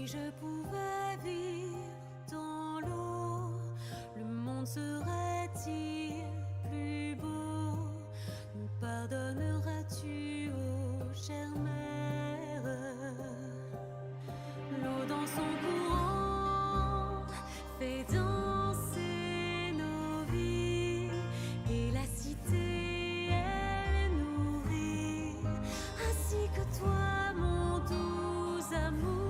Si je pouvais vivre dans l'eau, le monde serait-il plus beau? Nous pardonneras-tu, ô chère mère? L'eau dans son courant fait danser nos vies, et la cité elle nourrit, ainsi que toi mon doux amour.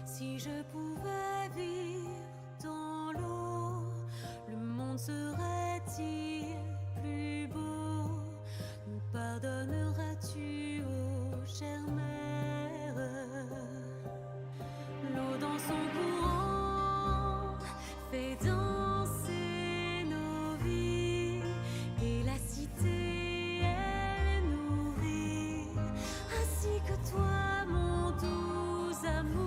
Si je pouvais vivre dans l'eau, le monde serait-il plus beau? Nous pardonneras-tu, ô chère mère? L'eau dans son courant fait danser nos vies, et la cité elle nourrit, ainsi que toi mon doux amour.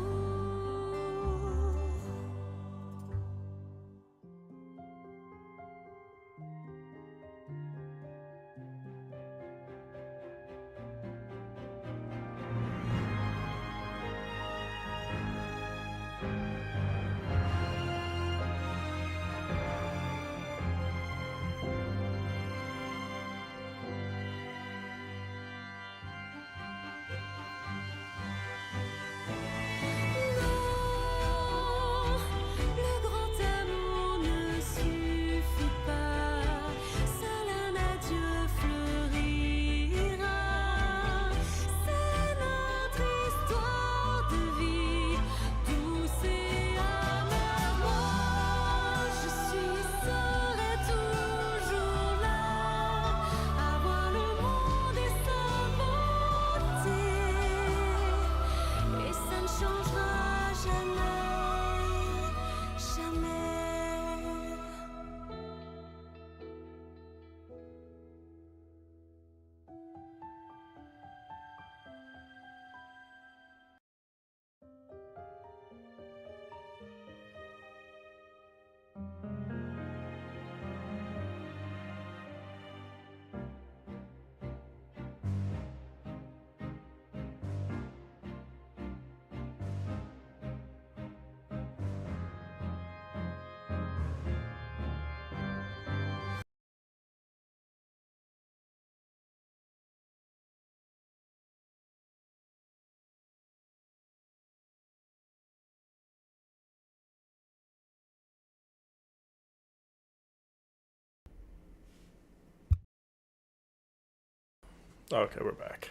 Okay, we're back.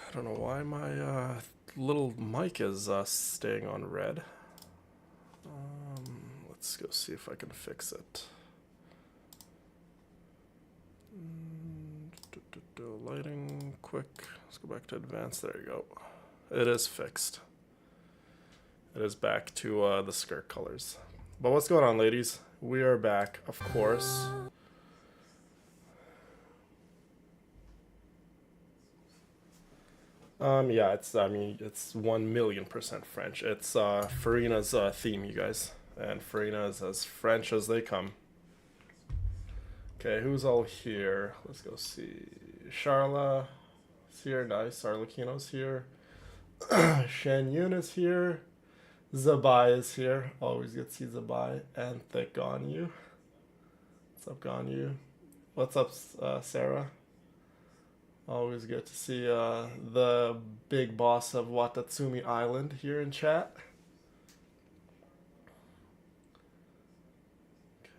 I don't know why my little mic is staying on red. Let's go see if I can fix it. Lighting, quick. Let's go back to advanced. There you go. It is fixed. It is back to the skirt colors. But what's going on, ladies? We are back, of course. Yeah, I mean, it's 1,000,000% French. It's Farina's theme, you guys. And Farina is as French as they come. Okay, who's all here? Let's go see. Charla is here. Nice. Arlecchino's here. Shen Yun is here. Zabai is here. Always get to see Zabai. And Thick Ganyu. What's up, Ganyu? What's up, Sarah? Always good to see the big boss of Watatsumi Island here in chat.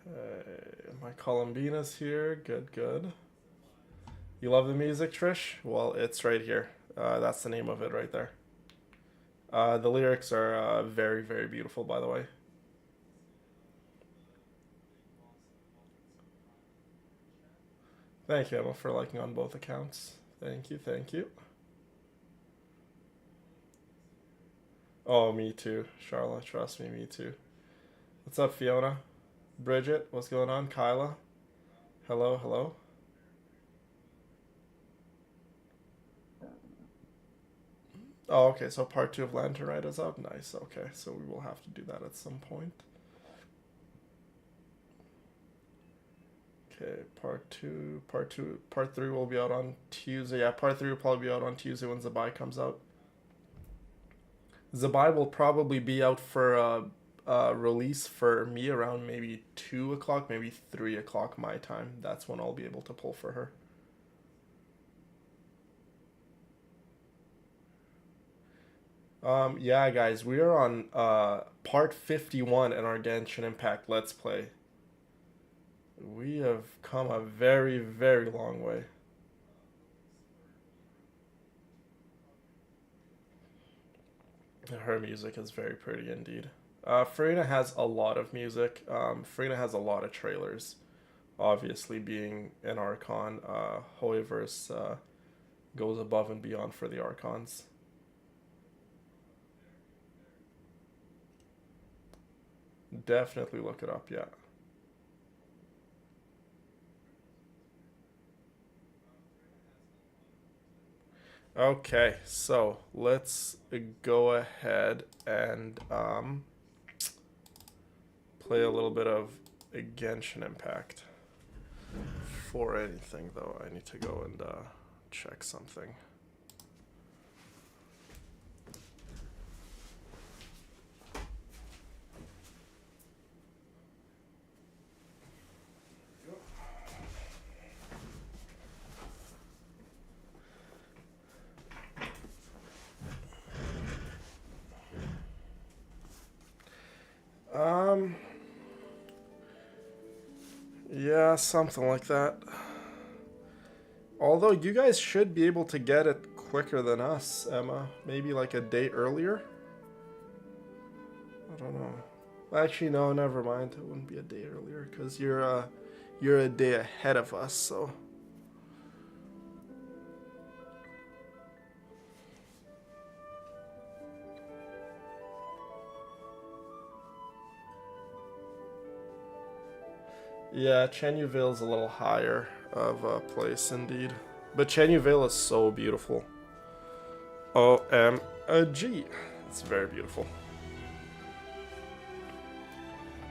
Okay, my Columbina's here. Good, good. You love the music, Trish? Well, it's right here. That's the name of it right there. The lyrics are very, very beautiful, by the way. Thank you, Emma, for liking on both accounts. Thank you, thank you. Oh, me too, Charlotte. Trust me, me too. What's up, Fiona? Bridget, what's going on? Kyla? Hello, hello. Oh, okay, so part 2 of Lantern Ride is up. Nice, okay, so we will have to do that at some point. Okay, part 3 will be out on Tuesday. Yeah, part 3 will probably be out on Tuesday when Zabai comes out. Zabai will probably be out for release for me around maybe 2 o'clock, maybe 3 o'clock my time. That's when I'll be able to pull for her. Yeah, guys, we are on part 51 in our Genshin Impact Let's Play. We have come a very, very long way. Her music is very pretty indeed. Farina has a lot of music. Farina has a lot of trailers. Obviously, being an Archon, Hoiverse goes above and beyond for the Archons. Definitely look it up, yeah. Okay, so let's go ahead and play a little bit of Genshin Impact. For anything, though, I need to go and check something. Yeah, something like that. Although you guys should be able to get it quicker than us, Emma. Maybe like a day earlier? I don't know. Actually, no, never mind. It wouldn't be a day earlier because you're a day ahead of us, so. Yeah, Chenyuville's a little higher of a place indeed. But Chenyuville is so beautiful. OMG. It's very beautiful.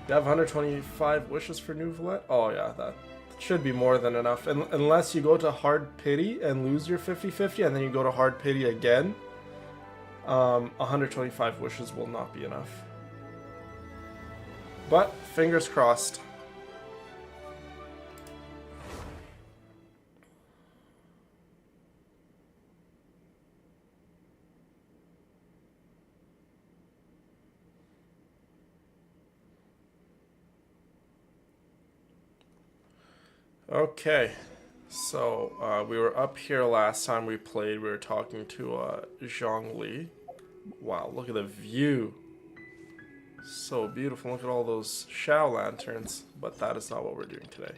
You have 125 wishes for Nouvellette? Oh yeah, that should be more than enough. Unless you go to Hard Pity and lose your 50-50 and then you go to Hard Pity again. 125 wishes will not be enough. But, fingers crossed. Okay, so we were up here last time we played. We were talking to Zhongli. Wow, look at the view. So beautiful. Look at all those Shao lanterns. But that is not what we're doing today.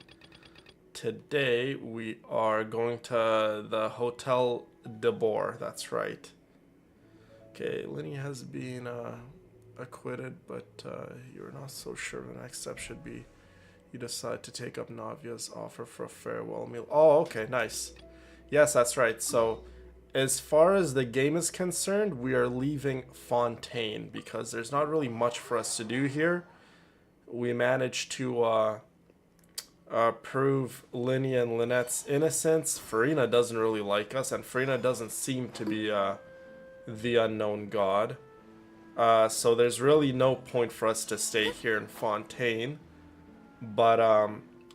Today we are going to the Hotel de Boer. That's right. Okay, Linny has been acquitted, but you're not so sure the next step should be. You decide to take up Navia's offer for a farewell meal. Oh, okay, nice. Yes, that's right. So, as far as the game is concerned, we are leaving Fontaine because there's not really much for us to do here. We managed to prove Linny and Lynette's innocence. Farina doesn't really like us, and Farina doesn't seem to be the unknown god. So there's really no point for us to stay here in Fontaine. But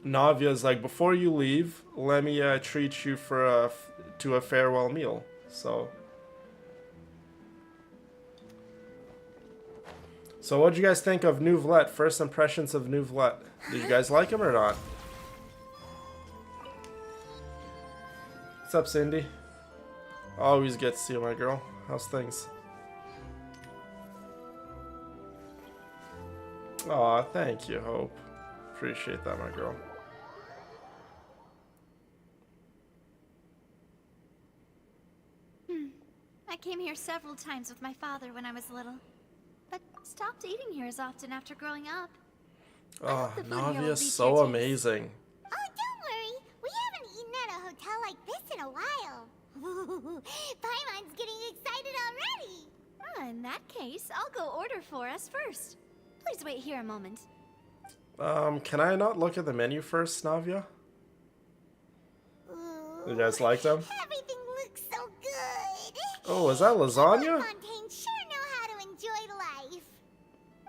Navia's like, before you leave, let me treat you to a farewell meal. So what'd you guys think of Nouvlet? First impressions of Nouvlet. Did you guys like him or not? What's up, Cindy? Always get to see you, my girl. How's things? Aw, thank you, Hope. Appreciate that, my girl. I came here several times with my father when I was little, but stopped eating here as often after growing up. Oh, Navia's so amazing. Oh, don't worry. We haven't eaten at a hotel like this in a while. Paimon's getting excited already. In that case, I'll go order for us first. Please wait here a moment. Can I not look at the menu first, Navia? You guys like them? Everything looks so good. Oh, is that lasagna? Fontaine sure know how to enjoy life.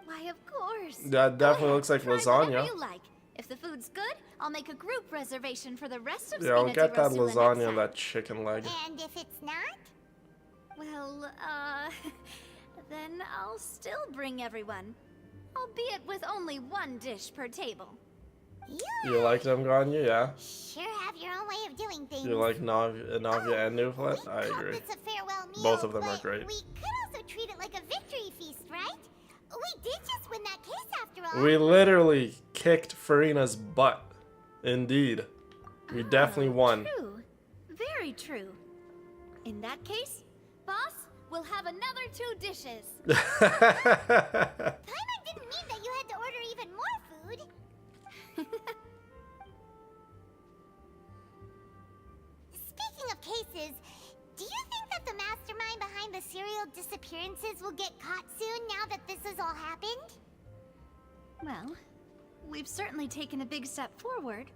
Why, of course. That definitely looks like Try whatever lasagna. you like. If the food's good, I'll make a group reservation for the rest of Yeah, I'll Spina get di that Rosula lasagna next and time. that chicken leg. And if it's not? Well, then I'll still bring everyone. Albeit with only one dish per table. You like them, Ganya? Yeah. Sure have your own way of doing things. You like Navia and Nouvlet? We I called agree. this a farewell meal, Both of them are but great. We could also treat it like a victory feast, right? We did just win that case after all. We literally kicked Farina's butt. Indeed. We definitely won. True. Very true. In that case, boss, we'll have another 2 dishes. Paimon didn't mean that you had to order even more food. Speaking of cases, do you think that the mastermind behind the serial disappearances will get caught soon now that this has all happened? Well, we've certainly taken a big step forward,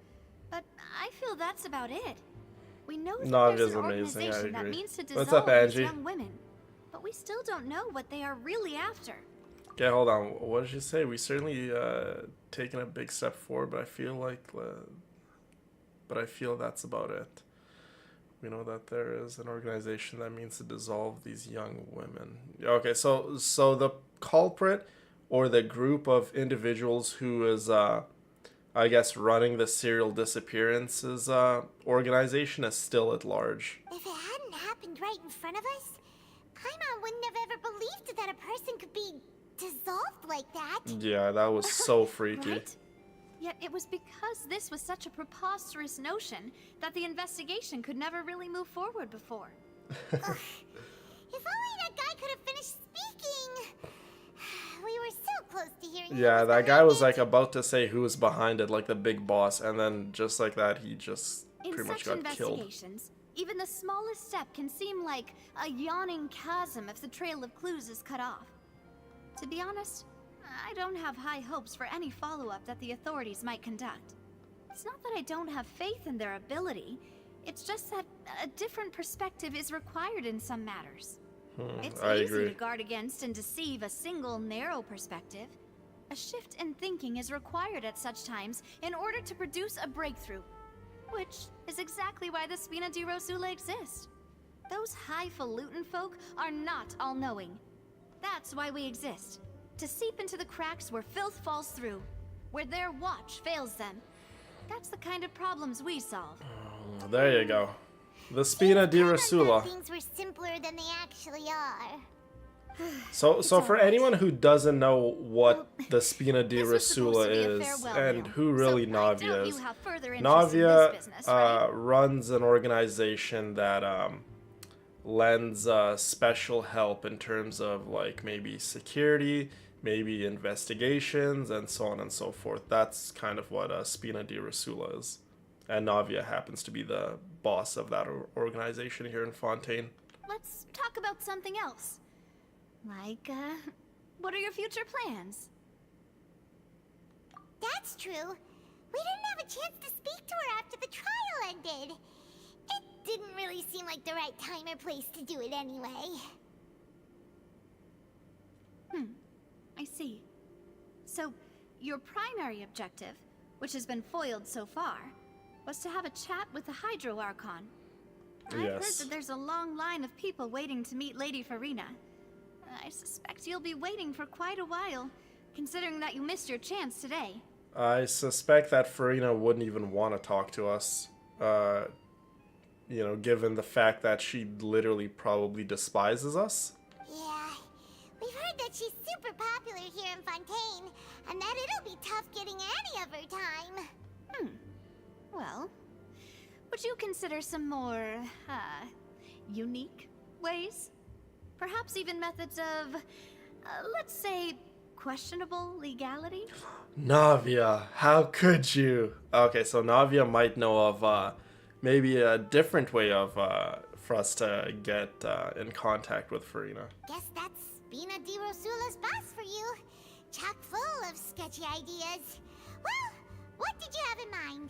but I feel that's about it. We know that Navia's there's an amazing, I organization that agree. means to What's dissolve up, these Angie? young women, but we still don't know what they are really after. Okay, hold on. What did she say? We certainly taken a big step forward, but I feel that's about it. We know that there is an organization that means to dissolve these young women. Okay, so the culprit or the group of individuals who is, I guess, running the serial disappearances organization is still at large. If it hadn't happened right in front of us, Paimon wouldn't have ever believed that a person could be dissolved like that. Yeah, that was so freaky. Right? Yet it was because this was such a preposterous notion that the investigation could never really move forward before. Ugh. If only that guy could have finished speaking. We were so close to hearing. Yeah, that guy was like about to say who was behind it, like the big boss, and then just like that, he just In pretty much such got killed. investigations, even the smallest step can seem like a yawning chasm if the trail of clues is cut off. To be honest, I don't have high hopes for any follow-up that the authorities might conduct. It's not that I don't have faith in their ability, it's just that a different perspective is required in some matters. It's I easy agree. to guard against and deceive a single narrow perspective. A shift in thinking is required at such times in order to produce a breakthrough, which is exactly why the Spina di Rosula exist. Those highfalutin folk are not all-knowing. That's why we exist. To seep into the cracks where filth falls through, where their watch fails them. That's the kind of problems we solve. There you go. The Spina di Paimon Rosula. thought things were simpler than they actually are. So for alright. anyone who doesn't know what the Spina di This was supposed Rosula to be a is farewell and meal, who really so I doubt Navia you is, have further interest in this Navia business, right? runs an organization that lends special help in terms of like maybe security, maybe investigations, and so on and so forth. That's kind of what Spina di Rosula is. And Navia happens to be the boss of that organization here in Fontaine. let's talk about something else. Like, what are your future plans? That's true. We didn't have a chance to speak to her after the trial ended. It didn't really seem like the right time or place to do it anyway. I see. So, your primary objective, which has been foiled so far, was to have a chat with the Hydro Archon. I've heard Yes. that there's a long line of people waiting to meet Lady Farina. I suspect you'll be waiting for quite a while, considering that you missed your chance today. I suspect that Farina wouldn't even want to talk to us. You know, given the fact that she literally probably despises us. Yeah, we've heard that she's super popular here in Fontaine, and that it'll be tough getting any of her time. Well, would you consider some more, unique ways? Perhaps even methods of, let's say, questionable legality? Navia, how could you? Okay, so Navia might know of maybe a different way of for us to get in contact with Farina. Guess that's Spina di Rosula's boss for you. Chock full of sketchy ideas. Well, what did you have in mind?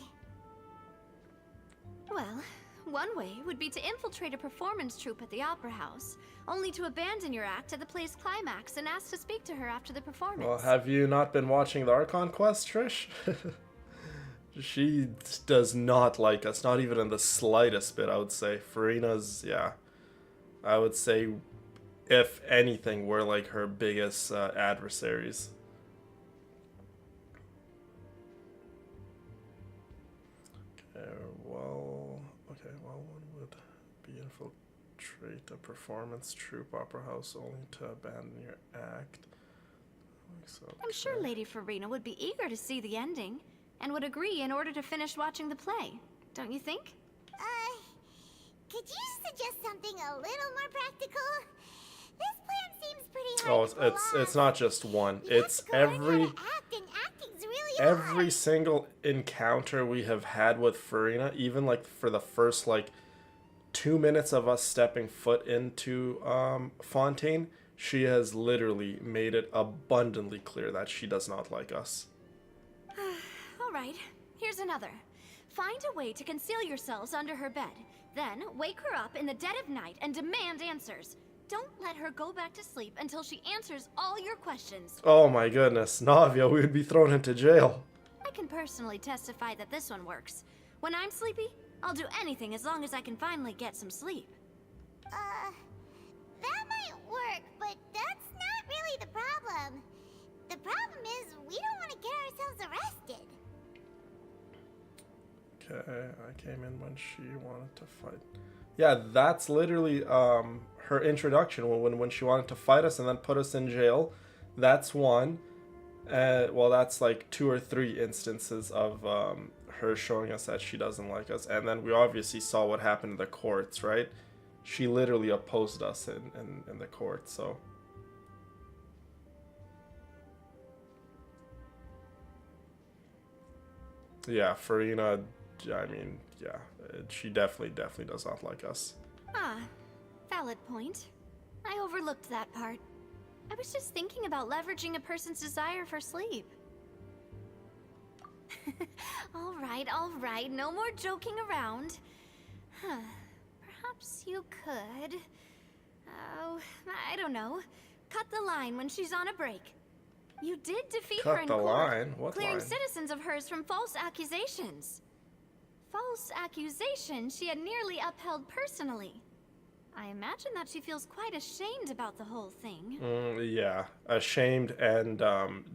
Well, one way would be to infiltrate a performance troupe at the Opera House, only to abandon your act at the play's climax and ask to speak to her after the performance. Well, have you not been watching the Archon quest, Trish? She does not like us, not even in the slightest bit, I would say. Farina's, yeah. I would say, if anything, we're like her biggest adversaries. Okay, well, one would be infiltrate a performance troupe opera house only to abandon your act. So, I'm sure Lady Farina would be eager to see the ending, and would agree in order to finish watching the play. Don't you think? Could you suggest something a little more practical? This plan seems pretty hard Oh, to pull it's off. not just one. You have It's to go learn how every to act, and acting's really every hard. single encounter we have had with Farina, even like for the first like 2 minutes of us stepping foot into Fontaine, she has literally made it abundantly clear that she does not like us. All right, here's another. Find a way to conceal yourselves under her bed. Then wake her up in the dead of night and demand answers. Don't let her go back to sleep until she answers all your questions. Oh my goodness, Navia, we would be thrown into jail. I can personally testify that this one works. When I'm sleepy, I'll do anything as long as I can finally get some sleep. That might work, but that's not really the problem. The problem is we don't want to get ourselves arrested. Okay, I came in when she wanted to fight. Yeah, that's literally her introduction when she wanted to fight us and then put us in jail. That's one. Well, that's like 2 or 3 instances of her showing us that she doesn't like us. And then we obviously saw what happened in the courts, right? She literally opposed us in the court, so... Yeah, Farina, I mean, yeah, she definitely does not like us. Ah, valid point. I overlooked that part. I was just thinking about leveraging a person's desire for sleep. All right, no more joking around. Huh. Perhaps you could... Oh, I don't know. Cut the line when she's on a break. You did defeat her Cut in the court, line? What clearing line? citizens of hers from false accusations. False accusations she had nearly upheld personally. I imagine that she feels quite ashamed about the whole thing. Yeah, ashamed and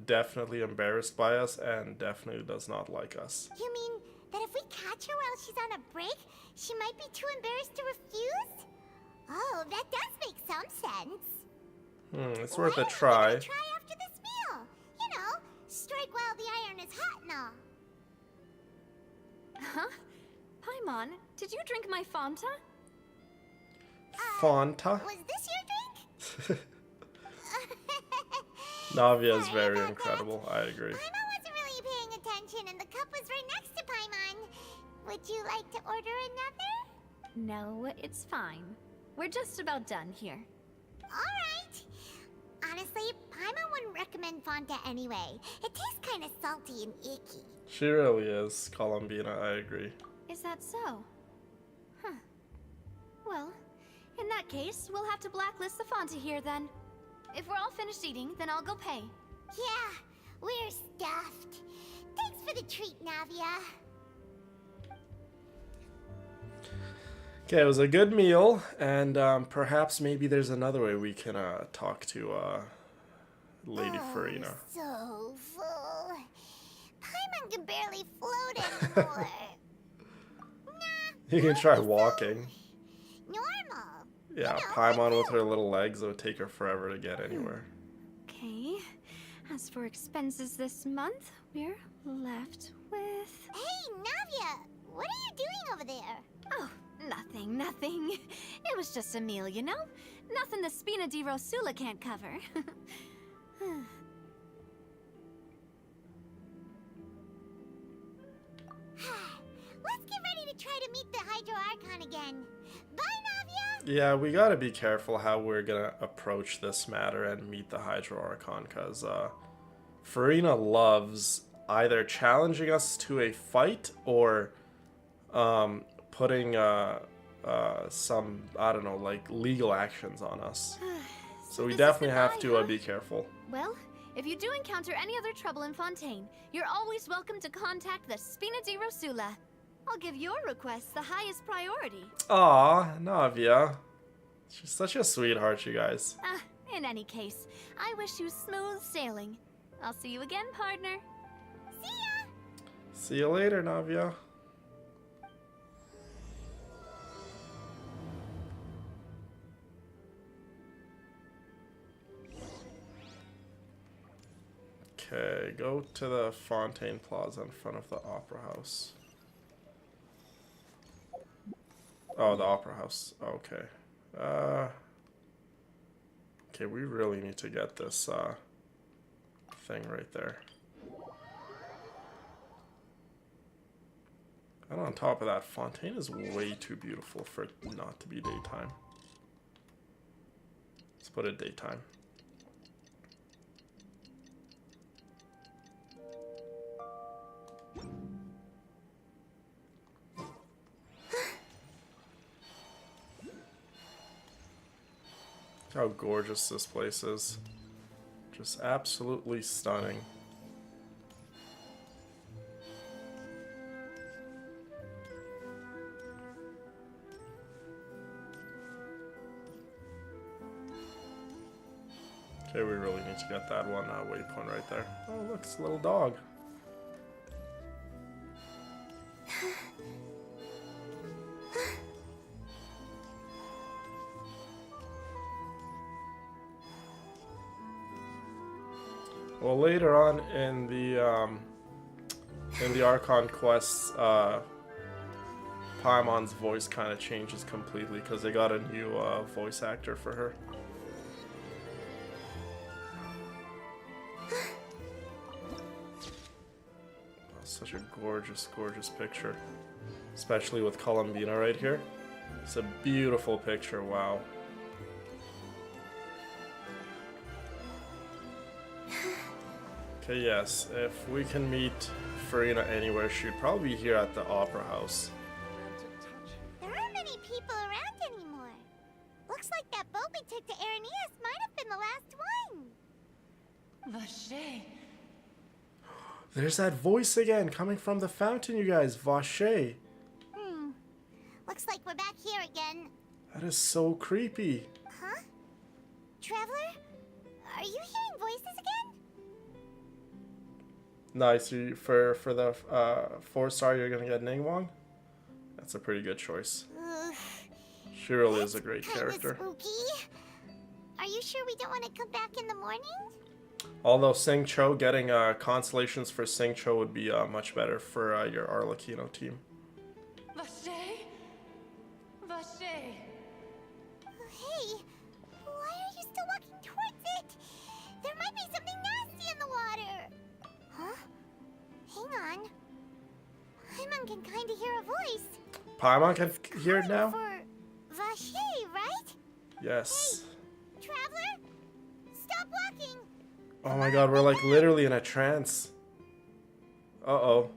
definitely embarrassed by us and definitely does not like us. You mean that if we catch her while she's on a break, she might be too embarrassed to refuse? Oh, that does make some sense. It's worth a Why don't we try. give it a try after this meal? You know, strike while the iron is hot and all. Huh? Paimon, did you drink my Fanta? Fanta? Was this your drink? Navia is Sorry very about incredible, I agree. Paimon wasn't really paying attention and the cup was right next to Paimon. Would you like to order another? No, it's fine. We're just about done here. Alright. Honestly, Paimon wouldn't recommend Fonta anyway. It tastes kind of salty and icky. She really is, Columbina, I agree. Is that so? Huh. Well, in that case, we'll have to blacklist the Fonta here then. If we're all finished eating, then I'll go pay. Yeah, we're stuffed. Thanks for the treat, Navia. Okay, it was a good meal, and perhaps maybe there's another way we can talk to Lady Farina. So full. Paimon can barely float anymore. You can try walking. Normal. Yeah, You know, Paimon with her little legs, it would take her forever to get anywhere. Okay. As for expenses this month, we're left with... Hey, Navia, what are you doing over there? Oh, nothing. It was just a meal, you know? Nothing the Spina di Rosula can't cover. Let's get ready to try to meet the Hydro Archon again. Bye, Navia! Yeah, we gotta be careful how we're gonna approach this matter and meet the Hydro Archon, because Farina loves either challenging us to a fight or putting some, I don't know, like legal actions on us. So we this is definitely have goodbye, to huh? be careful. Well, if you do encounter any other trouble in Fontaine, you're always welcome to contact the Spina di Rosula. I'll give your request the highest priority. Aw, Navia. She's such a sweetheart, you guys. In any case, I wish you smooth sailing. I'll see you again, partner. See ya! See you later, Navia. Okay, go to the Fontaine Plaza in front of the Opera House. Oh, the Opera House. Okay. Okay, we really need to get this thing right there. And on top of that, Fontaine is way too beautiful for it not to be daytime. Let's put it daytime. Look how gorgeous this place is. Just absolutely stunning. Okay, we really need to get that one waypoint right there. Oh, look, it's a little dog. Well, later on in the Archon quests, Paimon's voice kind of changes completely because they got a new voice actor for her. Such a gorgeous, gorgeous picture, especially with Columbina right here. It's a beautiful picture. Wow. Okay, yes, if we can meet Farina anywhere, she'd probably be here at the Opera House. There aren't many people around anymore. Looks like that boat we took to Araneas might have been the last one. Vache. There's that voice again, coming from the fountain, you guys. Vache. Looks like we're back here again. That is so creepy. Huh? Traveler? Are you hearing voices again? Nice. For the 4-star, you're gonna get Ningguang. That's a pretty good choice. Ugh, She really is a great kinda character. spooky. Are you sure we don't want to come back in the morning? Although Sing Cho, getting constellations for Sing Cho would be much better for your Arlecchino team. Vache. Vache. Hey, why are you still walking towards it? There might be something nasty in the water. Huh? Hang on. Paimon can kind of hear a voice. Paimon can hear it now? For Vache, right? Yes. Traveler? Stop walking! Oh my god, we're like literally in a trance. Uh-oh.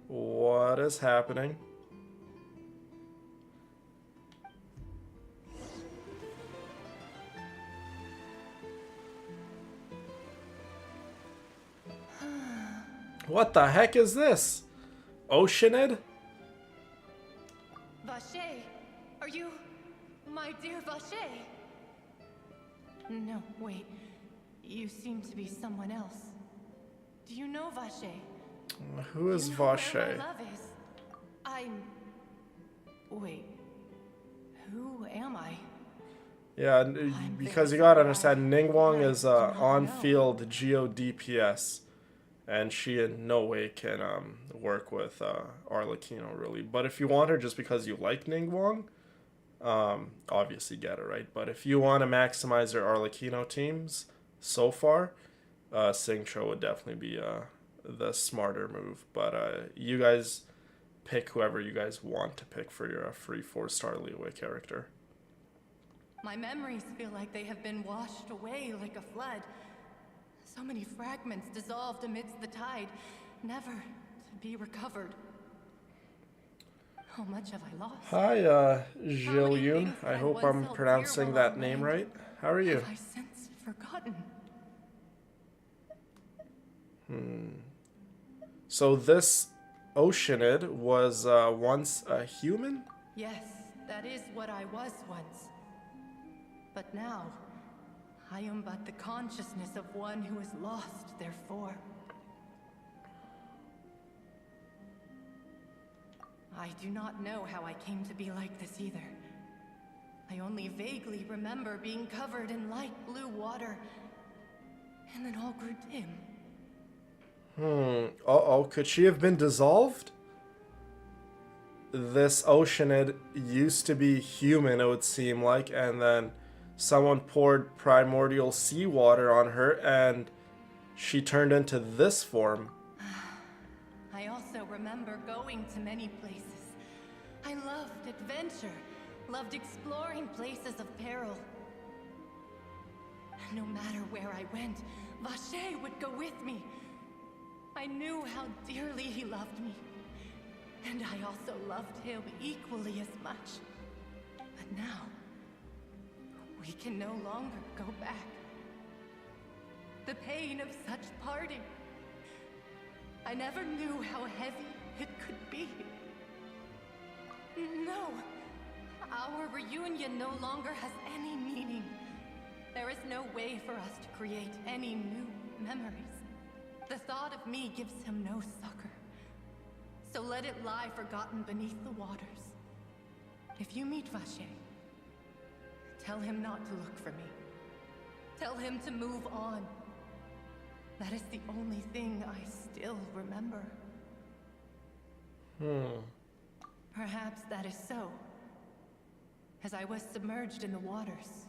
What is happening? What the heck is this? Oceanid? Vache, are you my dear Vache? No, wait. You seem to be someone else. Do you know Vache? Who is You know where Vache? my love is. I'm... Wait. Who am I? Yeah, because you gotta understand, Ningguang is on-field Geo DPS, and she in no way can work with Arlecchino really. But if you want her just because you like Ningguang, obviously get her, right? But if you want to maximize your Arlecchino teams so far, Xingqiu would definitely be the smarter move. But you guys pick whoever you guys want to pick for your free 4-star Liyue character. My memories feel like they have been washed away like a flood. So many fragments dissolved amidst the tide, never to be recovered. How much have I lost? Hi, Jillian. I hope I'm pronouncing that name right. How are you? Have I since forgotten? So this Oceanid was once a human? Yes, that is what I was once. But now, I am but the consciousness of one who is lost, therefore. I do not know how I came to be like this either. I only vaguely remember being covered in light blue water, and then all grew dim. Uh-oh, could she have been dissolved? This Oceanid used to be human, it would seem like, and then someone poured primordial seawater on her, and she turned into this form. I also remember going to many places. I loved adventure, loved exploring places of peril. No matter where I went, Vache would go with me. I knew how dearly he loved me, and I also loved him equally as much. But now, we can no longer go back. The pain of such parting. I never knew how heavy it could be. No, our reunion no longer has any meaning. There is no way for us to create any new memories. The thought of me gives him no succor. So let it lie forgotten beneath the waters. If you meet Vache, tell him not to look for me. Tell him to move on. That is the only thing I still remember. Perhaps that is so. As I was submerged in the waters,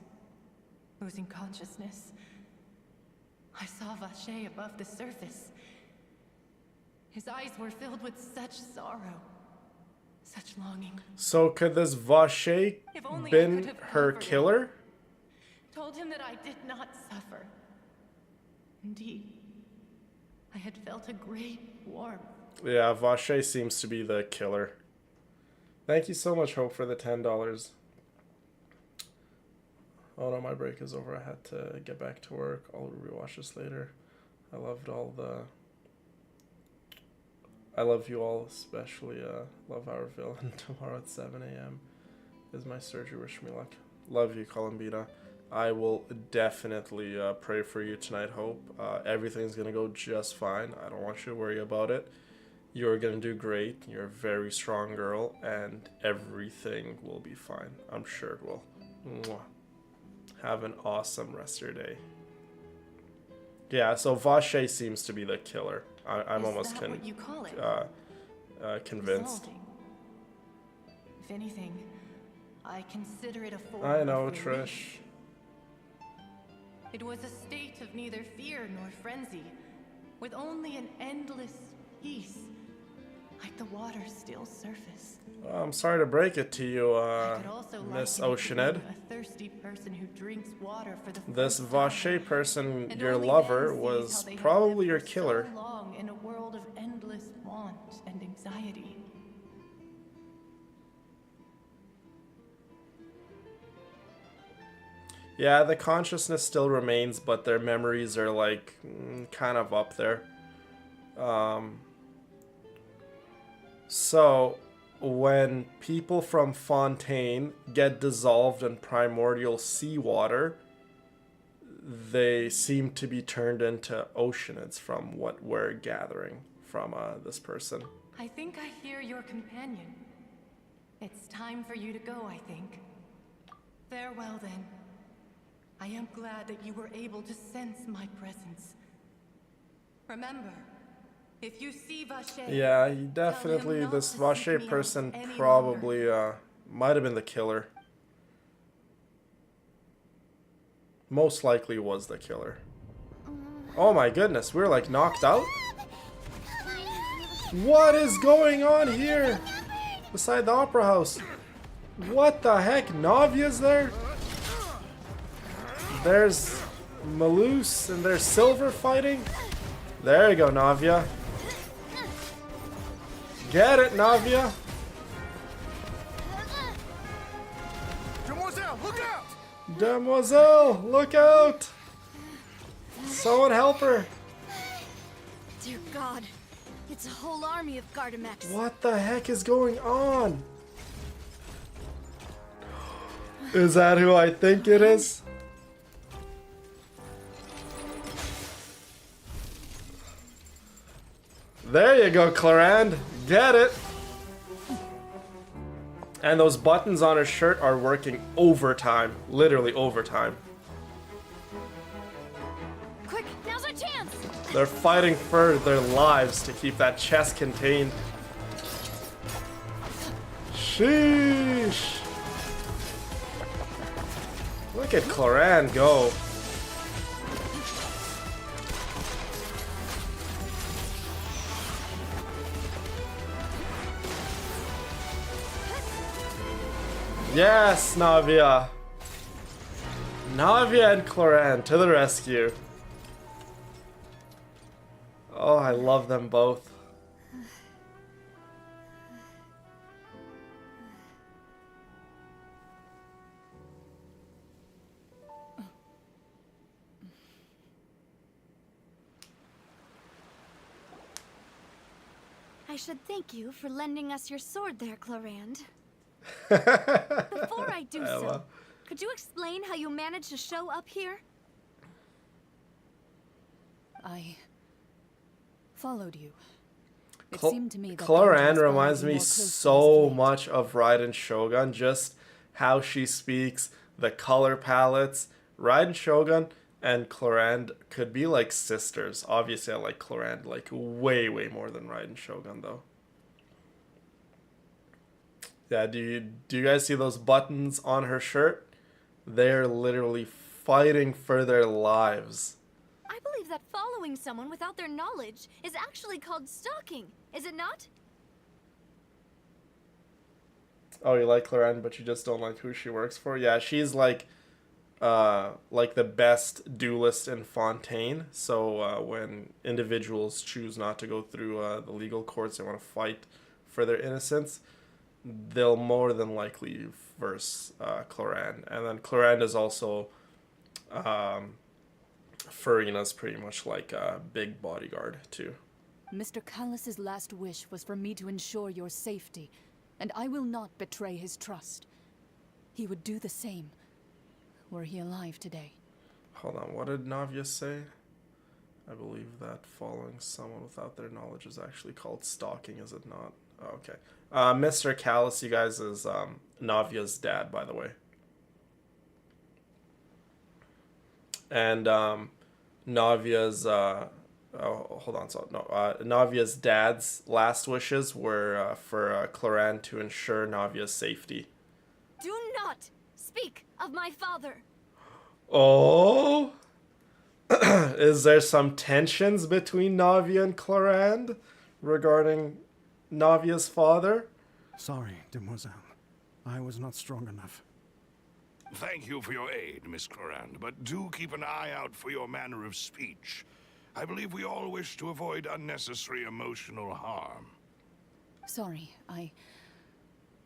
losing consciousness, I saw Vache above the surface. His eyes were filled with such sorrow, such longing. So could this Vache If only I could been have her comforted killer? him, told him that I did not suffer. Indeed, I had felt a great warmth. Yeah, Vache seems to be the killer. Thank you so much, Hope, for the $10. Oh no, my break is over. I had to get back to work. I'll rewatch this later. I loved all the... I love you all, especially love our villain. Tomorrow at 7 a.m. is my surgery. Wish me luck. Love you, Columbina. I will definitely pray for you tonight, Hope. Everything's going to go just fine. I don't want you to worry about it. You're going to do great. You're a very strong girl, and everything will be fine. I'm sure it will. Mwah. Have an awesome rest of your day. Yeah, so Vache seems to be the killer. I'm almost what you call it? Convinced. Dissolving. If anything, I consider it a form I know, of relief. Trish. It was a state of neither fear nor frenzy, with only an endless peace. like the water's still surface. I'm sorry to break it to you, I could also Miss liken it to Oceanhead. being a thirsty person who drinks water for the This first time, Vache person, and your only lover, then sees was how they have probably lived your for killer. So long in a world of endless want and anxiety. Yeah, the consciousness still remains, but their memories are like kind of up there. So, when people from Fontaine get dissolved in primordial seawater, they seem to be turned into oceanids from what we're gathering from this person. I think I hear your companion. It's time for you to go, I think. Farewell, then. I am glad that you were able to sense my presence. Remember, if you see Vache, Yeah, he definitely, this Vache person probably might have been the killer. Most likely was the killer. Oh my goodness, we're like knocked out? What is going on here? Beside the opera house. What the heck? Navia's there? There's Malus and there's Silver fighting. There you go, Navia. Get it, Navia. Demoiselle, look out! Demoiselle, look out. Someone help her. Dear God, it's a whole army of Gardamex. What the heck is going on? Is that who I think it is? There you go, Clarand. Get it. And those buttons on her shirt are working overtime. Literally overtime. Quick, now's our chance! They're fighting for their lives to keep that chest contained. Sheesh. Look at Clarand go. Yes, Navia. Navia and Clarand to the rescue. Oh, I love them both. I should thank you for lending us your sword there, Clarand. Before I do so, could you explain how you managed to show up here? I followed you. It seemed to me that Clarand the reminds angels me more closely so displayed. much of Raiden Shogun, just how she speaks, the color palettes. Raiden Shogun and Clarand could be like sisters. Obviously, I like Clarand like way more than Raiden Shogun though. Yeah, do you guys see those buttons on her shirt? They're literally fighting for their lives. I believe that following someone without their knowledge is actually called stalking, is it not? Oh, you like Clarand, but you just don't like who she works for? Yeah, she's like the best duelist in Fontaine. So when individuals choose not to go through the legal courts, they want to fight for their innocence, they'll more than likely verse Clarand. And then Clarand is also Furina's pretty much like a big bodyguard too. Mr. Callus's last wish was for me to ensure your safety, and I will not betray his trust. He would do the same, were he alive today. Hold on, what did Navia say? I believe that following someone without their knowledge is actually called stalking, is it not? Oh, okay. Mr. Callus, you guys, is Navia's dad, by the way. And Navia's Navia's dad's last wishes were for Clarand to ensure Navia's safety. Do not speak of my father. Oh, is there some tensions between Navia and Clarand regarding Navia's father? Sorry, demoiselle. I was not strong enough. Thank you for your aid, Miss Clorand, but do keep an eye out for your manner of speech. I believe we all wish to avoid unnecessary emotional harm. Sorry, I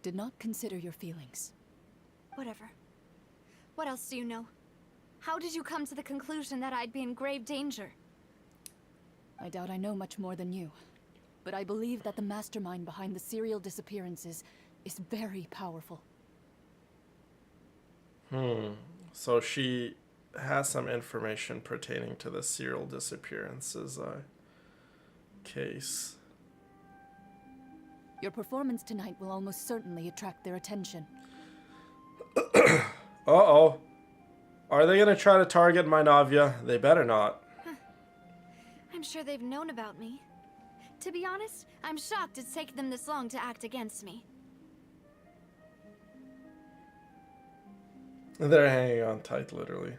did not consider your feelings. Whatever. What else do you know? How did you come to the conclusion that I'd be in grave danger? I doubt I know much more than you, but I believe that the mastermind behind the serial disappearances is very powerful. So she has some information pertaining to the serial disappearances case. Your performance tonight will almost certainly attract their attention. Uh-oh. Are they gonna try to target my Navia? They better not. I'm sure they've known about me. To be honest, I'm shocked it's taken them this long to act against me. They're hanging on tight, literally.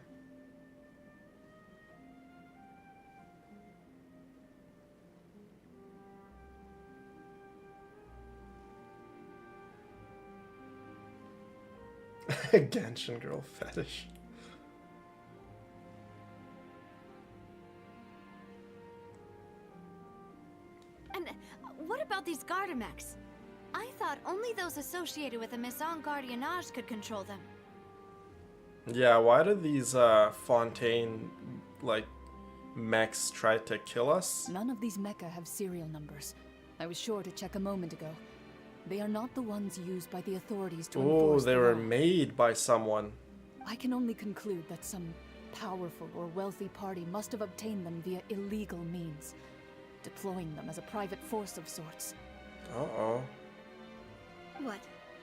Genshin girl fetish. And what about these Gardamex? I thought only those associated with the Maison Gardiennage could control them. Yeah, why did these Fontaine like mechs try to kill us? None of these mecha have serial numbers. I was sure to check a moment ago. They are not the ones used by the authorities to Oh, enforce they the were law. made by someone. I can only conclude that some powerful or wealthy party must have obtained them via illegal means, deploying them as a private force of sorts. Uh-oh. What?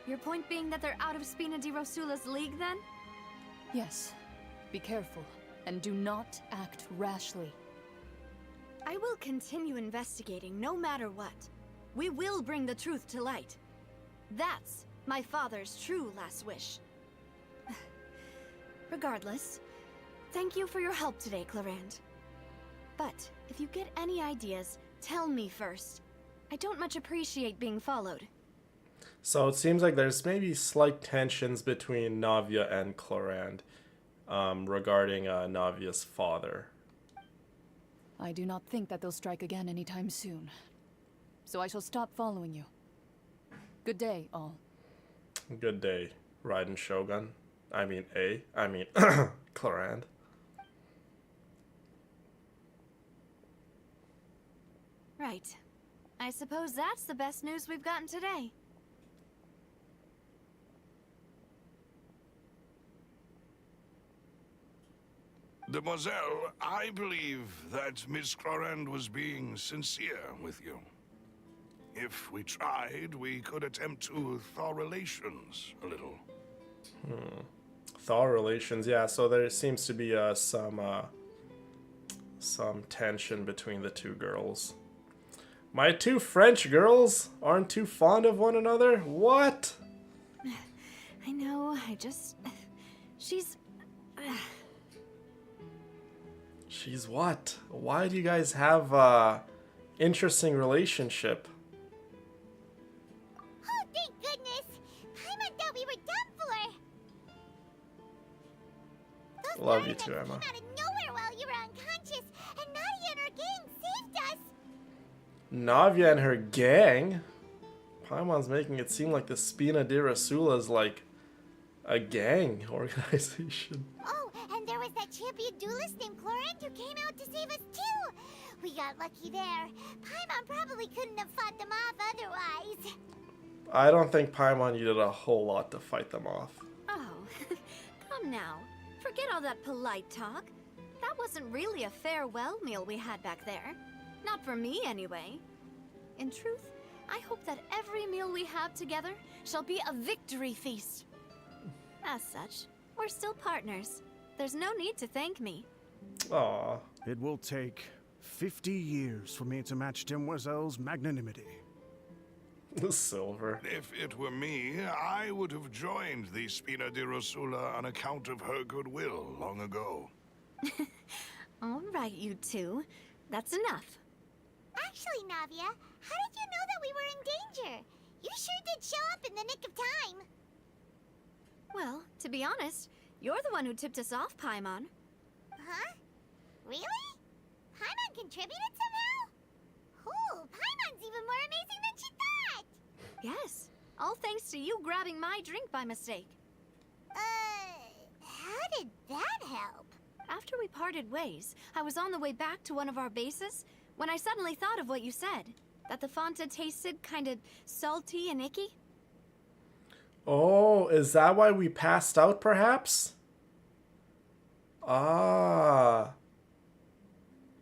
Your point being that they're out of Spina di Rosula's league, then? Yes. Be careful, and do not act rashly. I will continue investigating no matter what. We will bring the truth to light. That's my father's true last wish. Regardless, thank you for your help today, Clorand. But if you get any ideas, tell me first. I don't much appreciate being followed. So it seems like there's maybe slight tensions between Navia and Clorand regarding Navia's father. I do not think that they'll strike again anytime soon. So I shall stop following you. Good day, all. Good day, Raiden Shogun. I mean Clorand. Right. I suppose that's the best news we've gotten today. Demoiselle, I believe that Miss Clorand was being sincere with you. If we tried, we could attempt to thaw relations a little. Thaw relations, yeah, so there seems to be some tension between the two girls. My two French girls aren't too fond of one another? What? I know, she's... She's what? Why do you guys have a interesting relationship? Oh, thank goodness! Paimon thought we were done for! Those Love you Gardamex too, Emma. came out of nowhere while you were unconscious, and Nadia and her gang saved us! Navia and her gang? Paimon's making it seem like the Spina di Rosula is like a gang organization. Oh, and there was that champion duelist named Clorand who came out to save us too! We got lucky there. Paimon probably couldn't have fought them off otherwise. I don't think Paimon needed a whole lot to fight them off. Oh, come now. Forget all that polite talk. That wasn't really a farewell meal we had back there. Not for me, anyway. In truth, I hope that every meal we have together shall be a victory feast. As such, we're still partners. There's no need to thank me. Aww. It will take 50 years for me to match Demoiselle's magnanimity. The silver. If it were me, I would have joined the Spina di Rosula on account of her goodwill long ago. All right, you two. That's enough. Actually, Navia, how did you know that we were in danger? You sure did show up in the nick of time. Well, to be honest, you're the one who tipped us off, Paimon. Huh? Really? Paimon contributed somehow? Ooh, Paimon's even more amazing than she thought! Yes, all thanks to you grabbing my drink by mistake. How did that help? After we parted ways, I was on the way back to one of our bases when I suddenly thought of what you said. That the Fanta tasted kind of salty and icky. Oh, is that why we passed out, perhaps? Ah.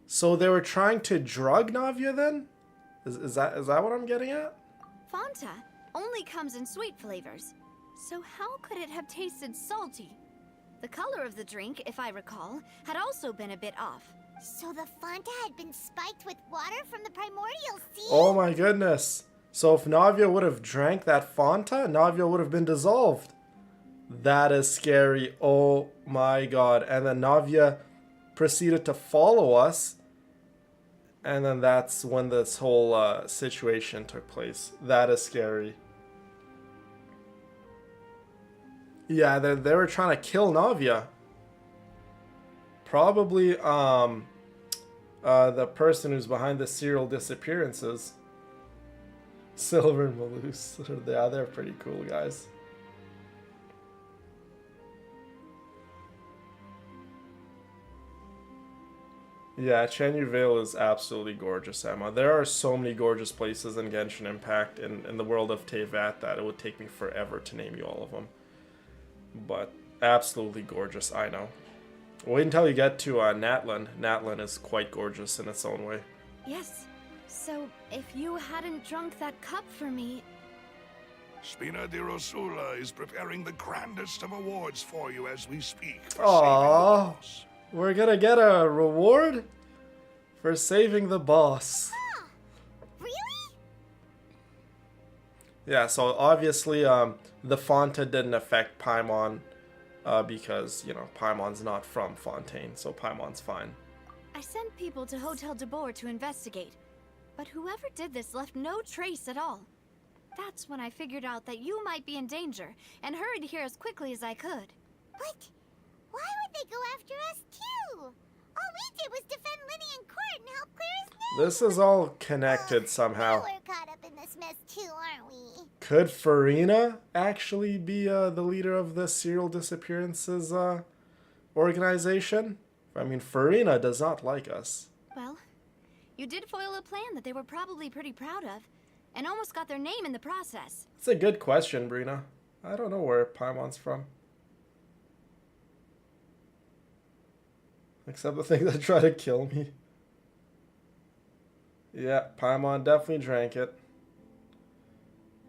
So they were trying to drug Navia then? Is that what I'm getting at? Fanta only comes in sweet flavors. So how could it have tasted salty? The color of the drink, if I recall, had also been a bit off. So the Fanta had been spiked with water from the primordial sea? Oh my goodness. So if Navia would have drank that Fanta, Navia would have been dissolved. That is scary. Oh my god. And then Navia proceeded to follow us. And then that's when this whole situation took place. That is scary. Yeah, they were trying to kill Navia. Probably the person who's behind the serial disappearances. Silver and Maloose. Yeah, they're pretty cool guys. Yeah, Chanyu Vale is absolutely gorgeous, Emma. There are so many gorgeous places in Genshin Impact in the world of Teyvat that it would take me forever to name you all of them. But absolutely gorgeous, I know. Wait until you get to Natlan. Natlan is quite gorgeous in its own way. Yes. So, if you hadn't drunk that cup for me... Spina di Rosula is preparing the grandest of awards for you as we speak. Aww. We're gonna get a reward for saving the boss. Huh. Really? Yeah, so obviously the Fanta didn't affect Paimon because, you know, Paimon's not from Fontaine, so Paimon's fine. I sent people to Hotel de Boer to investigate, but whoever did this left no trace at all. That's when I figured out that you might be in danger and hurried here as quickly as I could. But why would they go after us too? All we did was defend Linny in court and help clear his name. This is all connected somehow. We're caught up in this mess too, aren't we? Could Farina actually be the leader of the serial disappearances organization? I mean, Farina does not like us. Well, you did foil a plan that they were probably pretty proud of, and almost got their name in the process. It's a good question, Brina. I don't know where Paimon's from. Except the thing that tried to kill me. Yeah, Paimon definitely drank it.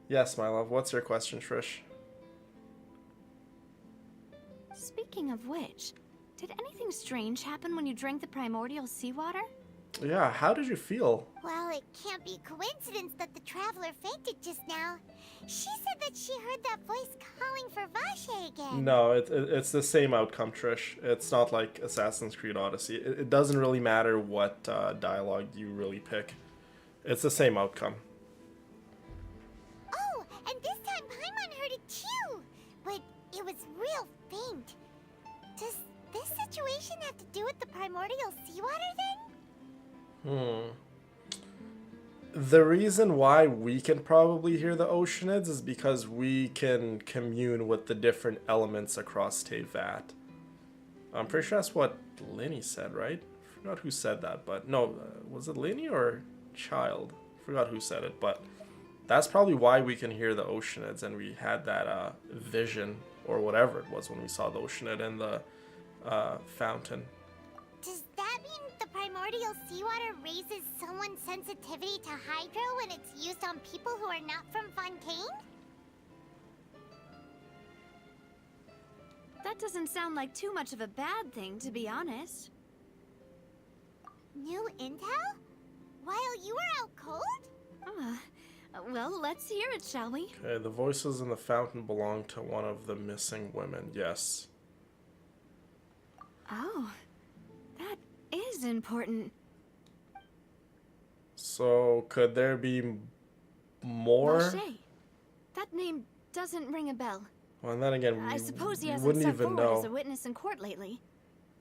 Yes, my love. What's your question, Trish? Speaking of which, did anything strange happen when you drank the primordial seawater? Yeah, how did you feel? Well, it can't be coincidence that the traveler fainted just now. She said that she heard that voice calling for Vache again. No, it's the same outcome, Trish. It's not like Assassin's Creed Odyssey. It doesn't really matter what dialogue you really pick. It's the same outcome. Oh, and this time Paimon heard it too. But it was real faint. Does this situation have to do with the primordial seawater then? The reason why we can probably hear the Oceanids is because we can commune with the different elements across Teyvat. I'm pretty sure that's what Linny said, right? I forgot who said that, but no, was it Linny or Child? I forgot who said it, but that's probably why we can hear the Oceanids, and we had that vision, or whatever it was, when we saw the Oceanid in the fountain. Does that mean the primordial seawater raises someone's sensitivity to hydro when it's used on people who are not from Fontaine? That doesn't sound like too much of a bad thing, to be honest. New intel? While you were out cold? Well, let's hear it, shall we? Okay, the voices in the fountain belong to one of the missing women, yes. Oh, that is important. So could there be more? Rocher. That name doesn't ring a bell. Well, and then again, I suppose he we hasn't wouldn't stepped even forward as know a witness in court lately.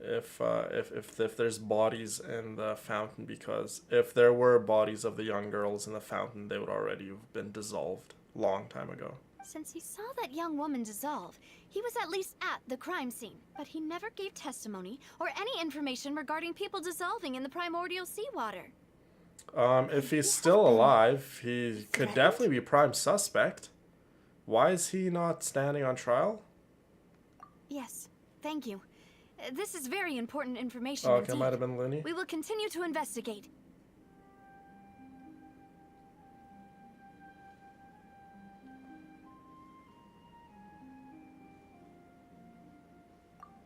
if there's bodies in the fountain, because if there were bodies of the young girls in the fountain, they would already have been dissolved long time ago. Since he saw that young woman dissolve, he was at least at the crime scene, but he never gave testimony or any information regarding people dissolving in the primordial seawater. If he's still alive, he could definitely be prime suspect. Why is he not standing on trial? Yes, thank you. This is very important information Oh, indeed. okay, might have been Looney. We will continue to investigate.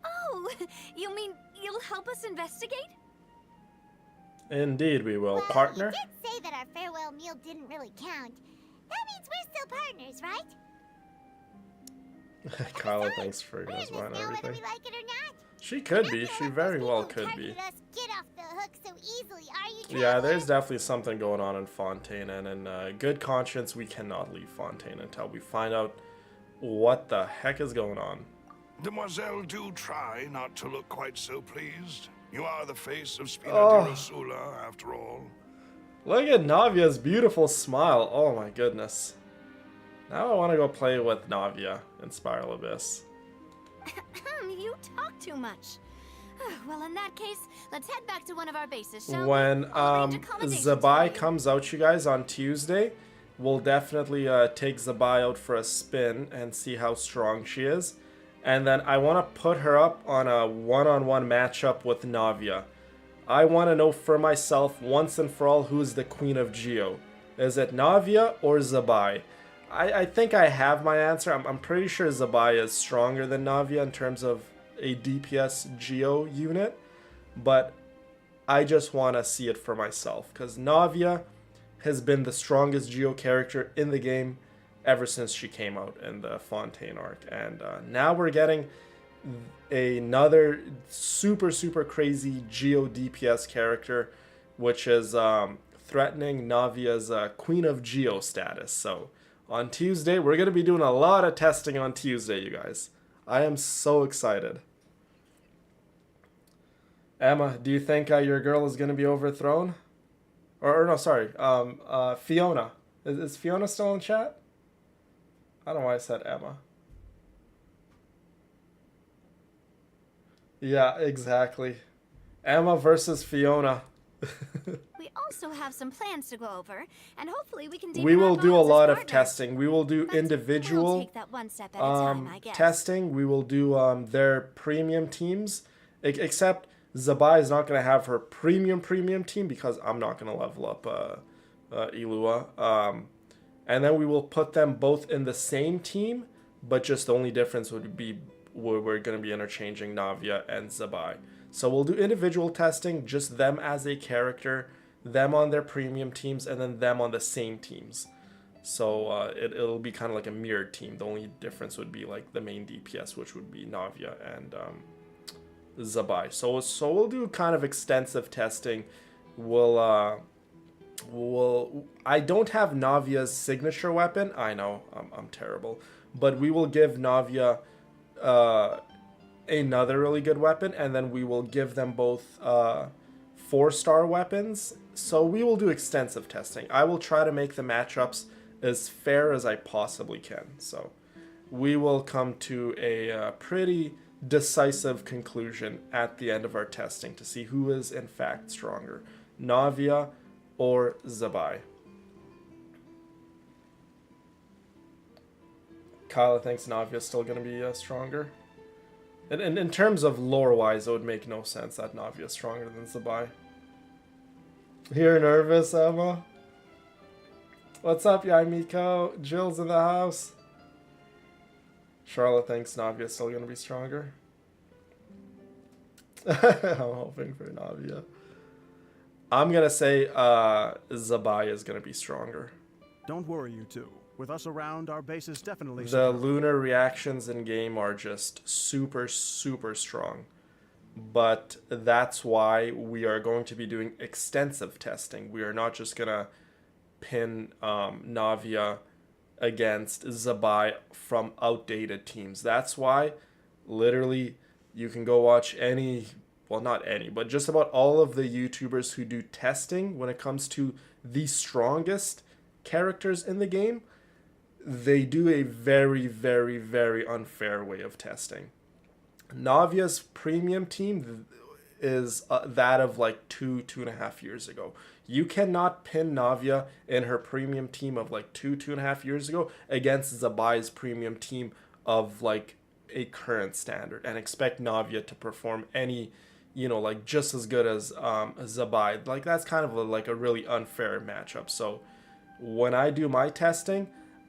Oh, you mean you'll help us investigate? Indeed, we will, Well, partner. you did say that our farewell meal didn't really count. That means we're still partners, right? Kyla, thanks for We're in this buying now whether everything. we like it or not. She could Not be. gonna She let very those well people who could be. targeted us get off the hook so easily, are you, Yeah, Traveler? there's definitely something going on in Fontaine, and in good conscience, we cannot leave Fontaine until we find out what the heck is going on. Demoiselle, do try not to look quite so pleased. You are the face of Spina Oh. di Rosula, after all. Look at Navia's beautiful smile. Oh my goodness. Now I want to go play with Navia in Spiral Abyss. You talk too much. Well, in that case, let's head back to one of our bases, shall When we? I'll arrange accommodations for Zabai you. comes out, you guys, on Tuesday, we'll definitely take Zabai out for a spin and see how strong she is. And then I want to put her up on a one-on-one matchup with Navia. I want to know for myself, once and for all, who's the Queen of Geo. Is it Navia or Zabai? I think I have my answer. I'm pretty sure Zabai is stronger than Navia in terms of a DPS Geo unit. But I just want to see it for myself. Because Navia has been the strongest Geo character in the game ever since she came out in the Fontaine arc. And now we're getting another super crazy Geo DPS character, which is threatening Navia's Queen of Geo status. So on Tuesday, we're going to be doing a lot of testing on Tuesday, you guys. I am so excited. Emma, do you think your girl is going to be overthrown? Or no, sorry, Fiona. Is Fiona still in chat? I don't know why I said Emma. Yeah, exactly. Emma versus Fiona. We also have some plans to go over, and hopefully we can We deepen our will do a bonds as lot of partners. testing. We will do But we'll individual take that one step at a time, I guess. testing. We will do their premium teams. Except Zabai is not going to have her premium team because I'm not going to level up Ilua. And then we will put them both in the same team, but just the only difference would be we're going to be interchanging Navia and Zabai. So we'll do individual testing, just them as a character, them on their premium teams, and then them on the same teams. So it'll be kind of like a mirrored team. The only difference would be like the main DPS, which would be Navia and Zabai. So we'll do kind of extensive testing. I don't have Navia's signature weapon. I know, I'm terrible. But we will give Navia another really good weapon, and then we will give them both 4-star weapons. So we will do extensive testing. I will try to make the matchups as fair as I possibly can. So we will come to a pretty decisive conclusion at the end of our testing to see who is in fact stronger, Navia or Zabai. Kyla thinks Navia's still going to be stronger. And in terms of lore-wise, it would make no sense that Navia's stronger than Zabai. You're nervous, Emma? What's up, Yaimiko? Jill's in the house. Charlotte thinks Navia's still going to be stronger. I'm hoping for Navia. I'm going to say Zabai is going to be stronger. Don't worry, you two. With us around, our base is definitely The secure. lunar reactions in game are just super strong. but that's why we are going to be doing extensive testing. We are not just going to pin Navia against Zabai from outdated teams. That's why literally you can go watch any, well, not any, but just about all of the YouTubers who do testing when it comes to the strongest characters in the game. They do a very, very, very unfair way of testing. Navia's premium team is that of like 2.5 years ago. You cannot pin Navia in her premium team of like 2.5 years ago against Zabai's premium team of like a current standard and expect Navia to perform any, you know, like just as good as Zabai. Like that's kind of like a really unfair matchup. So when I do my testing,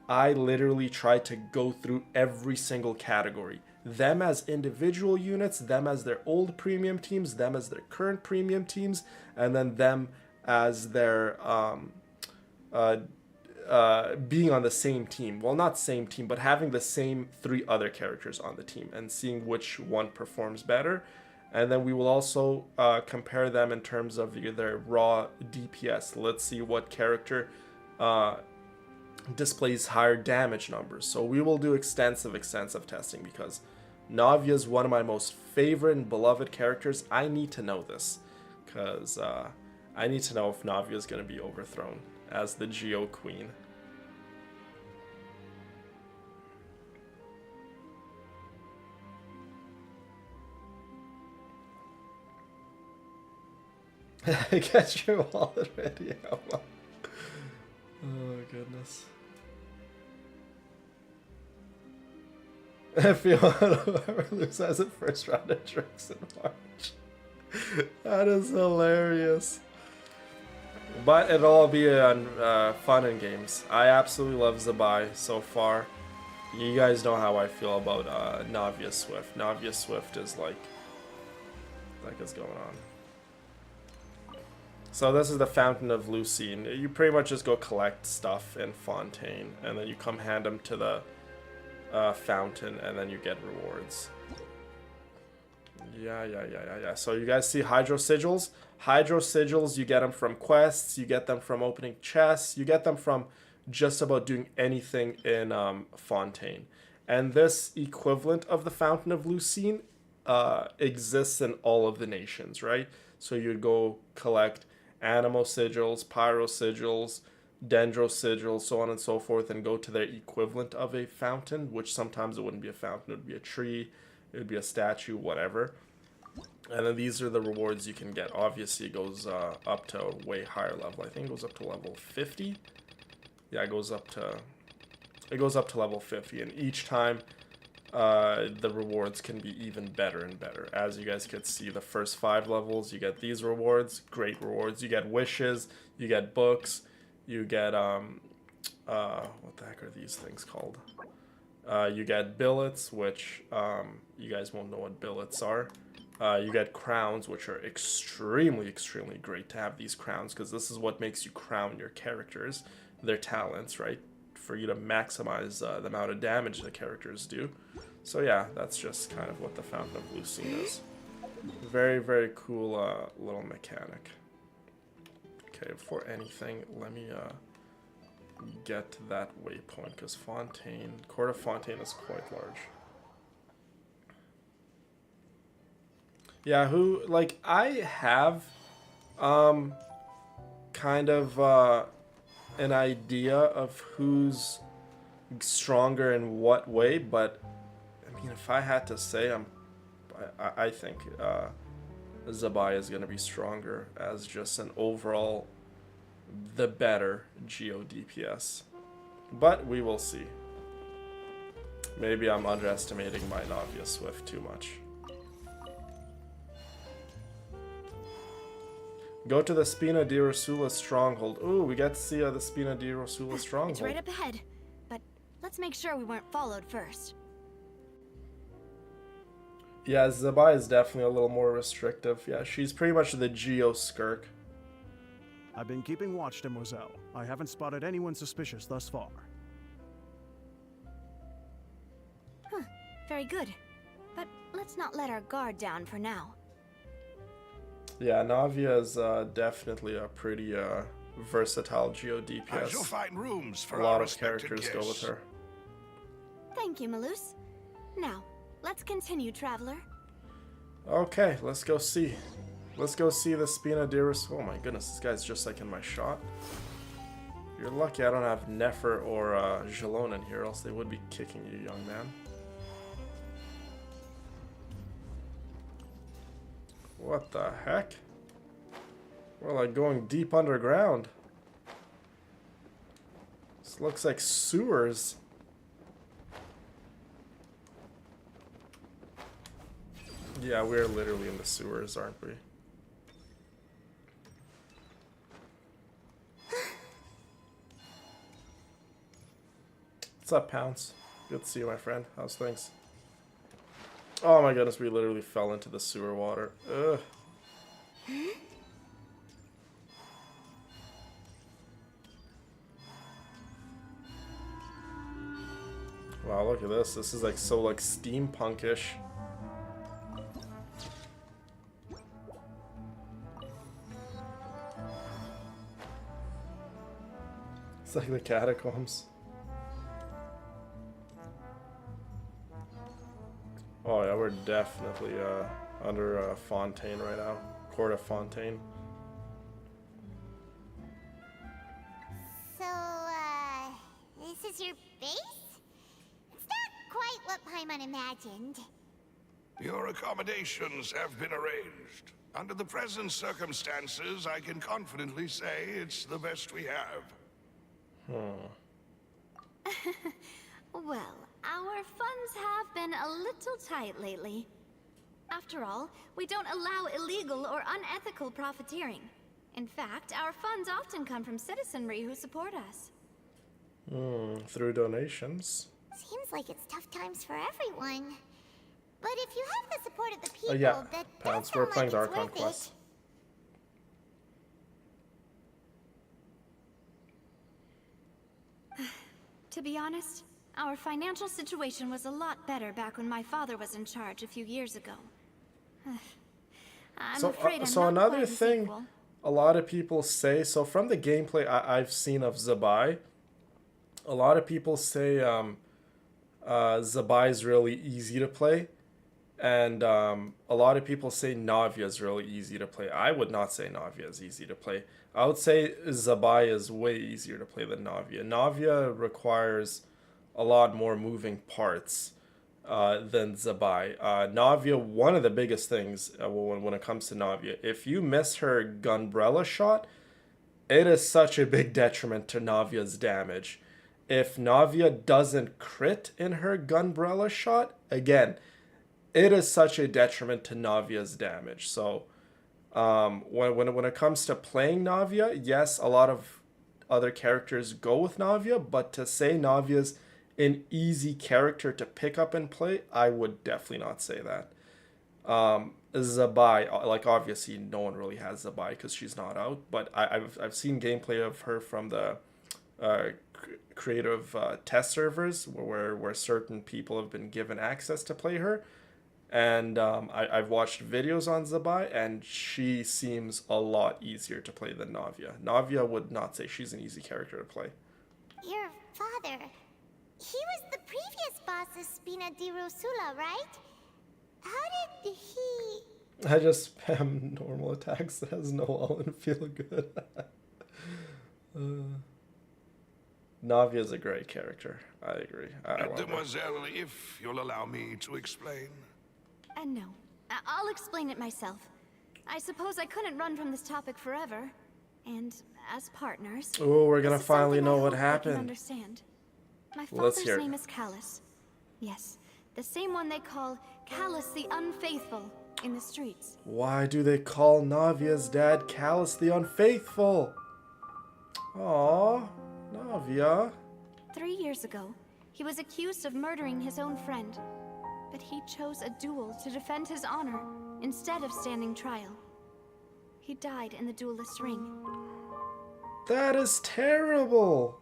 I literally try to go through every single category. Them as individual units, them as their old premium teams, them as their current premium teams, and then them as their being on the same team. Well, not same team, but having the same 3 other characters on the team and seeing which one performs better. And then we will also compare them in terms of their raw DPS. Let's see what character displays higher damage numbers. So we will do extensive testing because Navia is one of my most favorite and beloved characters. I need to know this because I need to know if Navia is going to be overthrown as the Geo Queen. Get your wallet ready. Oh goodness. If you want whoever loses as a first round of drinks in March. That is hilarious. But it'll all be fun and games. I absolutely love Zabai so far. You guys know how I feel about Navia Swift. Navia Swift is like is going on. So this is the Fountain of Lucine. You pretty much just go collect stuff in Fontaine, and then you come hand them to the fountain, and then you get rewards. Yeah. So you guys see Hydro Sigils? Hydro Sigils, you get them from quests, you get them from opening chests, you get them from just about doing anything in Fontaine. And this equivalent of the Fountain of Lucine exists in all of the nations, right? So you'd go collect Animo Sigils, Pyro Sigils, Dendro Sigils, so on and so forth, and go to their equivalent of a fountain, which sometimes it wouldn't be a fountain, it would be a tree, it would be a statue, whatever. And then these are the rewards you can get. Obviously, it goes up to a way higher level. I think it goes up to level 50. Yeah, it goes up to level 50, and each time the rewards can be even better and better. As you guys could see, the first 5 levels, you get these rewards, great rewards. You get wishes, you get books, you get what the heck are these things called? You get billets, which you guys won't know what billets are. You get crowns, which are extremely great to have these crowns, because this is what makes you crown your characters, their talents, right? For you to maximize the amount of damage the characters do. So yeah, that's just kind of what the Fountain of Lucine is. Very cool little mechanic. Okay, before anything, let me get to that waypoint, because Court of Fontaine is quite large. Yeah, I have kind of an idea of who's stronger in what way, but I mean, if I had to say, I think Zabai is going to be stronger as just an overall the better Geo DPS, but we will see. Maybe I'm underestimating my Navia Swift too much. Go to the Spina di Rosula stronghold. Ooh, we get to see the Spina di Rosula stronghold. It's right up ahead, but let's make sure we weren't followed first. Yeah, Zabai is definitely a little more restrictive. Yeah, she's pretty much the Geo Skirk. I've been keeping watch, Demoiselle. I haven't spotted anyone suspicious thus far. Huh, very good. But let's not let our guard down for now. Yeah, Navia is definitely a pretty versatile Geo I shall DPS. find rooms for A lot our of respected characters go with guests. her. Thank you, Malus. Now, let's continue, traveler. Okay, let's go see. Let's go see the Spina Dirus. Oh my goodness, this guy's just like in my shot. You're lucky I don't have Nefer or Jalon in here, else they would be kicking you, young man. What the heck? We're like going deep underground. This looks like sewers. Yeah, we're literally in the sewers, aren't we? What's up, Pounce? Good to see you, my friend. How's things? Oh my goodness, we literally fell into the sewer water. Ugh. Wow, look at this. This is like so like steampunkish. It's like the catacombs. Oh yeah, we're definitely under Fontaine right now. Court of Fontaine. So, this is your base? It's not quite what Paimon imagined. Your accommodations have been arranged. Under the present circumstances, I can confidently say it's the best we have. Well, our funds have been a little tight lately. After all, we don't allow illegal or unethical profiteering. In fact, our funds often come from citizenry who support us. Through donations. Seems like it's tough times for everyone. But if you have the support of the people, Yeah, that Pounce, does we're sound playing like the it's Archon worth quest. To be honest, our financial situation was a lot better back when my father was in charge a few years ago. I'm afraid I'm so not another quite as thing equal. a lot of people say, so from the gameplay I've seen of Zabai, a lot of people say Zabai is really easy to play, and a lot of people say Navia is really easy to play. I would not say Navia is easy to play. I would say Zabai is way easier to play than Navia. Navia requires a lot more moving parts than Zabai. Navia, one of the biggest things when it comes to Navia, if you miss her Gunbrella shot, it is such a big detriment to Navia's damage. If Navia doesn't crit in her Gunbrella shot, again, it is such a detriment to Navia's damage. So when it comes to playing Navia, yes, a lot of other characters go with Navia, but to say Navia's an easy character to pick up and play, I would definitely not say that. Zabai, like obviously no one really has Zabai because she's not out, but I've seen gameplay of her from the creative test servers where certain people have been given access to play her, and I've watched videos on Zabai, and she seems a lot easier to play than Navia. Navia would not say she's an easy character to play. Your father, he was the previous boss of Spina di Rosula, right? How did he... I just spam normal attacks that has no all and feel good. Navia's a great character. I agree. I love her. Mademoiselle, if you'll allow me to explain. No. I'll explain it myself. I suppose I couldn't run from this topic forever. And as partners... Oh, we're gonna this is finally something know I what hope I can happened. understand. My Let's father's hear it. name is Callus. Yes, the same one they call Callus the Unfaithful in the streets. Why do they call Navia's dad Callus the Unfaithful? Aww, Navia. 3 years ago, he was accused of murdering his own friend. But he chose a duel to defend his honor instead of standing trial. He died in the duelist's ring. That is terrible.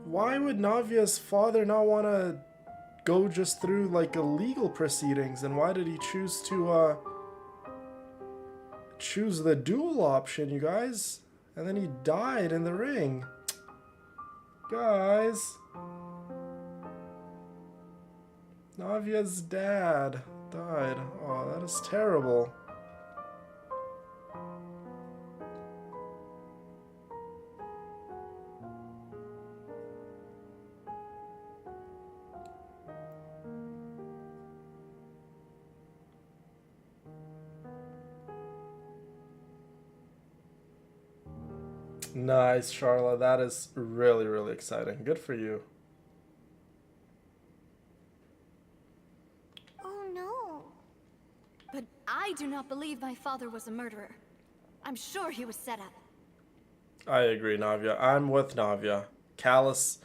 Why would Navia's father not want to go just through like illegal proceedings, and why did he choose to choose the duel option, you guys. And then he died in the ring. Guys. Navia's dad died. Oh, that is terrible. Nice, Charlotte. That is really, really exciting. Good for you. Oh no. But I do not believe my father was a murderer. I'm sure he was set up. I agree, Navia. I'm with Navia. Callus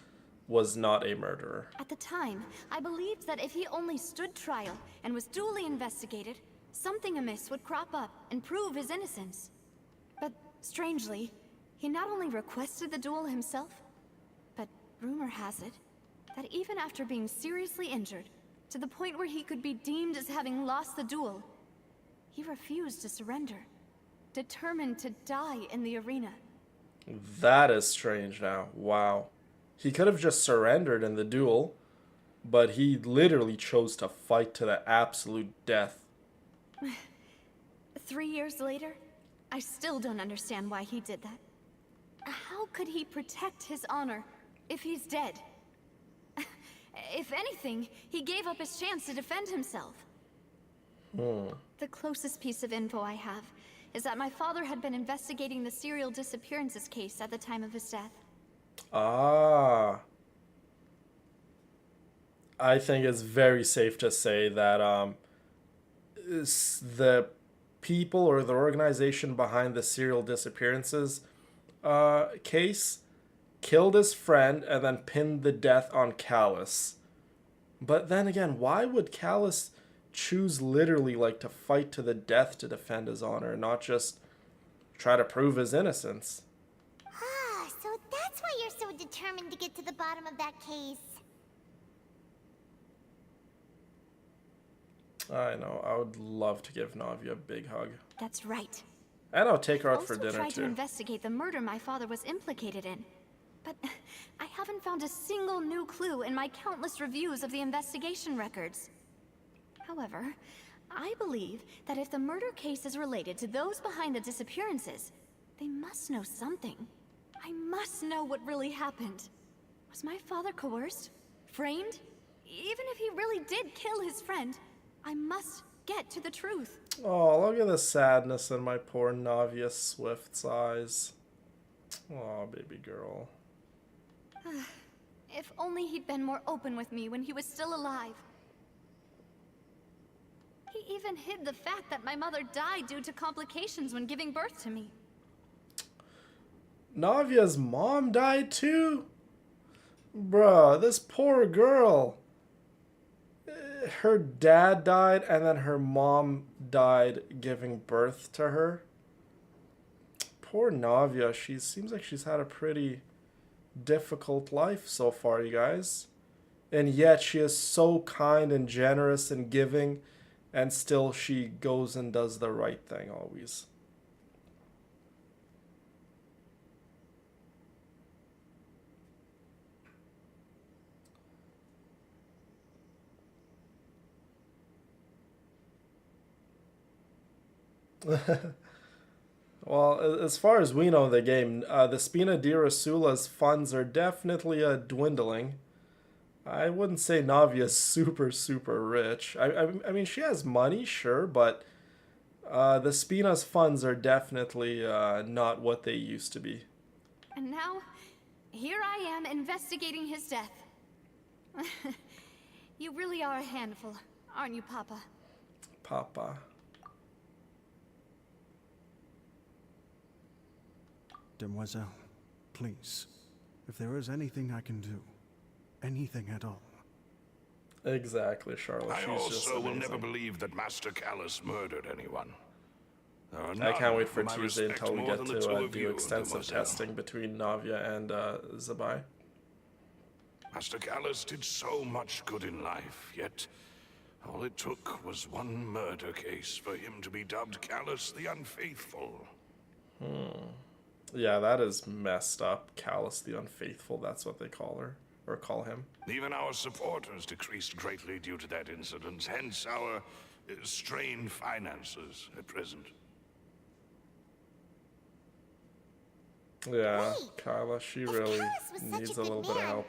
was not a murderer. At the time, I believed that if he only stood trial and was duly investigated, something amiss would crop up and prove his innocence. But strangely, he not only requested the duel himself, but rumor has it that even after being seriously injured, to the point where he could be deemed as having lost the duel, he refused to surrender, determined to die in the arena. That is strange now. Wow. He could have just surrendered in the duel, but he literally chose to fight to the absolute death. 3 years later, I still don't understand why he did that. How could he protect his honor if he's dead? If anything, he gave up his chance to defend himself. The closest piece of info I have is that my father had been investigating the serial disappearances case at the time of his death. Ah. I think it's very safe to say that the people or the organization behind the serial disappearances case killed his friend and then pinned the death on Callus. But then again, why would Callus choose literally like to fight to the death to defend his honor, not just try to prove his innocence? Ah, so that's why you're so determined to get to the bottom of that case. I know. I would love to give Navi a big hug. That's right. And I'll take her out for Also dinner tried to too. investigate the murder my father was implicated in. But I haven't found a single new clue in my countless reviews of the investigation records. However, I believe that if the murder case is related to those behind the disappearances, they must know something. I must know what really happened. Was my father coerced? Framed? Even if he really did kill his friend, I must get to the truth. Oh, look at the sadness in my poor Navia Swift's eyes. Oh, baby girl. If only he'd been more open with me when he was still alive. He even hid the fact that my mother died due to complications when giving birth to me. Navia's mom died too? Bruh, this poor girl. Her dad died and then her mom died giving birth to her. Poor Navia. She seems like she's had a pretty difficult life so far, you guys. And yet she is so kind and generous and giving, and still she goes and does the right thing always. Well, as far as we know in the game, the Spina di Rosula's funds are definitely dwindling. I wouldn't say Navia's super, super rich. I mean, she has money, sure, but the Spina's funds are definitely not what they used to be. And now, here I am investigating his death. You really are a handful, aren't you, Papa? Papa. Demoiselle, please, if there is anything I can do, anything at all. Exactly, Charlotte. I She's just also will amazing. never believe that Master Callus murdered anyone. There are I none can't wait for whom I Tuesday respect until we more get than the two to of do you, extensive Mademoiselle. testing between Navia and Zabai. Master Callus did so much good in life, yet All it took was one murder case for him to be dubbed Callus the Unfaithful. Yeah, that is messed up. Callus the Unfaithful, that's what they call her. Or call him. Even our supporters decreased greatly due to that incident, hence our strained finances at present. Yeah, Wait, Kyla, she if really Callus was such needs a a good little bit of man, help.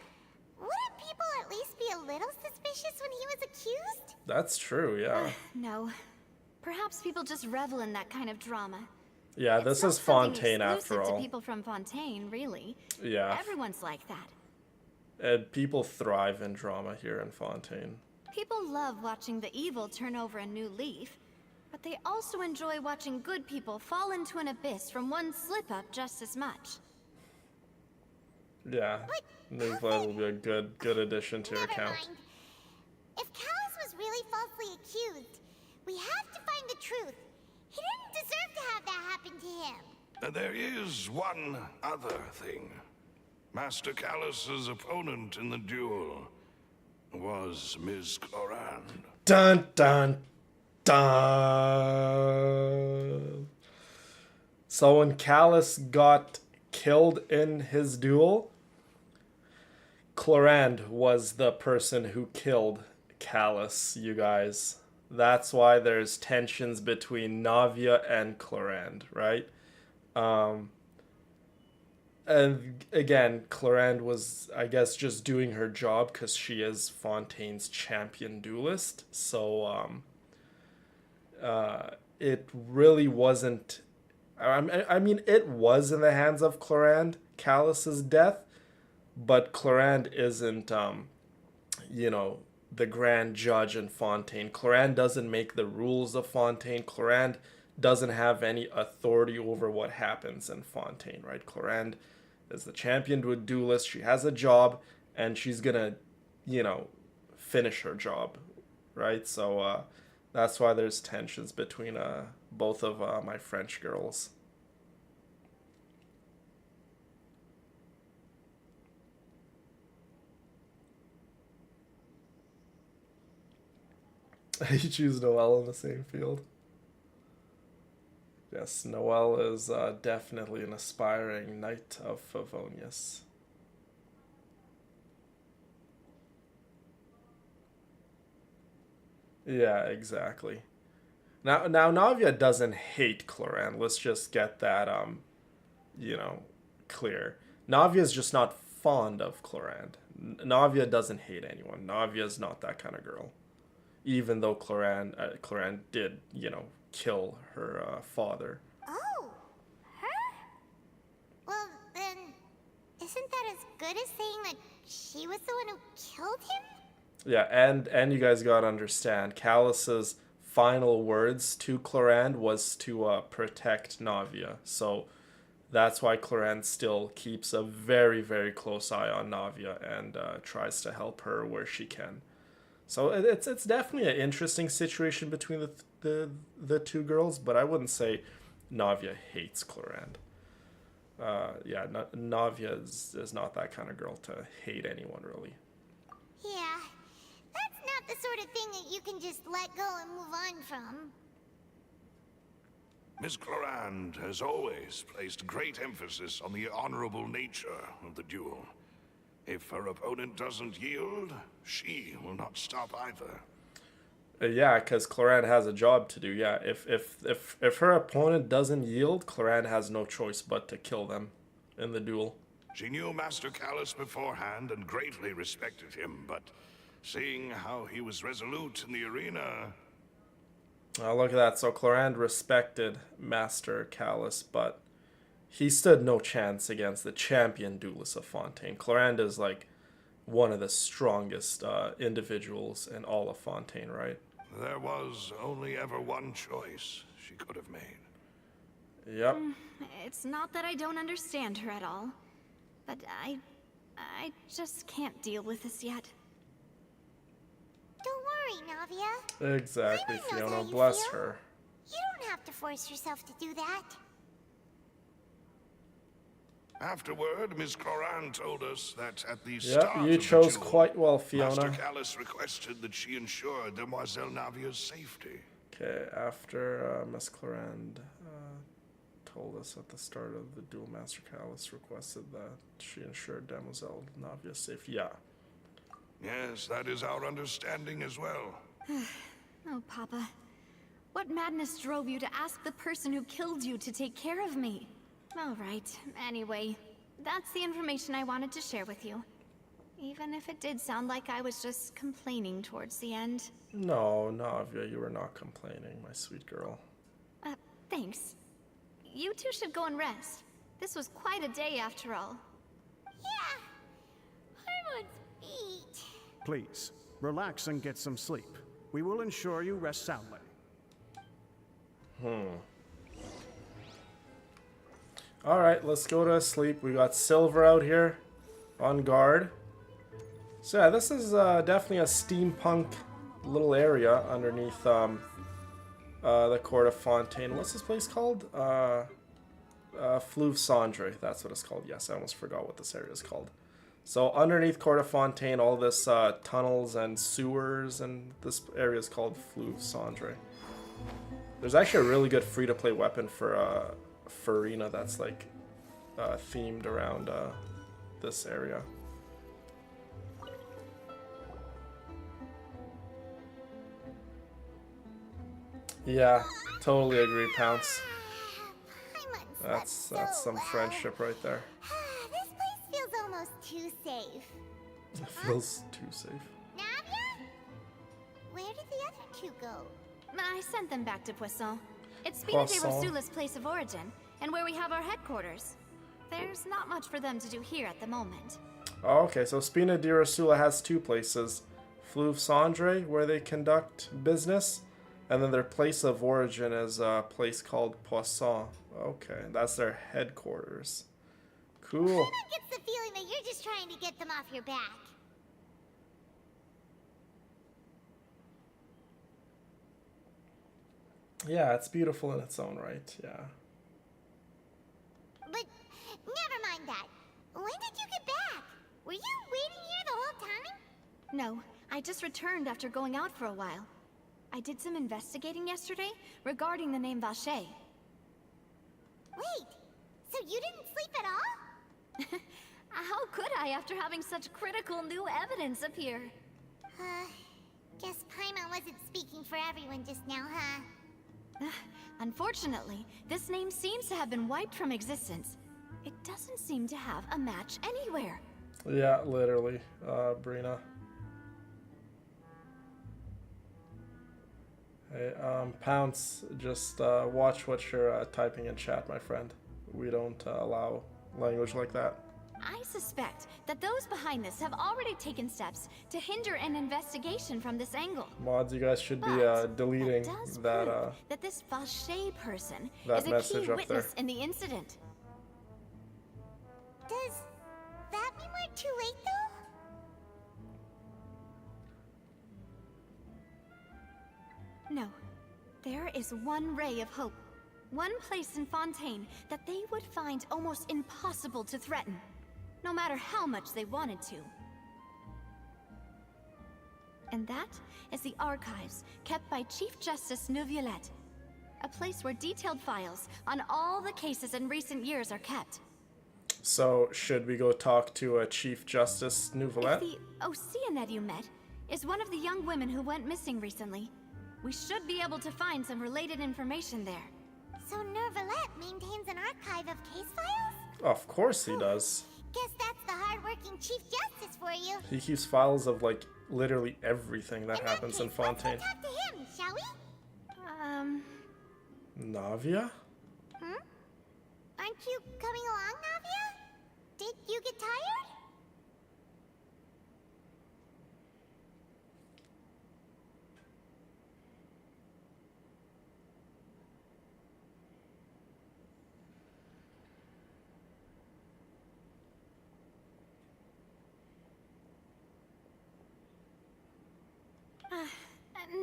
wouldn't people at least be a little suspicious when he was accused? That's true, yeah. No. Perhaps people just revel in that kind of drama. Yeah, It's this not is something Fontaine after exclusive all. to people from Fontaine, really. Yeah, Everyone's like that. and people thrive in drama here in Fontaine. People love watching the evil turn over a new leaf, but they also enjoy watching good people fall into an abyss from one slip-up just as much. Yeah, New Blood will be a good addition to your Never account. mind. If Callus was really falsely accused, we have to find the truth. He didn't deserve to have that happen to him. There is one other thing. Master Callus's opponent in the duel was Ms. Clorand. Dun dun dun. So when Callus got killed in his duel, Clorand was the person who killed Callus, you guys. That's why there's tensions between Navia and Clorand, right? And again, Clorand was, I guess, just doing her job because she is Fontaine's champion duelist. So it really wasn't. I mean, it was in the hands of Clorand, Callus's death, but Clorand isn't, you know, the grand judge in Fontaine. Clorand doesn't make the rules of Fontaine. Clorand doesn't have any authority over what happens in Fontaine, right? Clorand is the champion duelist. She has a job, and she's gonna, you know, finish her job, right? So that's why there's tensions between both of my French girls. You choose Noelle in the same field. Yes, Noelle is definitely an aspiring knight of Favonius. Yeah, exactly. Now Navia doesn't hate Clorand. Let's just get that you know, clear. Navia's just not fond of Clorand. Navia doesn't hate anyone. Navia's not that kind of girl. Even though Clorand did, you know, kill her father. Oh, her? Well, then, isn't that as good as saying that she was the one who killed him? Yeah, and you guys gotta understand, Callus's final words to Clorand was to protect Navia. So that's why Clorand still keeps a very, very close eye on Navia and tries to help her where she can. So it's definitely an interesting situation between the two girls, but I wouldn't say Navia hates Clorand. Yeah, Navia is not that kind of girl to hate anyone, really. Yeah, that's not the sort of thing that you can just let go and move on from. Miss Clorand has always placed great emphasis on the honorable nature of the duel. If her opponent doesn't yield, she will not stop either. Yeah, because Clorand has a job to do. Yeah, if her opponent doesn't yield, Clorand has no choice but to kill them in the duel. She knew Master Callus beforehand and greatly respected him, but seeing how he was resolute in the arena... Oh, look at that. So Clorand respected Master Callus, but he stood no chance against the champion duelist of Fontaine. Clorand is like one of the strongest individuals in all of Fontaine, right? There was only ever one choice she could have made. Yep. It's not that I don't understand her at all, but I just can't deal with this yet. Don't worry, Navia. Exactly, Everyone knows how Fiona. you Bless feel. her. You don't have to force yourself to do that. Afterward, Miss Cloran told us that at the Yep, start you of the chose duel, quite well, Master Fiona. Callus requested that she ensure Demoiselle Navia's safety. Okay, after Miss Clarand told us at the start of the duel, Master Callus requested that she ensure Demoiselle Navia's safety. Yeah. Yes, that is our understanding as well. Oh, Papa. What madness drove you to ask the person who killed you to take care of me? All right. Anyway, that's the information I wanted to share with you. Even if it did sound like I was just complaining towards the end. No, Navia, you were not complaining, my sweet girl. Thanks. You two should go and rest. This was quite a day after all. Yeah. Harmon's feet. Please, relax and get some sleep. We will ensure you rest soundly. Alright, let's go to sleep. We got Silver out here on guard. So yeah, this is definitely a steampunk little area underneath the Court of Fontaine. What's this place called? Fleuve Cendré. That's what it's called. Yes, I almost forgot what this area is called. So underneath Court of Fontaine, all this tunnels and sewers, and this area is called Fleuve Cendré. There's actually a really good free-to-play weapon for Farina that's like themed around this area. Yeah, totally agree, Pounce. Harmon slept That's so some well. friendship right there. This place feels almost too safe. It feels too safe. Navia? Where did the other two go? I sent them back to Poisson. It's Spina de Poisson. Rosula's place of origin, and where we have our headquarters. There's not much for them to do here at the moment. Oh, okay, so Spina di Rosula has two places. Fleuve Cendré, where they conduct business, and then their place of origin is a place called Poisson. Okay, that's their headquarters. Cool. Harmon gets the feeling that you're just trying to get them off your back. Yeah, it's beautiful in its own right, yeah. But never mind that. When did you get back? Were you waiting here the whole time? No, I just returned after going out for a while. I did some investigating yesterday regarding the name Vacher. Wait, so you didn't sleep at all? How could I after having such critical new evidence appear? Guess Paimon wasn't speaking for everyone just now, huh? Unfortunately, this name seems to have been wiped from existence. It doesn't seem to have a match anywhere. Yeah, literally, Brina. Hey, Pounce, just watch what you're typing in chat, my friend. We don't allow language like that. I suspect that those behind this have already taken steps to hinder an investigation from this angle. Mods, you guys should be But deleting that does that prove that this Vacher person that is a message key up witness there. in the incident. Does that mean we're too late, though? No. There is one ray of hope. One place in Fontaine that they would find almost impossible to threaten, no matter how much they wanted to. And that is the archives kept by Chief Justice Neuvillette. A place where detailed files on all the cases in recent years are kept. So, should we go talk to Chief Justice If Neuvillette? the Ocean that you met is one of the young women who went missing recently, we should be able to find some related information there. So Neuvillette maintains an archive of case files? Of course he does. Guess that's the hard-working Chief Justice for you. He keeps files of, like, literally everything that In happens in case, let's go Fontaine. talk to him, shall we? Navia? Aren't you coming along, Navia? Did you get tired?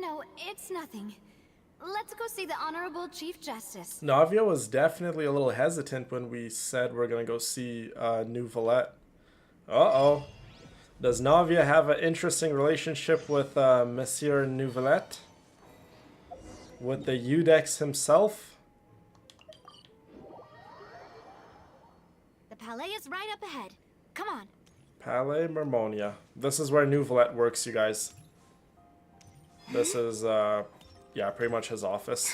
No, it's nothing. let's go see the Honorable Chief Justice. Navia was definitely a little hesitant when we said we're gonna go see New Valette. Uh-oh. Does Navia have an interesting relationship with Monsieur New Valette? With the Udex himself? The Palais is right up ahead. Come on. Palais Mermonia. This is where New Valette works, you guys. This is, yeah, pretty much his office.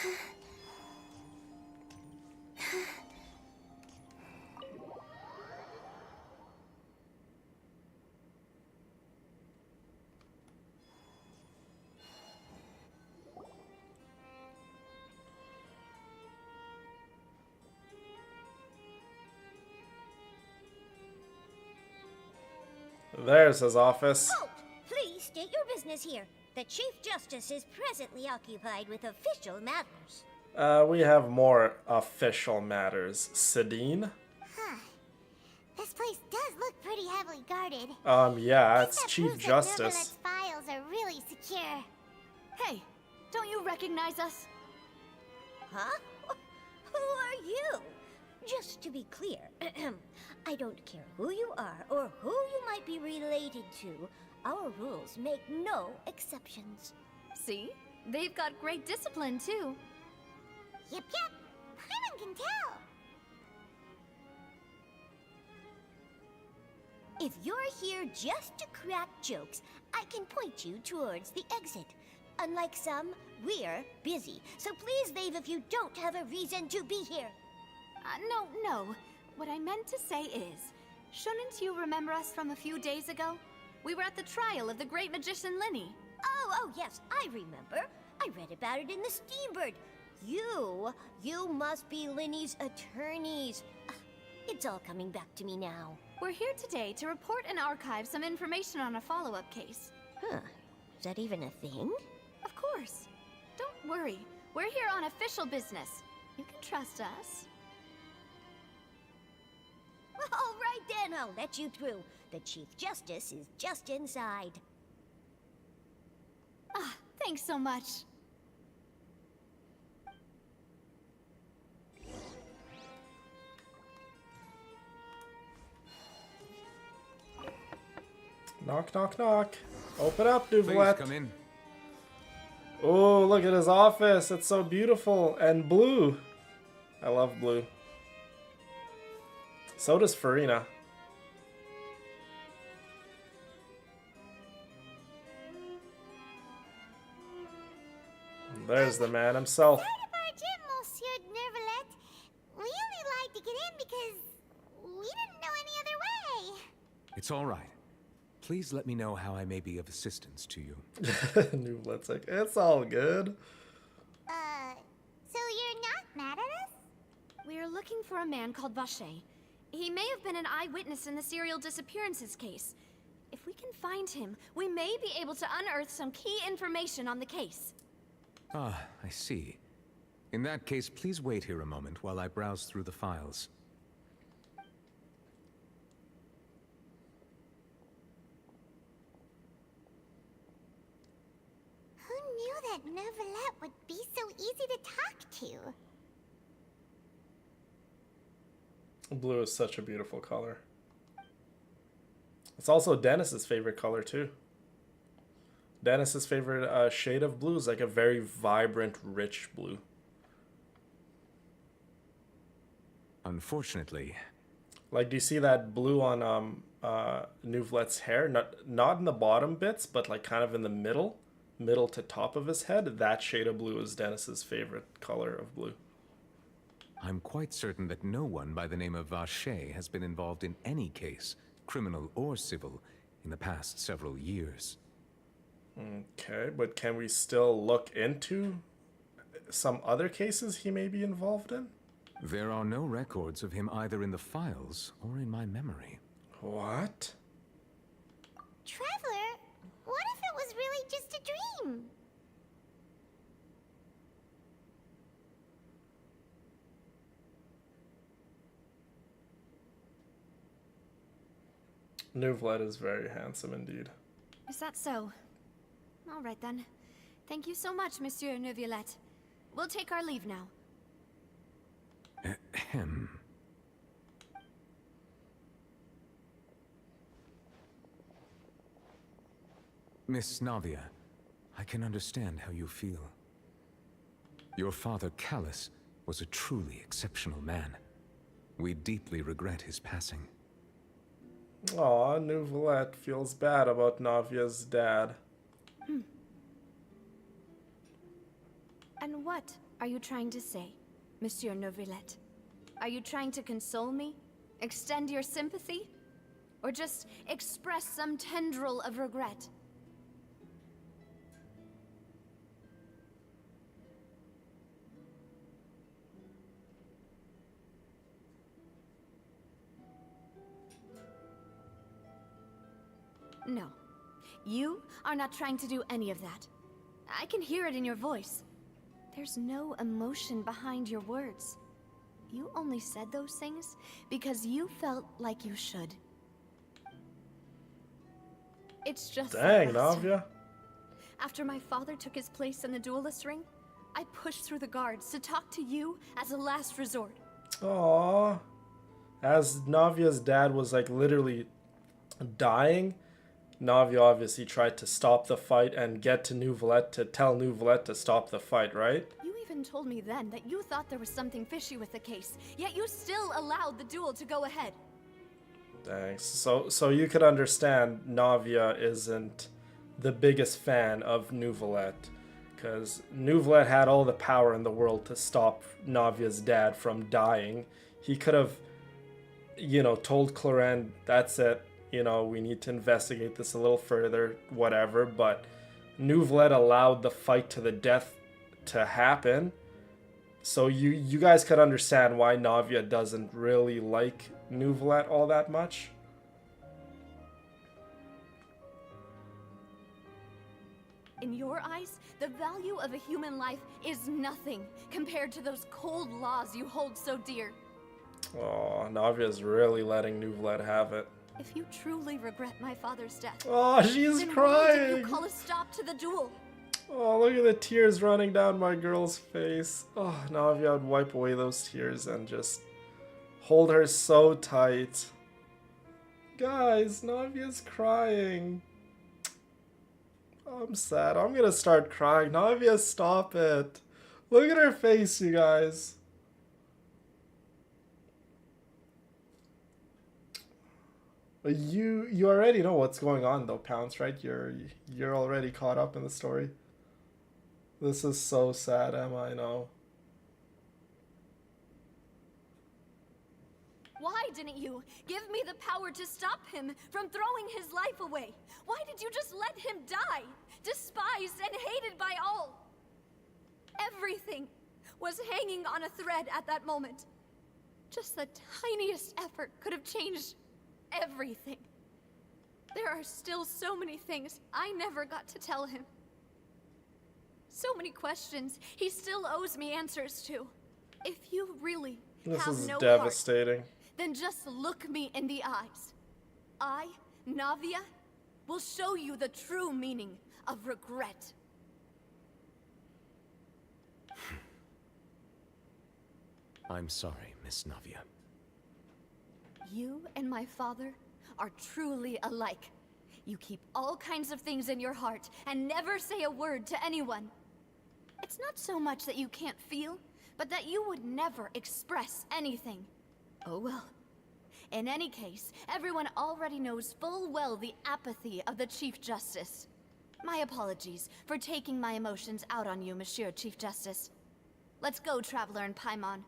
There's his office. Halt! Please state your business here. The Chief Justice is presently occupied with official matters. We have more official matters. Sadine? This place does look pretty heavily guarded. Yeah, it's That Chief proves that Justice. Nervalette's files are really secure. Hey, don't you recognize us? Huh? Who are you? Just to be clear, I don't care who you are or who you might be related to. Our rules make no exceptions. See? They've got great discipline, too. Yep. Paimon can tell. If you're here just to crack jokes, I can point you towards the exit. Unlike some, we're busy, so please leave if you don't have a reason to be here. No. What I meant to say is, shouldn't you remember us from a few days ago? We were at the trial of the great magician Linny. Oh, yes, I remember. I read about it in the Steambird. You must be Linny's attorneys. It's all coming back to me now. We're here today to report and archive some information on a follow-up case. Huh. Is that even a thing? Of course. Don't worry. We're here on official business. You can trust us. All right then, I'll let you through. The Chief Justice is just inside. Thanks so much. Knock, knock, knock. Open up, Please Duvelet. come in. Oh, look at his office. It's so beautiful and blue. I love blue. So does Farina. There's the man himself. Part of our gym, Monsieur Nervalet. We only lied to get in because we didn't know any other way. It's all right. Please let me know how I may be of assistance to you. New Blitzek. It's all good. So you're not mad at us? We're looking for a man called Vacher. He may have been an eyewitness in the serial disappearances case. If we can find him, we may be able to unearth some key information on the case. Ah, I see. In that case, please wait here a moment while I browse through the files. Who knew that Nervalet would be so easy to talk to? Blue is such a beautiful color. It's also Dennis's favorite color too. Dennis's favorite shade of blue is like a very vibrant, rich blue. Unfortunately, Like, do you see that blue on Nuvelet's hair? Not in the bottom bits, but like kind of in the middle to top of his head. That shade of blue is Dennis's favorite color of blue. I'm quite certain that no one by the name of Vacher has been involved in any case, criminal or civil, in the past several years. Okay, but can we still look into some other cases he may be involved in? There are no records of him either in the files or in my memory. What? Traveler, what if it was really just a dream? Nuvelet is very handsome indeed. Is that so? All right then. Thank you so much, Monsieur Neuvillette. We'll take our leave now. Ahem. Miss Navia, I can understand how you feel. Your father, Callus, was a truly exceptional man. We deeply regret his passing. Aw, Nouvelette feels bad about Navia's dad. And what are you trying to say, Monsieur Neuvillette? Are you trying to console me? Extend your sympathy? Or just express some tendril of regret? No. You are not trying to do any of that. I can hear it in your voice. There's no emotion behind your words. You only said those things because you felt like you should. It's just Dang, like last time. Navia. After my father took his place in the duelist ring, I pushed through the guards to talk to you as a last resort. Aww. As Navia's dad was like literally dying, Navia obviously tried to stop the fight and get to Nouvelette to tell Nouvelette to stop the fight, right? You even told me then that you thought there was something fishy with the case, yet you still allowed the duel to go ahead. Thanks. So you could understand Navia isn't the biggest fan of Nouvelette, because Nouvelette had all the power in the world to stop Navia's dad from dying. He could have, you know, told Clorinde, that's it, you know, we need to investigate this a little further, whatever, but Nouvelette allowed the fight to the death to happen. So you guys could understand why Navia doesn't really like Nouvelette all that much. In your eyes, the value of a human life is nothing compared to those cold laws you hold so dear. Oh, Navia's really letting Nouvelette have it. If you truly regret my father's death, Oh, she's then why crying. did you call a stop to the duel? Oh, look at the tears running down my girl's face. Oh, Navia would wipe away those tears and just hold her so tight. Guys, Navia's crying. I'm sad. I'm gonna start crying. Navia, stop it. Look at her face, you guys. You already know what's going on though, Pounce, right? You're already caught up in the story. This is so sad, Emma, I know. Why didn't you give me the power to stop him from throwing his life away? Why did you just let him die, despised and hated by all? Everything was hanging on a thread at that moment. Just the tiniest effort could have changed everything. There are still so many things I never got to tell him. So many questions he still owes me answers to. If you really This have is no devastating. heart, then just look me in the eyes. I, Navia, will show you the true meaning of regret. I'm sorry, Miss Navia. You and my father are truly alike. You keep all kinds of things in your heart and never say a word to anyone. It's not so much that you can't feel, but that you would never express anything. Oh well. In any case, everyone already knows full well the apathy of the Chief Justice. My apologies for taking my emotions out on you, Monsieur Chief Justice. Let's go, Traveler and Paimon.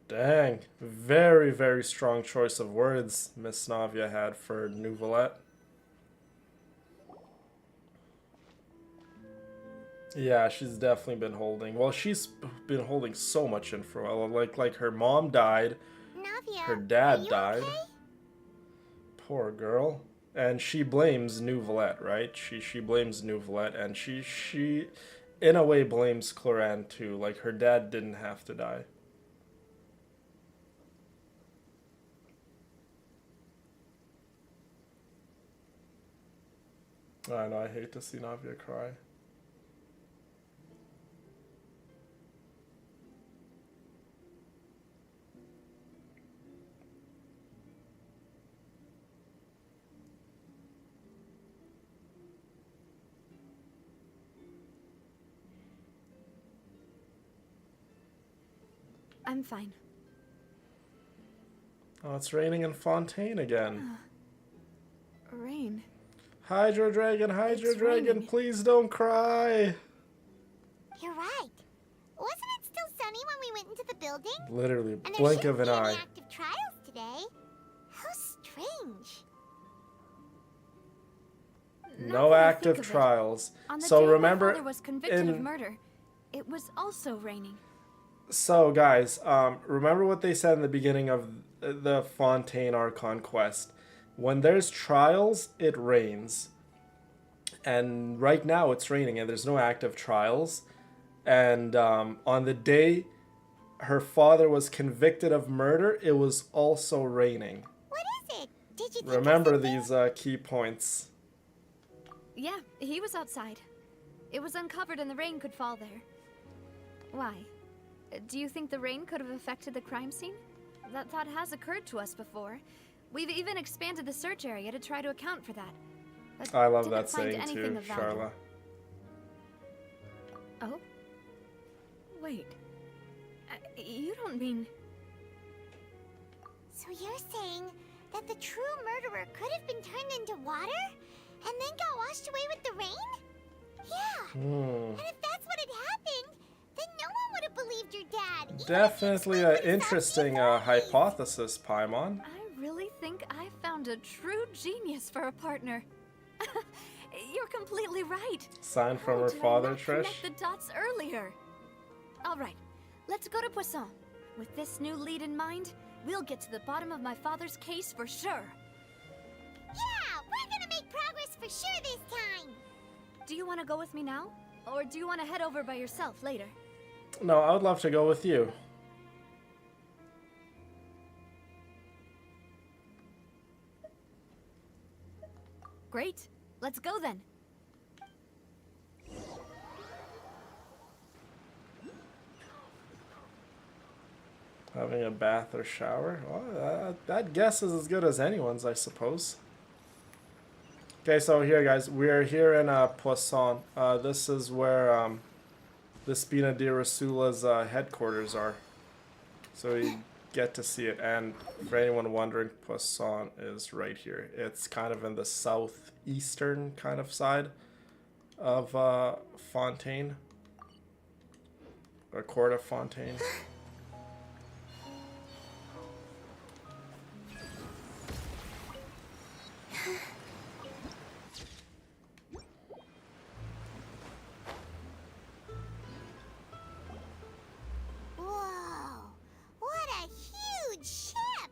Dang. Very, very strong choice of words Miss Navia had for Nouvelette. Yeah, she's definitely been holding. Well, she's been holding so much in for a while. Like her mom died. Navia, Her dad are you died. okay? Poor girl. And she blames Nouvelette, right? She blames Nouvelette, and she in a way blames Clorinde too. Like her dad didn't have to die. I know, I hate to see Navia cry. I'm fine. Oh, it's raining in Fontaine again. Rain. Hydro Dragon, raining. please don't cry. You're right. Wasn't it still sunny when we went into the building? Literally, And there blink shouldn't of an be any eye. active trials today. How strange. No Now that I active think of it, trials. On the So day remember, my father was convicted of in murder, it was also raining. so guys, remember what they said in the beginning of the Fontaine Archon quest. When there's trials, it rains. And right now it's raining and there's no active trials. And on the day her father was convicted of murder, it was also raining. What is it? Did you think of Remember something? these key points. Yeah, he was outside. It was uncovered and the rain could fall there. Why? Do you think the rain could have affected the crime scene? That thought has occurred to us before. We've even expanded the search area to try to account for that. But I love didn't that find saying anything too, of value. Charla. Oh? Wait. You don't mean... So you're saying that the true murderer could have been turned into water and then got washed away with the rain? Yeah. And if that's what had happened, then no one would have believed your dad. even if you Definitely explained an what exactly interesting it was. hypothesis, Paimon. I really think I found a true genius for a partner. You're completely right. Sign from How her did I father, not Trish. connect the dots earlier? All right, let's go to Poisson. With this new lead in mind, we'll get to the bottom of my father's case for sure. Yeah, we're gonna make progress for sure this time. Do you want to go with me now? Or do you want to head over by yourself later? No, I would love to go with you. Great. Let's go then. Having a bath or shower? Well, that guess is as good as anyone's, I suppose. Okay, so here, guys, we're here in Poisson. This is where the Spina di Rosula's headquarters are. So we get to see it. And for anyone wondering, Poisson is right here. It's kind of in the southeastern kind of side of Fontaine. Or Court of Fontaine. Whoa, what a huge ship!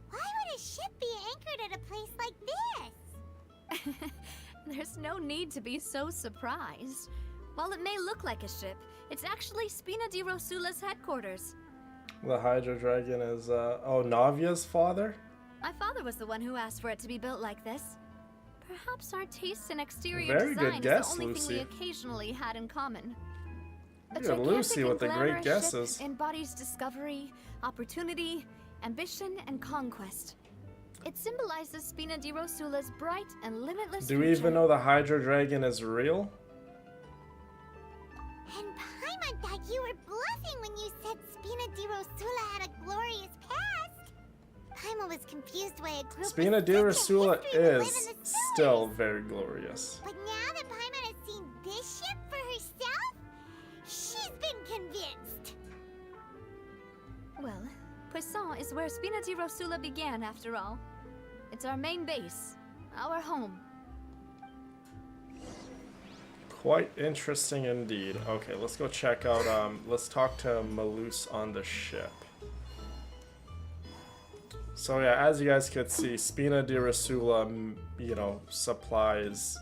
Why would a ship be anchored at a place like this? There's no need to be so surprised. While it may look like a ship, it's actually Spina di Rosula's headquarters. The Hydro Dragon is, Navia's father? My father was the one who asked for it to be built like this. Perhaps our taste in exterior Very good design guess, is the only Lucy. thing we occasionally had in common. A Look at Lucy gigantic with the and great glamorous guesses. ship embodies discovery, opportunity, ambition, and conquest. It symbolizes Spina di Rosula's bright and limitless Do we future. even know the Hydro Dragon is real? And Paimon thought you were bluffing when you said Spina di Rosula had a glorious past. Paimon was confused why a group Spina with di such a Rosula history would live is in the still sewers. very glorious. But now that Paimon has seen this ship for herself, she's been convinced. Well, Poisson is where Spina di Rosula began, after all. It's our main base, our home. Quite interesting indeed. Okay, let's go check out, let's talk to Malus on the ship. So yeah, as you guys could see, Spina di Rosula, supplies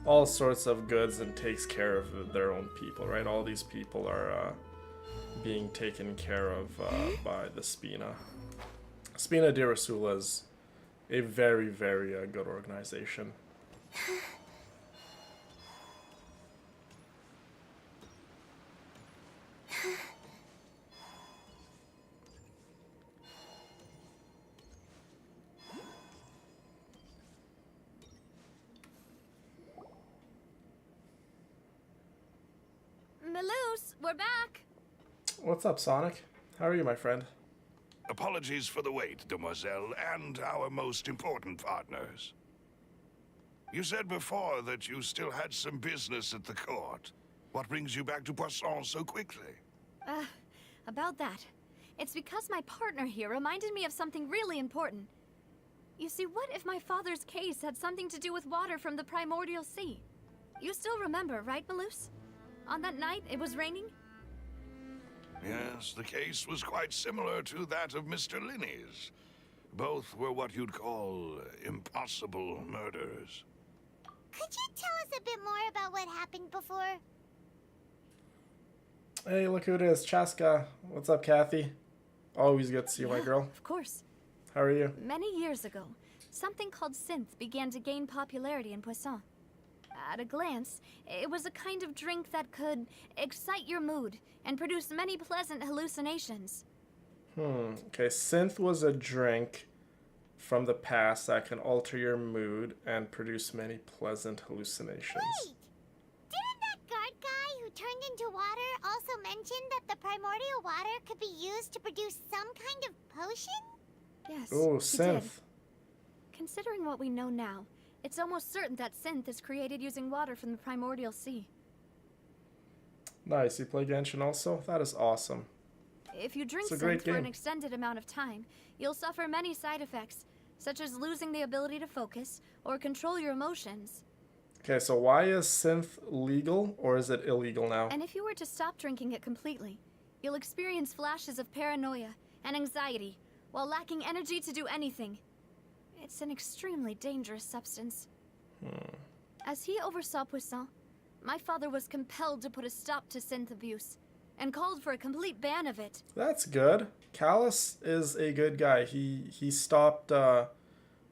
all sorts of goods and takes care of their own people, right? All these people are being taken care of by the Spina. Spina di Rosula is a very, very good organization. Malus, we're back! What's up, Sonic? How are you, my friend? Apologies for the wait, demoiselle, and our most important partners. You said before that you still had some business at the court. What brings you back to Poisson so quickly? About that. It's because my partner here reminded me of something really important. You see, what if my father's case had something to do with water from the primordial sea? You still remember, right, Malus? On that night, it was raining? Yes, the case was quite similar to that of Mr. Linney's. Both were what you'd call impossible murders. Could you tell us a bit more about what happened before? Hey, look who it is, Chaska. What's up, Kathy? Always good to see you, my girl. Of course. How are you? Many years ago, something called synth began to gain popularity in Poisson. At a glance, it was a kind of drink that could excite your mood and produce many pleasant hallucinations. Okay, synth was a drink from the past that can alter your mood and produce many pleasant hallucinations. Wait! Didn't that guard guy who turned into water also mention that the primordial water could be used to produce some kind of potion? Yes, Oh, he synth. did. Considering what we know now, it's almost certain that synth is created using water from the primordial sea. Nice, you play Genshin also? That is awesome. If you drink It's a great synth for an game. extended amount of time, you'll suffer many side effects, such as losing the ability to focus or control your emotions. Okay, so why is synth legal or is it illegal now? And if you were to stop drinking it completely, you'll experience flashes of paranoia and anxiety while lacking energy to do anything. It's an extremely dangerous substance. As he oversaw Poisson, my father was compelled to put a stop to synth abuse and called for a complete ban of it. That's good. Callus is a good guy. He stopped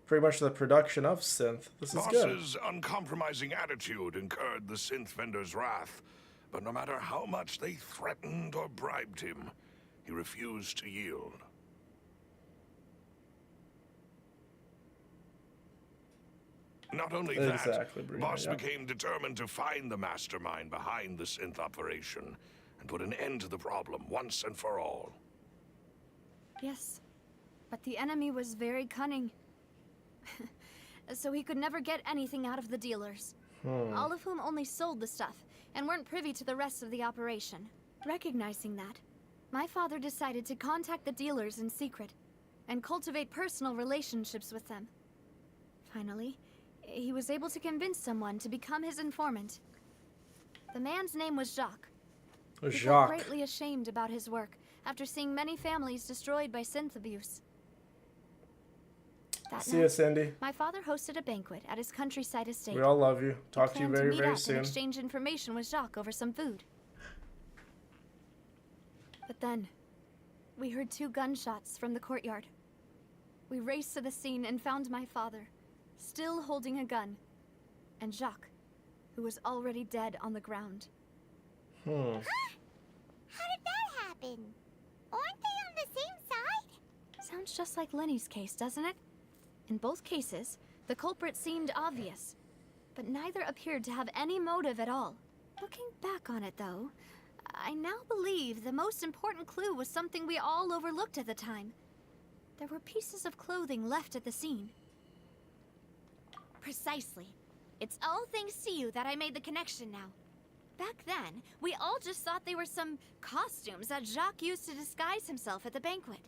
pretty much the production of synth. This is good. Boss's uncompromising attitude incurred the synth vendor's wrath, but no matter how much they threatened or bribed him, he refused to yield. Not only Exactly, that, Bruno, Boss yeah. became determined to find the mastermind behind the synth operation and put an end to the problem once and for all. Yes, but the enemy was very cunning. So he could never get anything out of the dealers. All of whom only sold the stuff and weren't privy to the rest of the operation. Recognizing that, my father decided to contact the dealers in secret and cultivate personal relationships with them. Finally, he was able to convince someone to become his informant. The man's name was Jacques. He felt Jacques. greatly ashamed about his work after seeing many families destroyed by synth abuse. That See you, Cindy. my father hosted a banquet at his countryside estate. We all love you. He Talk to you planned very, meet very up soon. and exchange information with Jacques over some food. But then, we heard 2 gunshots from the courtyard. We raced to the scene and found my father, still holding a gun, and Jacques, who was already dead on the ground. How did that happen? Aren't they on the same side? Sounds just like Lenny's case, doesn't it? In both cases, the culprit seemed obvious, but neither appeared to have any motive at all. Looking back on it, though, I now believe the most important clue was something we all overlooked at the time. There were pieces of clothing left at the scene. Precisely. It's all thanks to you that I made the connection now. Back then, we all just thought they were some costumes that Jacques used to disguise himself at the banquet.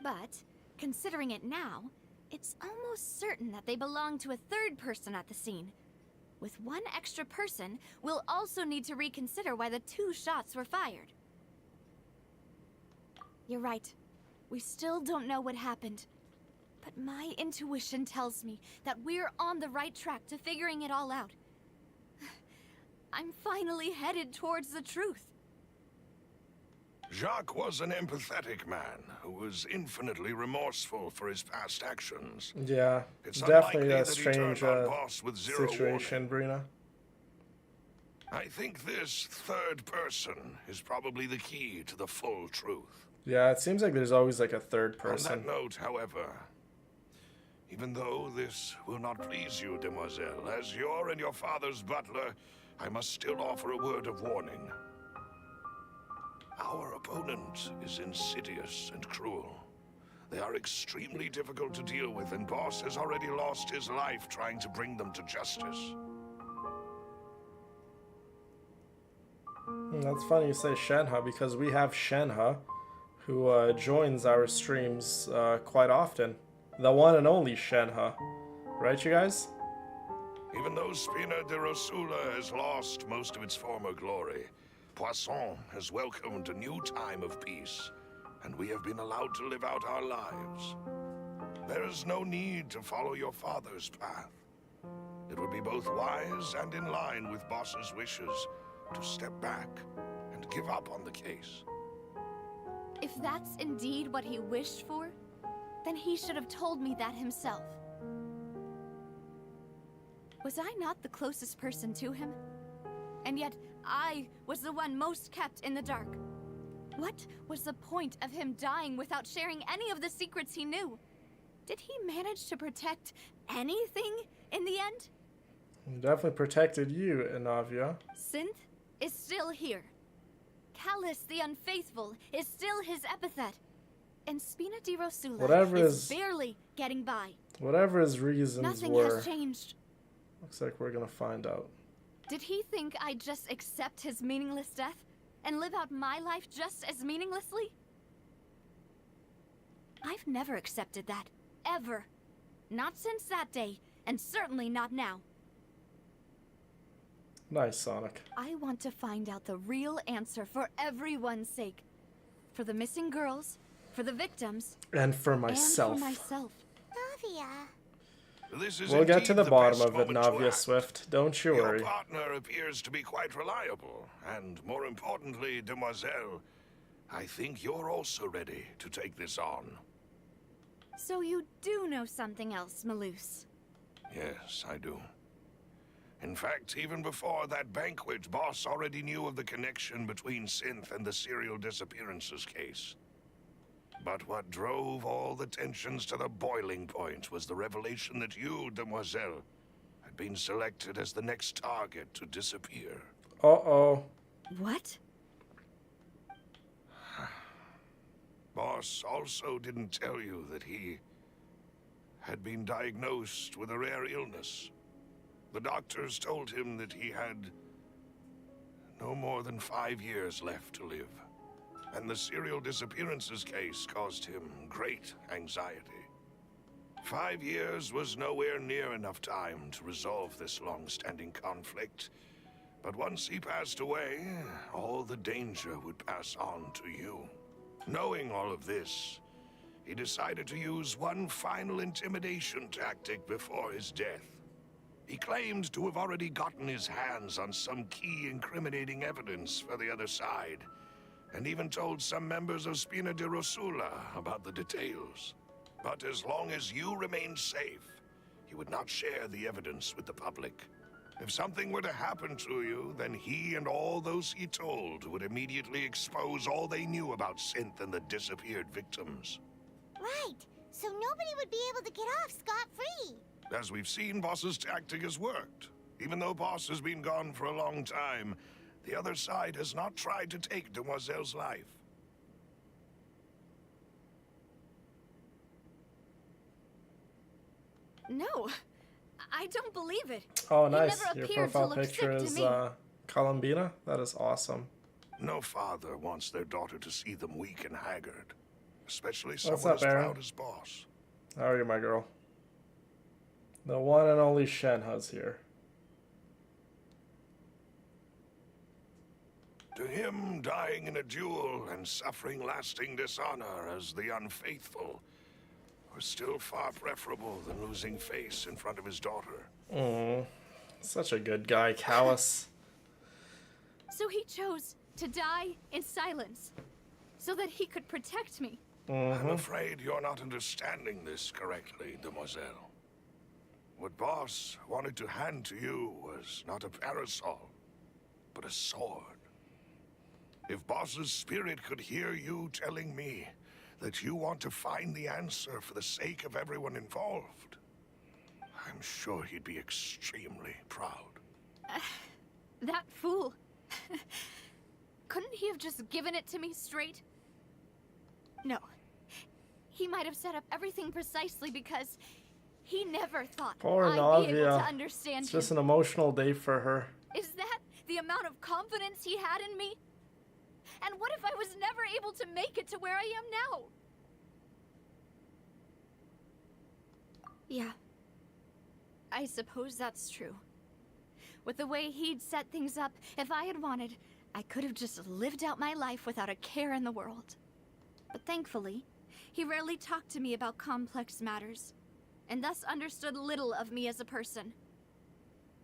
But, considering it now, it's almost certain that they belong to a third person at the scene. With one extra person, we'll also need to reconsider why the 2 shots were fired. You're right. We still don't know what happened. But my intuition tells me that we're on the right track to figuring it all out. I'm finally headed towards the truth. Jacques was an empathetic man who was infinitely remorseful for his past actions. Yeah, It's definitely unlikely a that he turned strange on Boss with zero situation, Brina. I think this third person is probably the key to the full truth. Yeah, it seems like there's always like a third On person. that note, however, even though this will not please you, demoiselle, as you're and your father's butler, I must still offer a word of warning. Our opponent is insidious and cruel. They are extremely difficult to deal with, and Boss has already lost his life trying to bring them to justice. That's funny you say Shenhe, because we have Shenhe, who joins our streams quite often. The one and only Shenhe. Right, you guys? Even though Spina de Rosula has lost most of its former glory, Poisson has welcomed a new time of peace, and we have been allowed to live out our lives. There is no need to follow your father's path. It would be both wise and in line with Boss's wishes to step back and give up on the case. If that's indeed what he wished for, then he should have told me that himself. Was I not the closest person to him? And yet, I was the one most kept in the dark. What was the point of him dying without sharing any of the secrets he knew? Did he manage to protect anything in the end? He definitely protected you, Inavia. Synth is still here. Callus the Unfaithful is still his epithet. And Spina di Rosula is barely getting by. Whatever his reasons Nothing were, has changed. looks like we're gonna find out. Did he think I'd just accept his meaningless death and live out my life just as meaninglessly? I've never accepted that. Ever. Not since that day, and certainly not now. Nice, Sonic. I want to find out the real answer for everyone's sake. For the missing girls, for the victims, And for myself. and for myself. Navia. This is We'll get to indeed the bottom best of it, moment to Navia act. Swift. Don't you Your worry. partner appears to be quite reliable, and more importantly, Demoiselle, I think you're also ready to take this on. So you do know something else, Malus. Yes, I do. In fact, even before that banquet, Boss already knew of the connection between Synth and the serial disappearances case. But what drove all the tensions to the boiling point was the revelation that you, Demoiselle, had been selected as the next target to disappear. Uh-oh. What? Boss also didn't tell you that he had been diagnosed with a rare illness. The doctors told him that he had no more than 5 years left to live. And the serial disappearances case caused him great anxiety. 5 years was nowhere near enough time to resolve this long-standing conflict. But once he passed away, all the danger would pass on to you. Knowing all of this, he decided to use one final intimidation tactic before his death. He claimed to have already gotten his hands on some key incriminating evidence for the other side, and even told some members of Spina de Rosula about the details. But as long as you remained safe, he would not share the evidence with the public. If something were to happen to you, then he and all those he told would immediately expose all they knew about Synth and the disappeared victims. Right. So nobody would be able to get off scot-free. As we've seen, Boss's tactic has worked. Even though Boss has been gone for a long time, the other side has not tried to take Demoiselle's life. No, I don't believe it. Oh, He nice. never Your appeared to profile look picture sick to is me. Columbina. That is awesome. No father wants their daughter to see them weak and haggard, especially What's someone up, as Aaron? proud as Boss. How are you, my girl? The one and only Shenhe's here. To him, dying in a duel and suffering lasting dishonor as the unfaithful was still far preferable than losing face in front of his daughter. Such a good guy, Callus. So he chose to die in silence, so that he could protect me. I'm afraid you're not understanding this correctly, Demoiselle. What Boss wanted to hand to you was not a parasol, but a sword. If Boss's spirit could hear you telling me that you want to find the answer for the sake of everyone involved, I'm sure he'd be extremely proud. That fool. Couldn't he have just given it to me straight? No. He might have set up everything precisely because he never thought Poor I'd be able Navia. to understand It's just him. an emotional day for her. Is that the amount of confidence he had in me? And what if I was never able to make it to where I am now? Yeah. I suppose that's true. With the way he'd set things up, if I had wanted, I could have just lived out my life without a care in the world. But thankfully, he rarely talked to me about complex matters, and thus understood little of me as a person.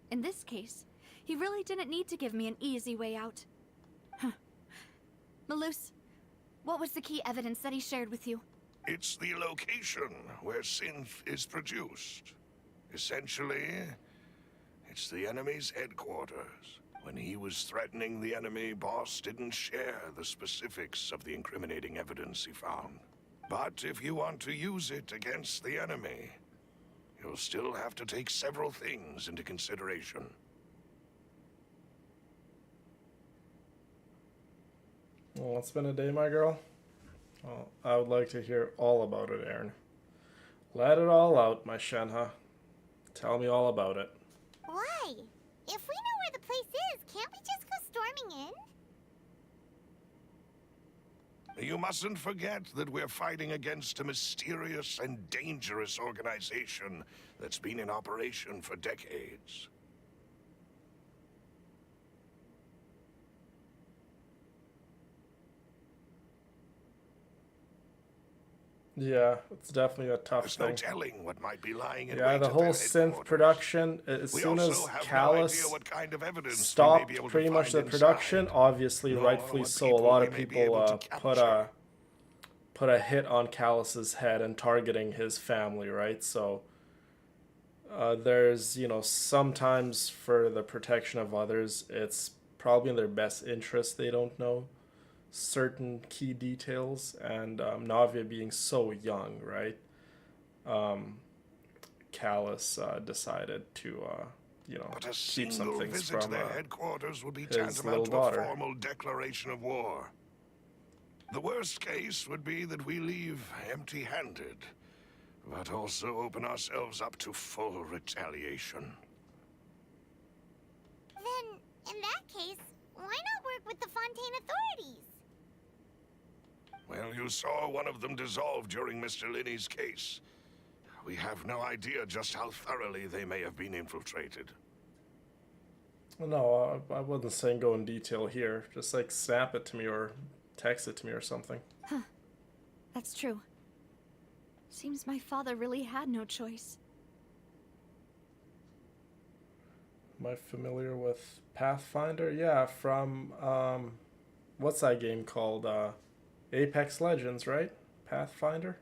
In this case, he really didn't need to give me an easy way out. Huh. Malus, what was the key evidence that he shared with you? It's the location where synth is produced. Essentially, it's the enemy's headquarters. When he was threatening the enemy, Boss didn't share the specifics of the incriminating evidence he found. But if you want to use it against the enemy, you'll still have to take several things into consideration. Well, it's been a day, my girl. Well, I would like to hear all about it, Aaron. Let it all out, my Shenhe. Tell me all about it. Why? If we know where the place is, can't we just go storming in? You mustn't forget that we're fighting against a mysterious and dangerous organization that's been in operation for decades. Yeah, it's definitely a tough There's no thing. telling what might be lying in Yeah, wait the at whole their synth headquarters. production, as We soon as also have no Callus idea what kind of evidence we may stopped be able to pretty much the find production, inside, obviously, nor rightfully what so, a people lot we of may be people able to capture. put a hit on Callus's head and targeting his family, right? So there's, you know, sometimes for the protection of others, it's probably in their best interest they don't know certain key details, and Navia being so young, right? Callus decided to, you know, But a keep some single things visit to from their headquarters would be his little tantamount to daughter. a formal declaration of war. The worst case would be that we leave empty-handed, but also open ourselves up to full retaliation. Then, in that case, why not work with the Fontaine authorities? Well, you saw one of them dissolve during Mr. Linney's case. We have no idea just how thoroughly they may have been infiltrated. No, I wasn't saying go in detail here. Just like snap it to me or text it to me or something. That's true. Seems my father really had no choice. Am I familiar with Pathfinder? Yeah, from what's that game called? Apex Legends, right? Pathfinder?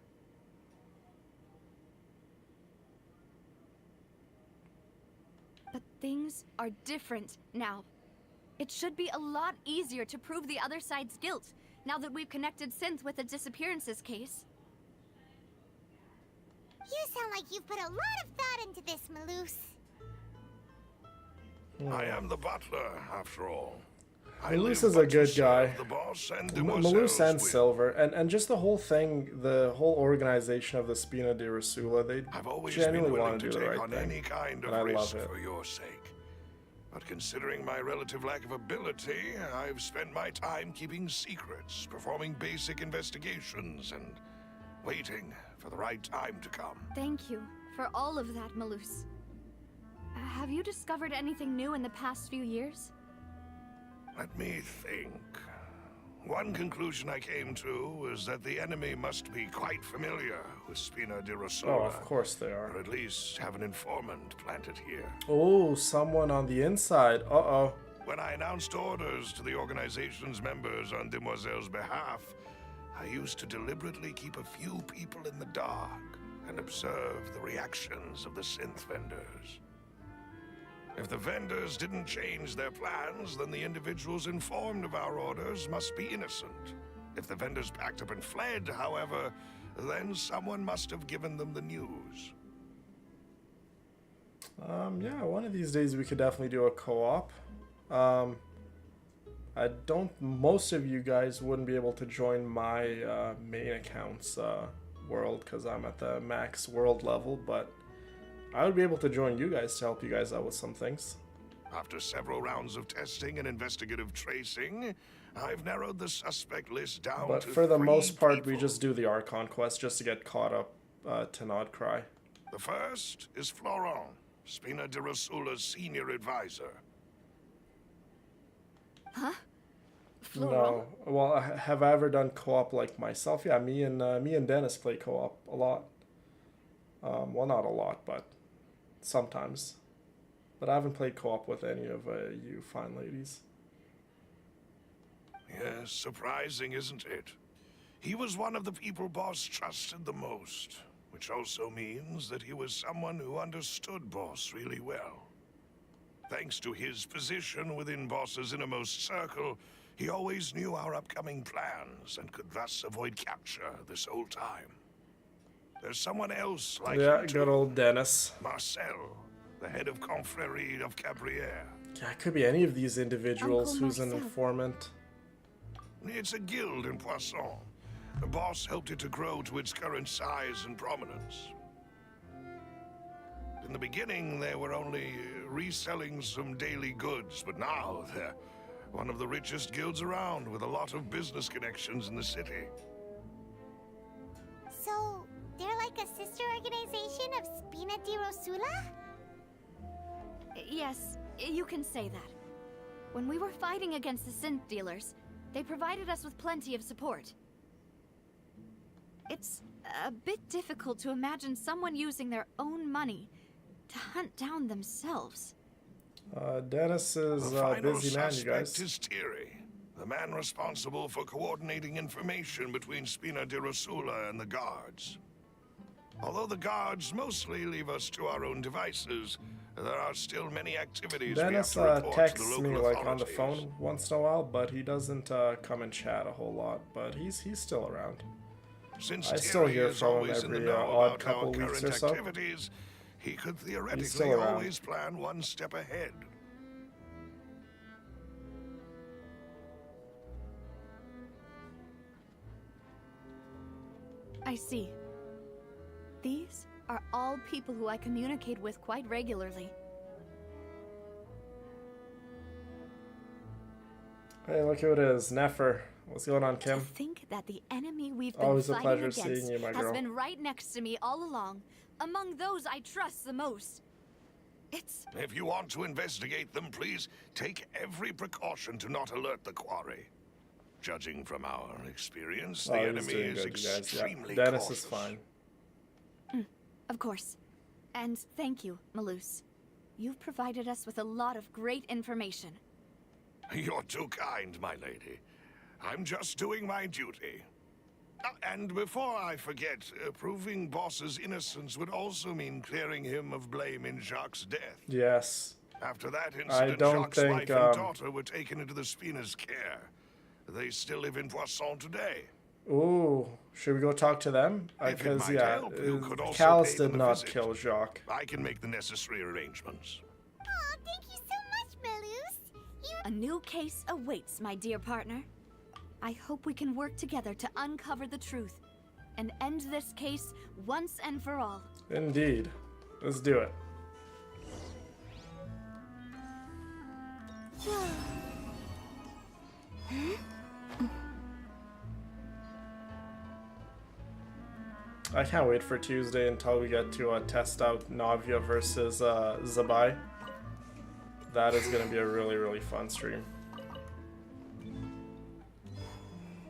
But things are different now. It should be a lot easier to prove the other side's guilt, now that we've connected Synth with the disappearances case. You sound like you've put a lot of thought into this, Malus. I am the butler, after all. Malus is a good guy. Malus and Silver. Silver, and just the whole thing, the whole organization of the Spina di Rosula, they I've always been genuinely willing want to to do the take right on thing. any kind of and I risk love it. for your sake. But considering my relative lack of ability, I've spent my time keeping secrets, performing basic investigations, and waiting for the right time to come. Thank you for all of that, Malus. Have you discovered anything new in the past few years? Let me think. One conclusion I came to is that the enemy must be quite familiar with Spina di Rosula. Oh, of course they Or are. at least have an informant planted here. Oh, someone on the inside. Uh-oh. When I announced orders to the organization's members on Demoiselle's behalf, I used to deliberately keep a few people in the dark and observe the reactions of the synth vendors. If the vendors didn't change their plans, then the individuals informed of our orders must be innocent. If the vendors packed up and fled, however, then someone must have given them the news. Yeah, one of these days we could definitely do a co-op. I don't. Most of you guys wouldn't be able to join my main account's world because I'm at the max world level, but I would be able to join you guys to help you guys out with some things. After several rounds of testing and investigative tracing, I've narrowed the suspect list down But to for the 3 most part, we people. just do the Archon quest just to get caught up to not cry. The first is Florent, Spina de Rosula's senior advisor. Huh? No. Well, have I ever done co-op like myself? Yeah, me and Dennis play co-op a lot. Well, not a lot, but sometimes. But I haven't played co-op with any of you fine ladies. Yes, surprising, isn't it? He was one of the people Boss trusted the most, which also means that he was someone who understood Boss really well. Thanks to his position within Boss's innermost circle, he always knew our upcoming plans and could thus avoid capture this whole time. There's someone else like Yeah, him good too. old Dennis. Marcel, the head of Confrérie of Cabrières. Yeah, it could be any of these individuals Uncle who's an Marcel. informant. It's a guild in Poisson. The boss helped it to grow to its current size and prominence. In the beginning, they were only reselling some daily goods, but now they're one of the richest guilds around with a lot of business connections in the city. So, they're like a sister organization of Spina di Rosula? Yes, you can say that. When we were fighting against the synth dealers, they provided us with plenty of support. It's a bit difficult to imagine someone using their own money to hunt down themselves. Dennis is The a final busy man, you suspect guys. is Thierry, the man responsible for coordinating information between Spina di Rosula and the guards. Although the guards mostly leave us to our own devices, there are still many activities Dennis we have to report to the texts local me like on the authorities. phone once in a while, but he doesn't come and chat a whole lot. But he's still around. Since I still Thierry hear is from him always in the every, know odd about couple our weeks current or so. activities, he could still theoretically around. always plan one step ahead. I see. These are all people who I communicate with quite regularly. Hey, look who it is, Nefer. What's going on, To Kim? think that the enemy we've been Always a fighting pleasure against seeing you, my has girl. been right next to me all along, among those I trust the most. It's... If you want to investigate them, please take every precaution to not alert the quarry. Judging from our experience, the Oh, he's enemy doing is good, you guys. extremely Yeah. Dennis cautious. is fine. Of course. And thank you, Malus. You've provided us with a lot of great information. You're too kind, my lady. I'm just doing my duty. And before I forget, proving Boss's innocence would also mean clearing him of blame in Jacques' death. Yes. After that incident, don't Jacques' think, wife and daughter were taken into the Spina's care. They still live in Poisson today. Ooh, should we go talk to them? If it Because might yeah, help, you could also Callus pay them did a not visit. kill Jacques. I can make the necessary arrangements. Oh, thank you so much, Malus. You A new case awaits, my dear partner. I hope we can work together to uncover the truth and end this case once and for all. Indeed. Let's do it. I can't wait for Tuesday until we get to test out Navia versus Zabai. That is going to be a really, really fun stream.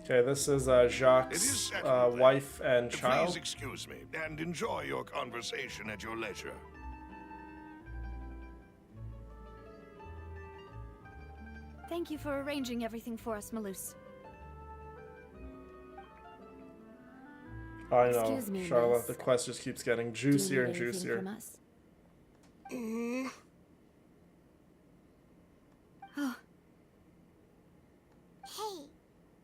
Okay, this is Jacques' It is settled, then. wife and Please child. excuse me, and enjoy your conversation at your leisure. Thank you for arranging everything for us, Malus. I know, Excuse me, Charlotte, miss. the quest just keeps getting Do you juicier need and anything juicier. from us? Hey,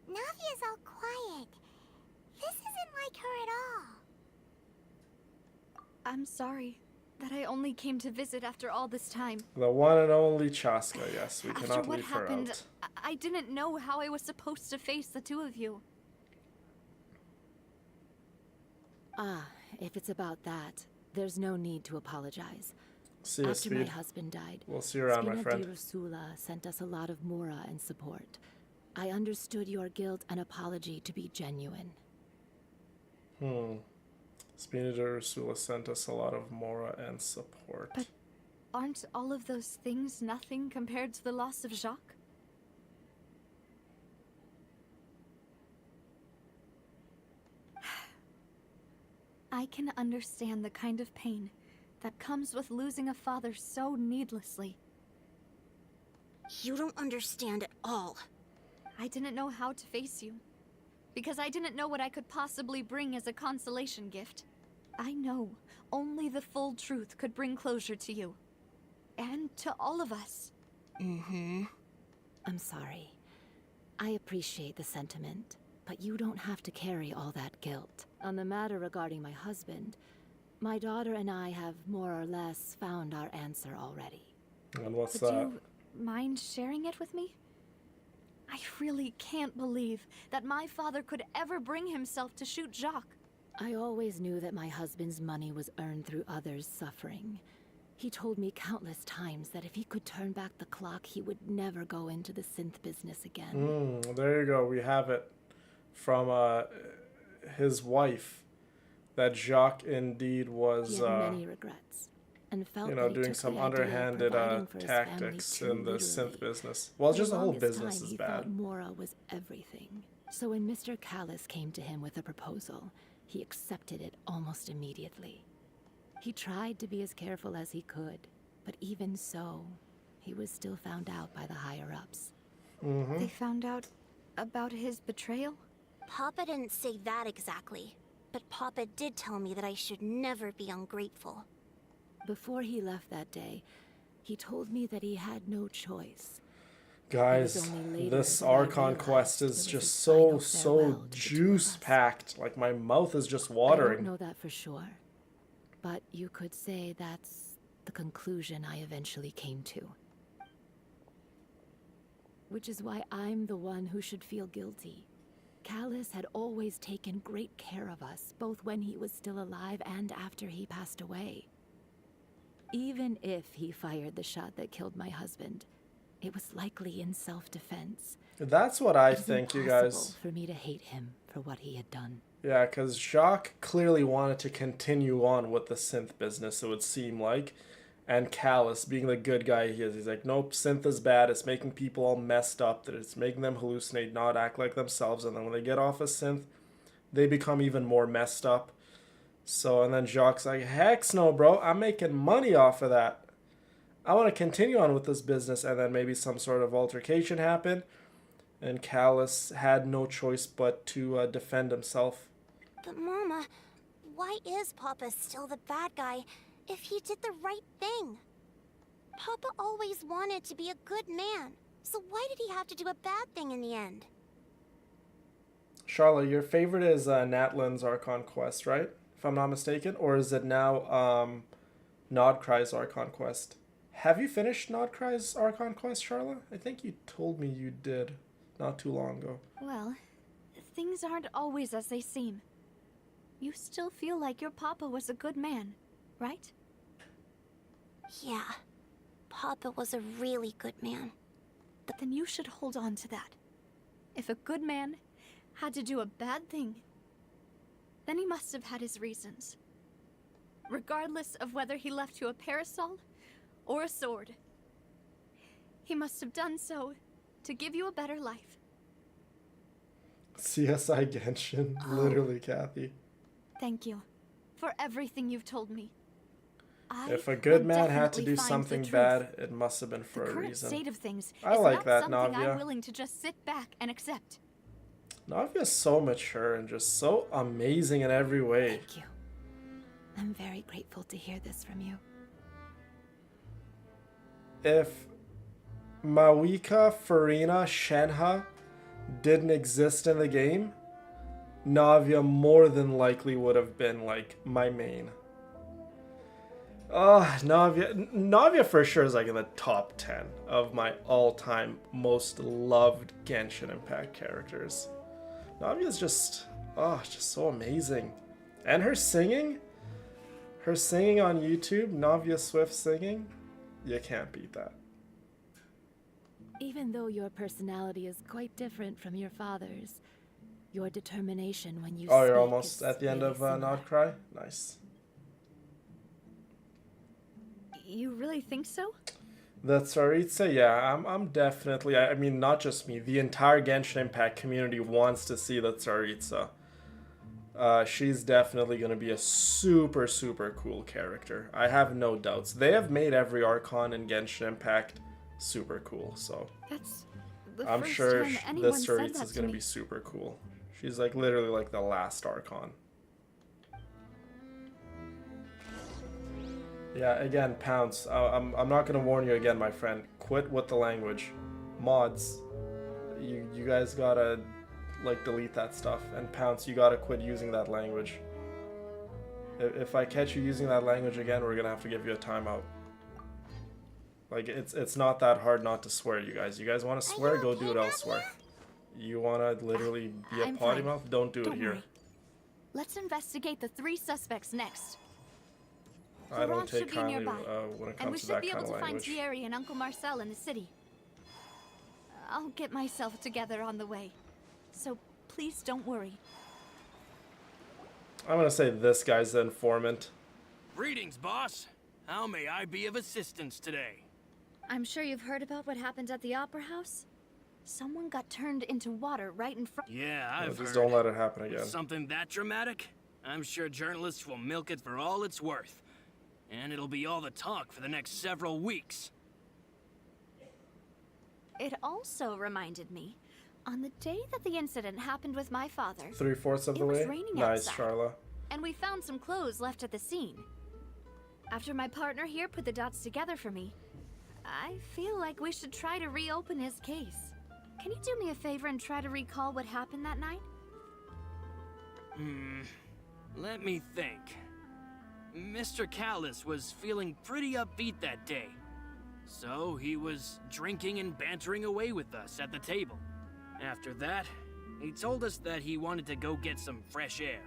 Navia's all quiet. This isn't like her at all. I'm sorry that I only came to visit after all this time. The one and only Chaska, yes, we After cannot what leave her happened, out. I didn't know how I was supposed to face the two of you. Ah, if it's about that, there's no need to apologize. See you, After my Speed. husband died, We'll see you around, my Spina friend. di Rosula sent us a lot of mora and support. I understood your guilt and apology to be genuine. Spina di Rosula sent us a lot of mora and support. But aren't all of those things nothing compared to the loss of Jacques? I can understand the kind of pain that comes with losing a father so needlessly. You don't understand at all. I didn't know how to face you, because I didn't know what I could possibly bring as a consolation gift. I know only the full truth could bring closure to you, and to all of us. I'm sorry. I appreciate the sentiment, but you don't have to carry all that guilt. On the matter regarding my husband, my daughter and I have more or less found our answer already. And what's Would that? you mind sharing it with me? I really can't believe that my father could ever bring himself to shoot Jacques. I always knew that my husband's money was earned through others' suffering. He told me countless times that if he could turn back the clock, he would never go into the synth business again. There you go. We have it from his wife. That Jacques indeed He was, had many regrets, and felt you that know, he doing took some the idea of underhanded providing for his tactics family in the too synth literally. business. Well, For just the whole longest business time, is he bad. thought Mora was everything. So when Mr. Callis came to him with a proposal, he accepted it almost immediately. He tried to be as careful as he could, but even so, he was still found out by the higher-ups. They found out about his betrayal? Papa didn't say that exactly, but Papa did tell me that I should never be ungrateful. Before he left that day, he told me that he had no choice. Guys, It was only later this that I Archon realized quest it is was just his so final farewell to the two of juice us. packed. Like my mouth is just I watering. don't know that for sure, but you could say that's the conclusion I eventually came to. Which is why I'm the one who should feel guilty. Callis had always taken great care of us, both when he was still alive and after he passed away. Even if he fired the shot that killed my husband, it was likely in self-defense. That's what I It is think, you impossible guys. for me to hate him for what he had done. Yeah, because Jacques clearly wanted to continue on with the synth business, it would seem like. And Callus, being the good guy he is, he's like, nope, synth is bad. It's making people all messed up. That it's making them hallucinate, not act like themselves. And then when they get off of synth, they become even more messed up. So, and then Jacques' like, heck no, bro. I'm making money off of that. I want to continue on with this business. And then maybe some sort of altercation happened. And Callus had no choice but to defend himself. But Mama, why is Papa still the bad guy if he did the right thing? Papa always wanted to be a good man, so why did he have to do a bad thing in the end? Charlotte, your favorite is Natlan's Archon Quest, right? If I'm not mistaken. Or is it now Nodcry's Archon Quest? Have you finished Nodcry's Archon Quest, Charlotte? I think you told me you did not too long ago. Well, things aren't always as they seem. You still feel like your papa was a good man, right? Yeah, Papa was a really good man. But then you should hold on to that. If a good man had to do a bad thing, then he must have had his reasons. Regardless of whether he left you a parasol or a sword. He must have done so to give you a better life. CSI Genshin, literally, Kathy. Thank you for everything you've told me. If a good will man had to definitely do find the something truth. bad, it must have been The for a current reason. state of things I is like not that, something Navia. I'm willing to just sit back and accept. Navia's so mature and just so amazing in every way. Thank you. I'm very grateful to hear this from you. If Mawika, Farina, Shenha didn't exist in the game, Navia more than likely would have been like my main. Navia for sure is like in the top 10 of my all-time most loved Genshin Impact characters. Navia is just so amazing. And her singing on YouTube, Navia Swift singing, you can't beat that. Even though your personality is quite different from your father's, your determination when you Oh, you're speak almost is at the end really of similar. Nod Cry? Nice. You really think so? The Tsaritsa, yeah, I'm definitely, I mean, not just me, the entire Genshin Impact community wants to see the Tsaritsa. She's definitely going to be a super, super cool character. I have no doubts. They have made every Archon in Genshin Impact super cool, so That's the I'm first sure time this anyone said Tsaritsa that is to going to me. be super cool. She's like literally like the last Archon. Yeah, again, Pounce, I'm not going to warn you again, my friend. Quit with the language. Mods, you guys gotta, like, delete that stuff. And Pounce, you gotta quit using that language. If I catch you using that language again, we're gonna have to give you a timeout. Like, it's not that hard not to swear, you guys. You guys want to swear, go do it elsewhere. You want to literally be a I'm potty fine. mouth? Don't do it Don't here. worry. Let's investigate the 3 suspects next. I don't Florence take should be kindly nearby, when it and we comes to should that be kind able of to find language. Thierry and Uncle Marcel in the city. I'll get myself together on the way, so please don't worry. I'm gonna say this guy's the informant. Greetings, boss. How may I be of assistance today? I'm sure you've heard about what happened at the Opera House. Someone got turned into water right in front. Yeah, I've Just heard. don't let it happen again. Something that dramatic? I'm sure journalists will milk it for all it's worth. And it'll be all the talk for the next several weeks. It also reminded me, on the day that the incident happened with my father, 3/4 of the it was way? raining Nice, outside. Charla. and we found some clothes left at the scene. After my partner here put the dots together for me, I feel like we should try to reopen his case. Can you do me a favor and try to recall what happened that night? Let me think. Mr. Callus was feeling pretty upbeat that day. So he was drinking and bantering away with us at the table. After that, he told us that he wanted to go get some fresh air.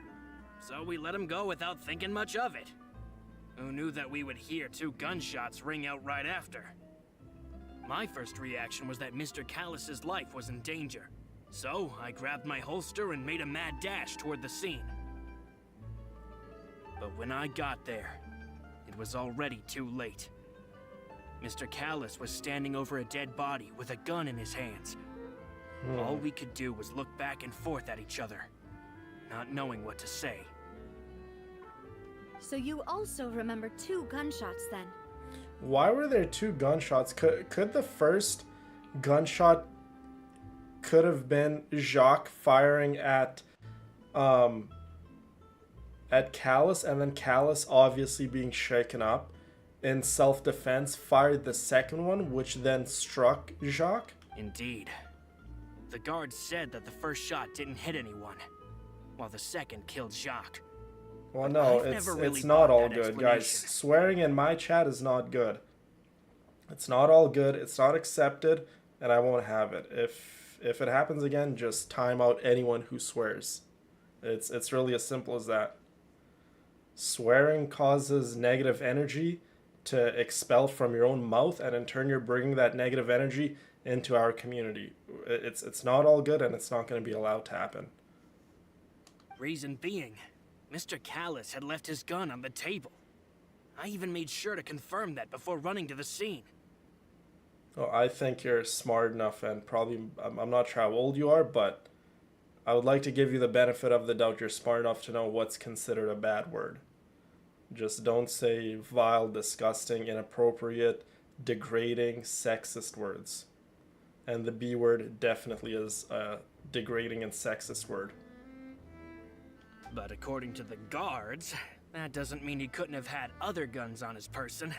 So we let him go without thinking much of it. Who knew that we would hear 2 gunshots ring out right after? My first reaction was that Mr. Callus's life was in danger. So I grabbed my holster and made a mad dash toward the scene. But when I got there, it was already too late. Mr. Callus was standing over a dead body with a gun in his hands. All we could do was look back and forth at each other, not knowing what to say. So you also remember 2 gunshots then? Why were there 2 gunshots? Could the first gunshot could have been Jacques firing at Callus, and then Callus obviously being shaken up in self-defense fired the second one, which then struck Jacques? Indeed. The guard said that the first shot didn't hit anyone, while the second killed Jacques. Well, no, I've it's never really it's not bought all that good, guys. explanation. Swearing in my chat is not good. It's not all good. It's not accepted, and I won't have it. If it happens again, just time out anyone who swears. It's really as simple as that. Swearing causes negative energy to expel from your own mouth, and in turn, you're bringing that negative energy into our community. It's not all good, and it's not going to be allowed to happen. Reason being, Mr. Callus had left his gun on the table. I even made sure to confirm that before running to the scene. Oh, I think you're smart enough, and probably, I'm not sure how old you are, but I would like to give you the benefit of the doubt you're smart enough to know what's considered a bad word. Just don't say vile, disgusting, inappropriate, degrading, sexist words. And the B word definitely is a degrading and sexist word. But according to the guards, that doesn't mean he couldn't have had other guns on his person.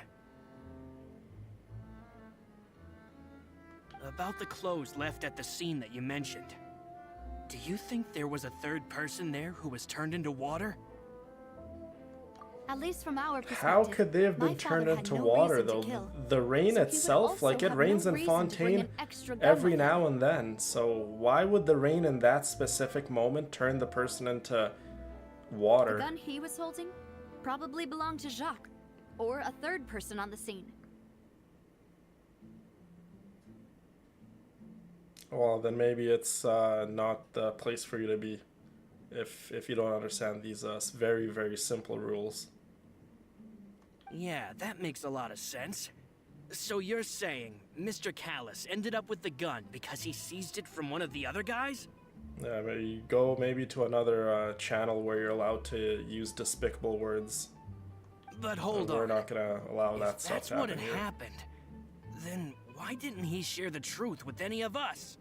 About the clothes left at the scene that you mentioned, do you think there was a third person there who was turned into water? At least from our perspective. How could they have my been turned father had into no water reason to though? kill. The rain So he would itself, also like it have rains no in reason to bring Fontaine an extra gun every with him. now and then. So why would the rain in that specific moment turn the person into water? The gun he was holding probably belonged to Jacques, or a third person on the scene. Well, then maybe it's not the place for you to be if you don't understand these very, very simple rules. Yeah, that makes a lot of sense. So you're saying Mr. Callus ended up with the gun because he seized it from one of the other guys? Yeah, maybe you go maybe to another channel where you're allowed to use despicable words. But hold on. We're not gonna allow that If stuff that's to what happen had here. happened, then why didn't he share the truth with any of us?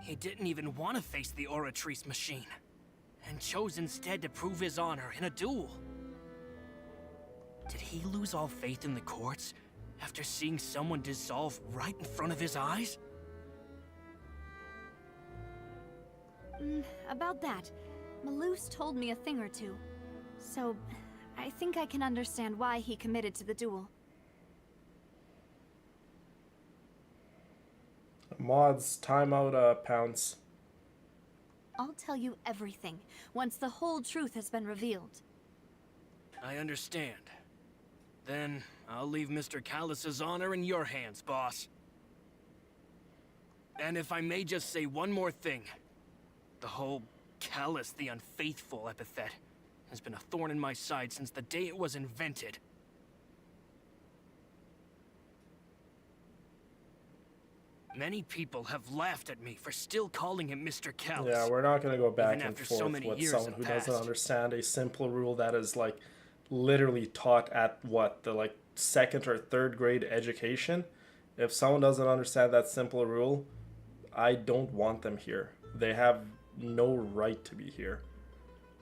He didn't even want to face the Oratrice machine, and chose instead to prove his honor in a duel. Did he lose all faith in the courts after seeing someone dissolve right in front of his eyes? About that, Malus told me a thing or two. So, I think I can understand why he committed to the duel. Mods, timeout, Pounce. I'll tell you everything once the whole truth has been revealed. I understand. Then I'll leave Mr. Callus's honor in your hands, boss. And if I may just say one more thing. The whole Callus the Unfaithful epithet has been a thorn in my side since the day it was invented. Many people have laughed at me for still calling him Mr. Callus. Yeah, we're not gonna go back even and after forth so many with years someone have who doesn't passed. understand a simple rule that is like literally taught at what, the like second or third grade education. If someone doesn't understand that simple rule, I don't want them here. They have no right to be here.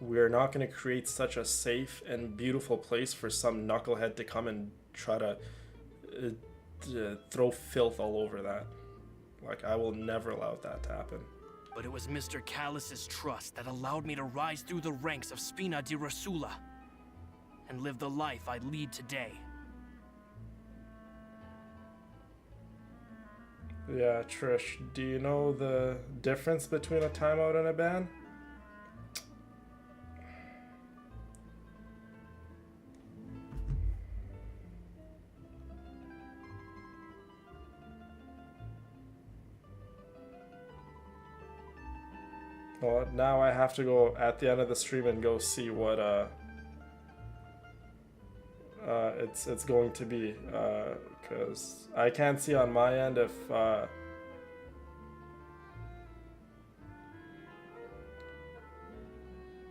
We're not going to create such a safe and beautiful place for some knucklehead to come and try to throw filth all over that. Like, I will never allow that to happen. But it was Mr. Callus's trust that allowed me to rise through the ranks of Spina di Rosula and live the life I lead today. Yeah, Trish, do you know the difference between a timeout and a ban? Well, now I have to go at the end of the stream and go see what it's going to be, because I can't see on my end if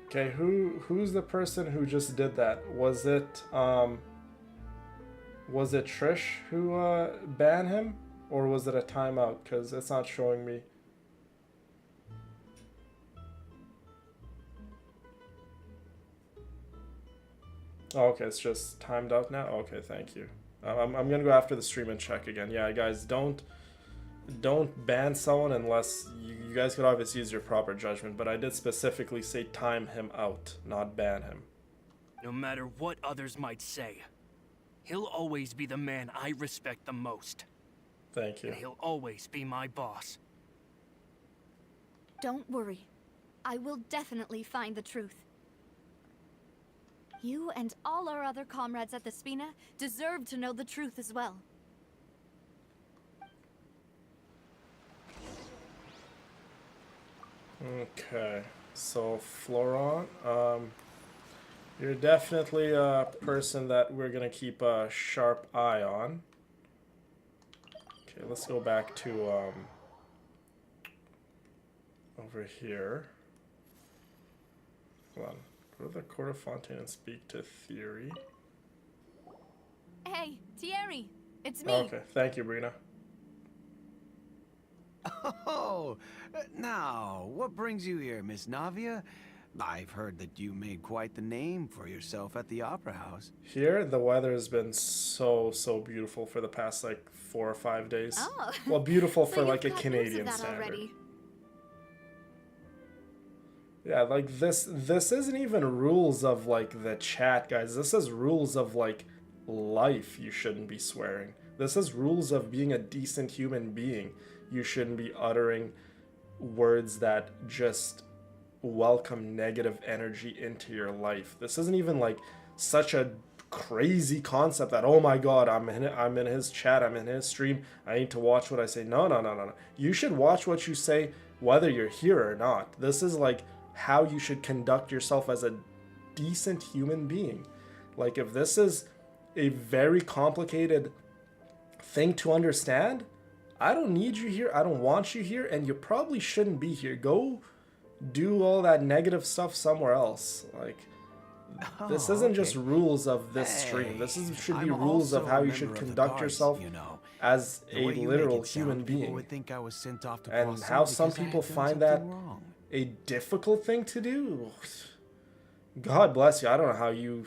okay, who's the person who just did that? Was it Trish who banned him, or was it a timeout? Because it's not showing me. Oh, okay, it's just timed out now. Okay, thank you. I'm gonna go after the stream and check again. Yeah, guys, don't ban someone unless you guys could obviously use your proper judgment. But I did specifically say time him out, not ban him. No matter what others might say, he'll always be the man I respect the most. Thank you. And he'll always be my boss. Don't worry. I will definitely find the truth. You and all our other comrades at the Spina deserve to know the truth as well. Okay, so Florent, you're definitely a person that we're gonna keep a sharp eye on. Okay, let's go back to over here. Hold on. Go to the Court of Fontaine and speak to Theory. Hey, Thierry, it's me. Okay, thank you, Brina. Oh, now, what brings you here, Miss Navia? I've heard that you made quite the name for yourself at the Opera House. Here, the weather has been so beautiful for the past like 4 or 5 days. Oh. Well, beautiful So for you've like a got news of Canadian that standard. already. Yeah, like this isn't even rules of like the chat, guys. This is rules of like life. You shouldn't be swearing. This is rules of being a decent human being. You shouldn't be uttering words that just welcome negative energy into your life. This isn't even like such a crazy concept that, oh my god, I'm in his chat, I'm in his stream, I need to watch what I say. No. You should watch what you say whether you're here or not. This is like how you should conduct yourself as a decent human being. Like, if this is a very complicated thing to understand, I don't need you here, I don't want you here, and you probably shouldn't be here. Go do all that negative stuff somewhere else. Like, this isn't just rules of this stream. This should be rules of how you should conduct yourself as a literal human being. And how some people find that a difficult thing to do. God bless you. I don't know how you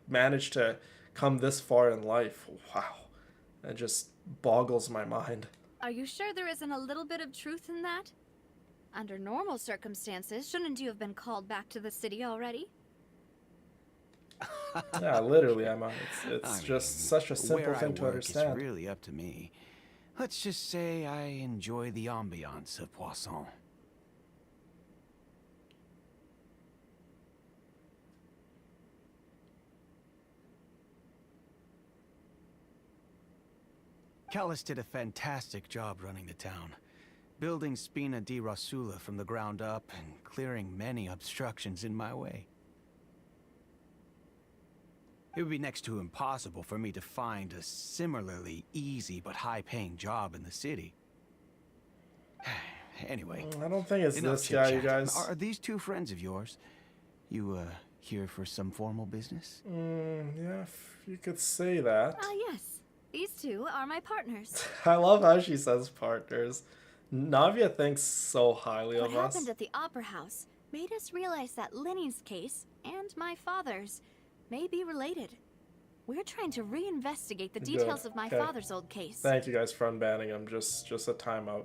managed to come this far in life. Wow. It just boggles my mind. Are you sure there isn't a little bit of truth in that? Under normal circumstances, shouldn't you have been called back to the city already? Yeah, literally, Emma. It's just such a simple thing to understand. It's really up to me. Let's just say I enjoy the ambiance of Poisson. Callus did a fantastic job running the town, building Spina di Rosula from the ground up and clearing many obstructions in my way. It would be next to impossible for me to find a similarly easy but high-paying job in the city. Anyway, I don't think it's this guy, you guys. Are these two friends of yours? You, here for some formal business? Yeah, if you could say that. Yes. These two are my partners. I love how she says partners. Navia thinks so highly of us. What happened at the Opera House made us realize that Linny's case and my father's may be related. We're trying to reinvestigate the details of my father's old case. Thank you guys for unbanning him. Just a timeout.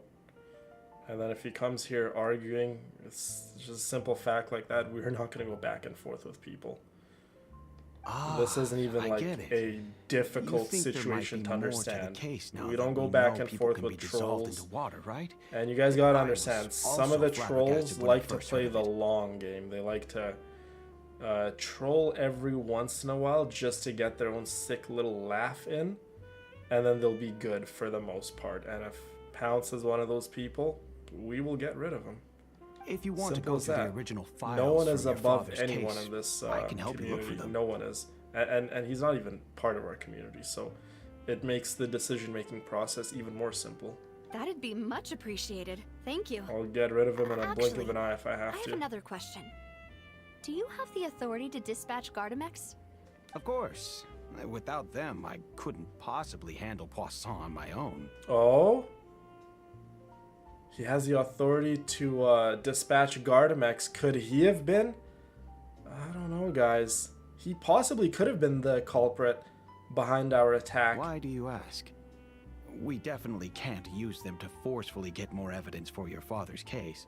And then if he comes here arguing, it's just a simple fact like that, we're not going to go back and forth with people. This isn't even like a difficult situation to understand. We don't go back and forth with trolls. Right? And you guys gotta understand, some of the trolls like to play the long game. They like to troll every once in a while just to get their own sick little laugh in, and then they'll be good for the most part. And if Pounce is one of those people, we will get rid of him. If you want to go through the original files, no one is above anyone in this community. No one is, and he's not even part of our community. So it makes the decision-making process even more simple. That'd be much appreciated. Thank you. I'll get rid of him in a blink of an eye if I have to. I have another question. Do you have the authority to dispatch Gardamex? Of course. Without them, I couldn't possibly handle Poisson on my own. Oh? He has the authority to dispatch Gardamex. Could he have been? I don't know, guys. He possibly could have been the culprit behind our attack. Why do you ask? We definitely can't use them to forcefully get more evidence for your father's case.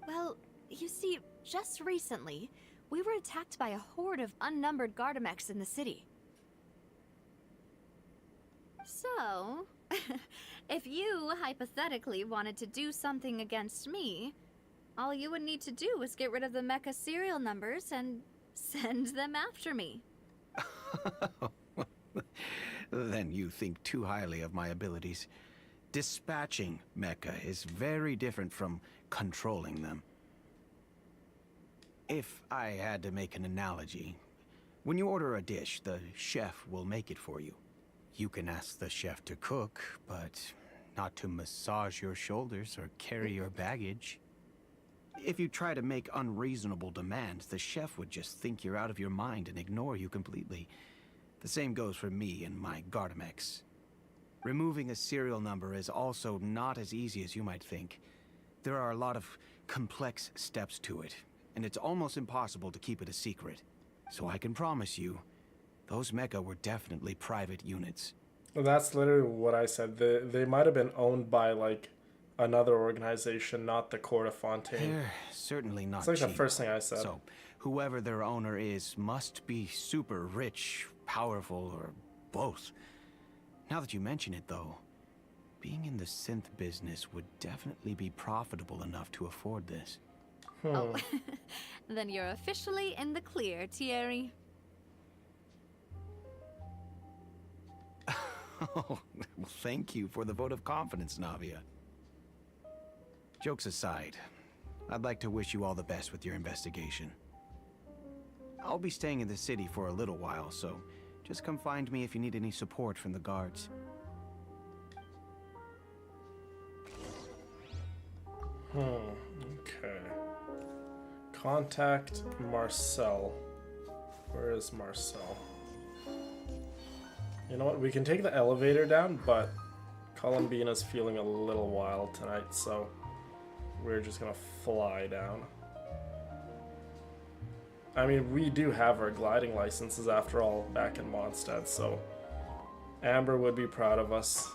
Well, you see, just recently, we were attacked by a horde of unnumbered Gardamex in the city. So, if you hypothetically wanted to do something against me, all you would need to do was get rid of the mecha serial numbers and send them after me. Then you think too highly of my abilities. Dispatching mecha is very different from controlling them. If I had to make an analogy, when you order a dish, the chef will make it for you. You can ask the chef to cook, but not to massage your shoulders or carry your baggage. If you try to make unreasonable demands, the chef would just think you're out of your mind and ignore you completely. The same goes for me and my Gardamex. Removing a serial number is also not as easy as you might think. There are a lot of complex steps to it, and it's almost impossible to keep it a secret. So I can promise you, those mecha were definitely private units. Well, that's literally what I said. They might have been owned by like another organization, not the Court of Fontaine. They're certainly not It's like the cheap. first thing I said. So, whoever their owner is must be super rich, powerful, or both. Now that you mention it, though, being in the synth business would definitely be profitable enough to afford this. Oh, then you're officially in the clear, Thierry. Oh, well, thank you for the vote of confidence, Navia. Jokes aside, I'd like to wish you all the best with your investigation. I'll be staying in the city for a little while, so just come find me if you need any support from the guards. Okay. Contact Marcel. Where is Marcel? You know what? We can take the elevator down, but Columbina's feeling a little wild tonight, so we're just gonna fly down. I mean, we do have our gliding licenses after all back in Mondstadt, so Amber would be proud of us.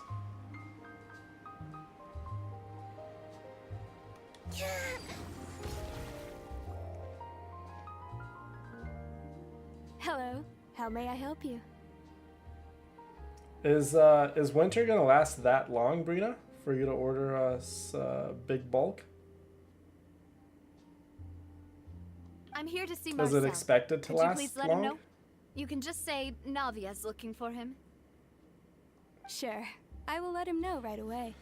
Hello. How may I help you? Is winter gonna last that long, Brina, for you to order us big bulk? I'm here to see Is Marcel. it expected to Could last you please let long? him know? You can just say Navia's looking for him. Sure. I will let him know right away.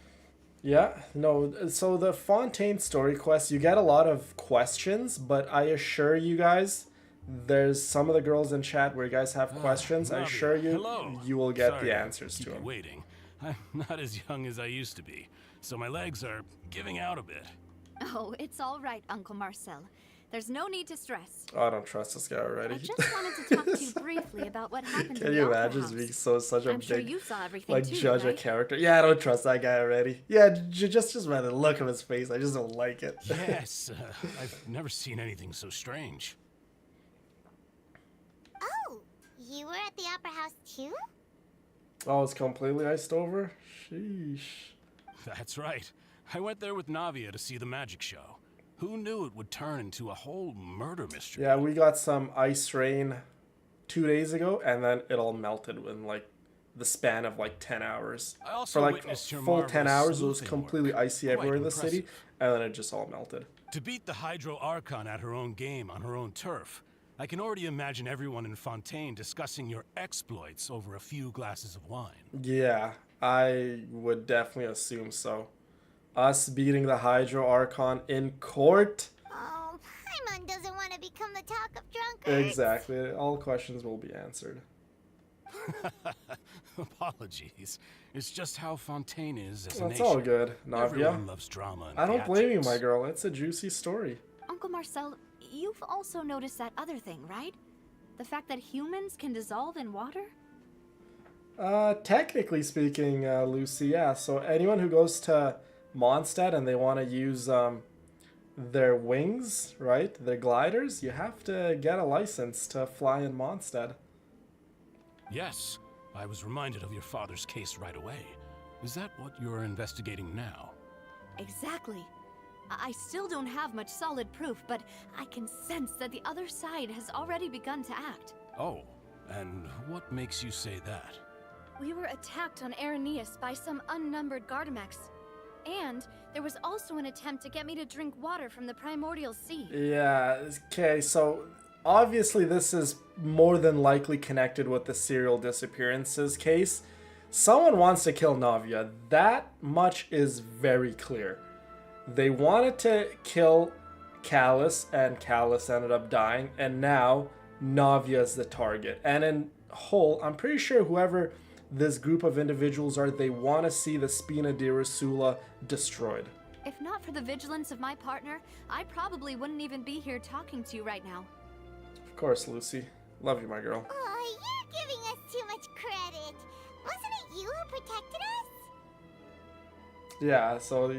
Yeah, no, so the Fontaine story quest, you get a lot of questions, but I assure you guys, there's some of the girls in chat where you guys have questions. I assure you, Hello. you will get Sorry the to answers keep to you them. waiting. I'm not as young as I used to be, so my legs are giving out a bit. Oh, it's all right, Uncle Marcel. There's no need to stress. Oh, I don't trust this guy already. I just wanted to talk to you briefly about what happened Can in you the Opera imagine House. being such a I'm sure big, you saw everything like, too, judge a right? character? Yeah, I don't trust that guy already. Yeah, just by the look of his face, I just don't like it. Yes, I've never seen anything so strange. Oh, you were at the Opera House too? Oh, it's completely iced over? Sheesh. That's right. I went there with Navia to see the magic show. Who knew it would turn into a whole murder mystery? Yeah, we got some ice rain 2 days ago, and then it all melted in like the span of like 10 hours. I also For like witnessed your full 10 marvelous hours, it was sleuthing completely work. icy Quite everywhere in the city, impressive. and then it just all melted. To beat the Hydro Archon at her own game on her own turf, I can already imagine everyone in Fontaine discussing your exploits over a few glasses of wine. Yeah, I would definitely assume so. Us beating the Hydro Archon in court? Oh, Paimon doesn't want to become the talk of drunkards. Exactly. All questions will be answered. Apologies. It's just how Fontaine is as a That's nation. all good, Everyone Navia. loves drama and I don't blame you, my theatrics. girl. It's a juicy story. Uncle Marcel, you've also noticed that other thing, right? The fact that humans can dissolve in water? Technically speaking, Lucy, yeah. So anyone who goes to Mondstadt and they want to use their wings, right? Their gliders, you have to get a license to fly in Mondstadt. Yes, I was reminded of your father's case right away. Is that what you're investigating now? Exactly. I still don't have much solid proof, but I can sense that the other side has already begun to act. Oh, and what makes you say that? We were attacked on Araneus by some unnumbered Gardamex. And there was also an attempt to get me to drink water from the primordial sea. Yeah, okay, so obviously this is more than likely connected with the serial disappearances case. Someone wants to kill Navia. That much is very clear. They wanted to kill Callus, and Callus ended up dying, and now Navia is the target. And in whole, I'm pretty sure whoever this group of individuals are, they want to see the Spina di Rosula destroyed. If not for the vigilance of my partner, I probably wouldn't even be here talking to you right now. Of course, Lucy. Love you, my girl. Oh, you're giving us too much credit. Wasn't it you who protected us? Yeah, so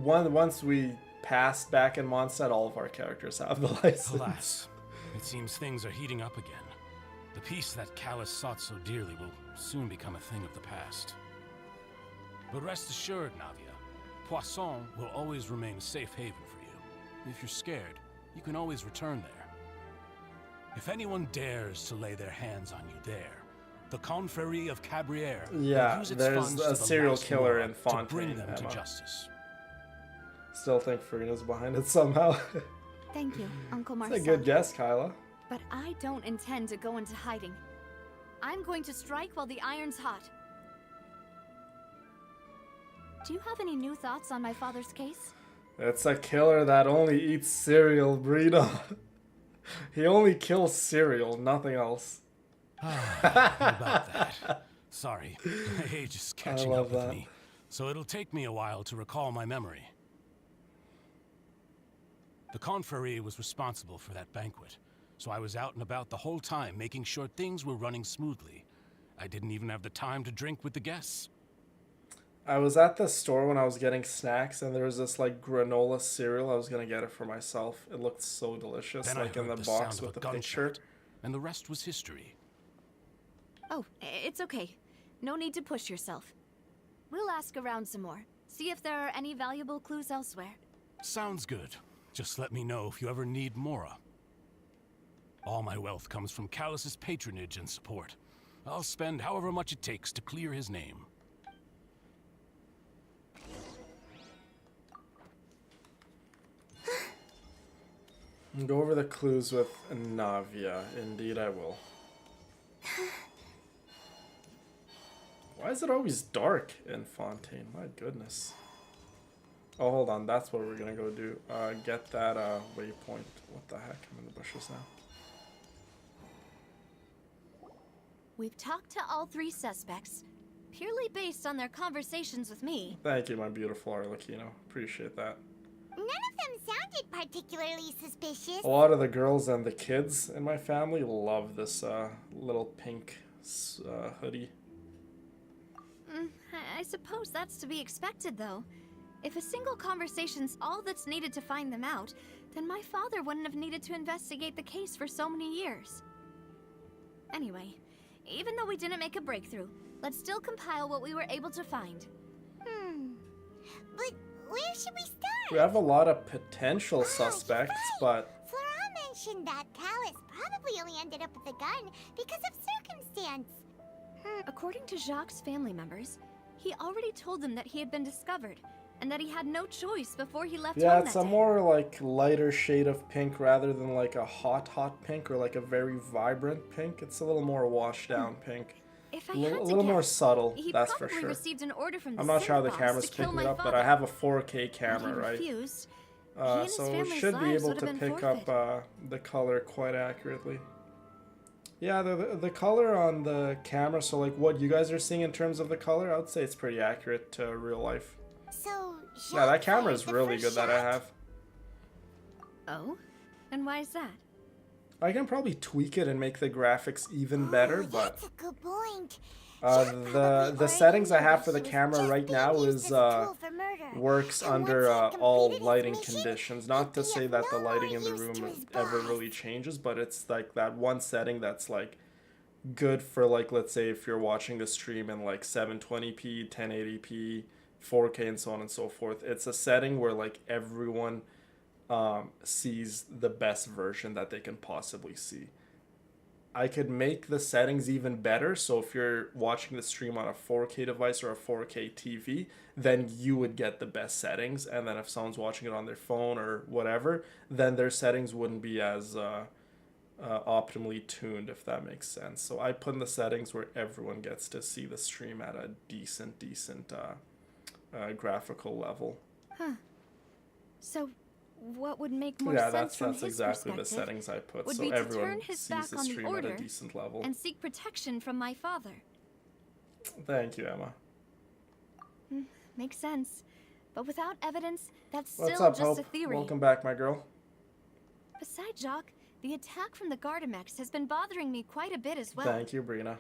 once we passed back in Mondstadt, all of our characters have the license. Alas, it seems things are heating up again. The peace that Callus sought so dearly will soon become a thing of the past. But rest assured, Navia, Poisson will always remain a safe haven for you. If you're scared, you can always return there. If anyone dares to lay their hands on you there, the Confrérie of Cabriere will use its there's funds a to the serial last killer Mora in to Fontaine, bring them to Emma. justice. Still think Farina's behind it somehow. Thank you, Uncle It's Marcel. a good guess, Kyla. But I don't intend to go into hiding. I'm going to strike while the iron's hot. Do you have any new thoughts on my father's case? It's a killer that only eats cereal, Brina. He only kills cereal, nothing else. How about that? Sorry, my age is catching up with that. me, so it'll take me a while to recall my memory. The Confrérie was responsible for that banquet, so I was out and about the whole time making sure things were running smoothly. I didn't even have the time to drink with the guests. I was at the store when I was getting snacks, and there was this like granola cereal. I was gonna get it for myself. It looked so delicious, Then like I in heard the the box sound with of the a picture. gunshot, and the rest was history. Oh, it's okay. No need to push yourself. We'll ask around some more. See if there are any valuable clues elsewhere. Sounds good. Just let me know if you ever need Mora. All my wealth comes from Callus's patronage and support. I'll spend however much it takes to clear his name. Go over the clues with Navia. Indeed, I will. Why is it always dark in Fontaine? My goodness. Oh, hold on. That's what we're gonna go do. Get that waypoint. What the heck? I'm in the bushes now. We've talked to all three suspects, purely based on their conversations with me. Thank you, my beautiful Arlecchino. Appreciate that. None of them sounded particularly suspicious. A lot of the girls and the kids in my family love this little pink hoodie. I suppose that's to be expected, though. If a single conversation's all that's needed to find them out, then my father wouldn't have needed to investigate the case for so many years. Anyway, even though we didn't make a breakthrough, let's still compile what we were able to find. But where should we start? We have a lot of potential suspects, but Flora mentioned that Callus probably only ended up with the gun because of circumstance. According to Jacques' family members, he already told them that he had been discovered, and that he had no choice before he left yeah, home it's that a day. more like lighter shade of pink rather than like a hot pink or like a very vibrant pink. It's a little more washed down pink. If I A had to little more guess, subtle, he that's for probably sure. received an order from the I'm not sure how the Synth camera's boss to kill picking it my up, but father. I have a 4K But he camera, right? refused. He and his So we family's should be lives able would to have been pick forfeit. up the color quite accurately. Yeah, the color on the camera, so like what you guys are seeing in terms of the color, I would say it's pretty accurate to real life. So, Yeah, that Jacques camera fired is the really first good that I shot? have. Oh? And why is that? I can probably tweak it and make the graphics even better, but That's a good point. the settings I have for the camera right now is works under all lighting conditions. Not to say that the lighting in the room ever really changes, but it's like that one setting that's like good for like, let's say if you're watching the stream in like 720p, 1080p, 4K and so on and so forth. It's a setting where like everyone sees the best version that they can possibly see. I could make the settings even better, so if you're watching the stream on a 4K device or a 4K TV, then you would get the best settings, and then if someone's watching it on their phone or whatever, then their settings wouldn't be as optimally tuned, if that makes sense. So I put in the settings where everyone gets to see the stream at a decent graphical level. Huh. So, what would make more Yeah, sense from that's his exactly the perspective settings I put, would so be to everyone turn his sees back the on the stream at order a decent level. and seek protection from my father. Thank you, Emma. Makes sense. But without evidence, that's What's still up, just Hope? a theory. Welcome back, my girl. Besides Jacques, the attack from the Gardamex has been bothering me quite a bit as well. Thank you, Brina.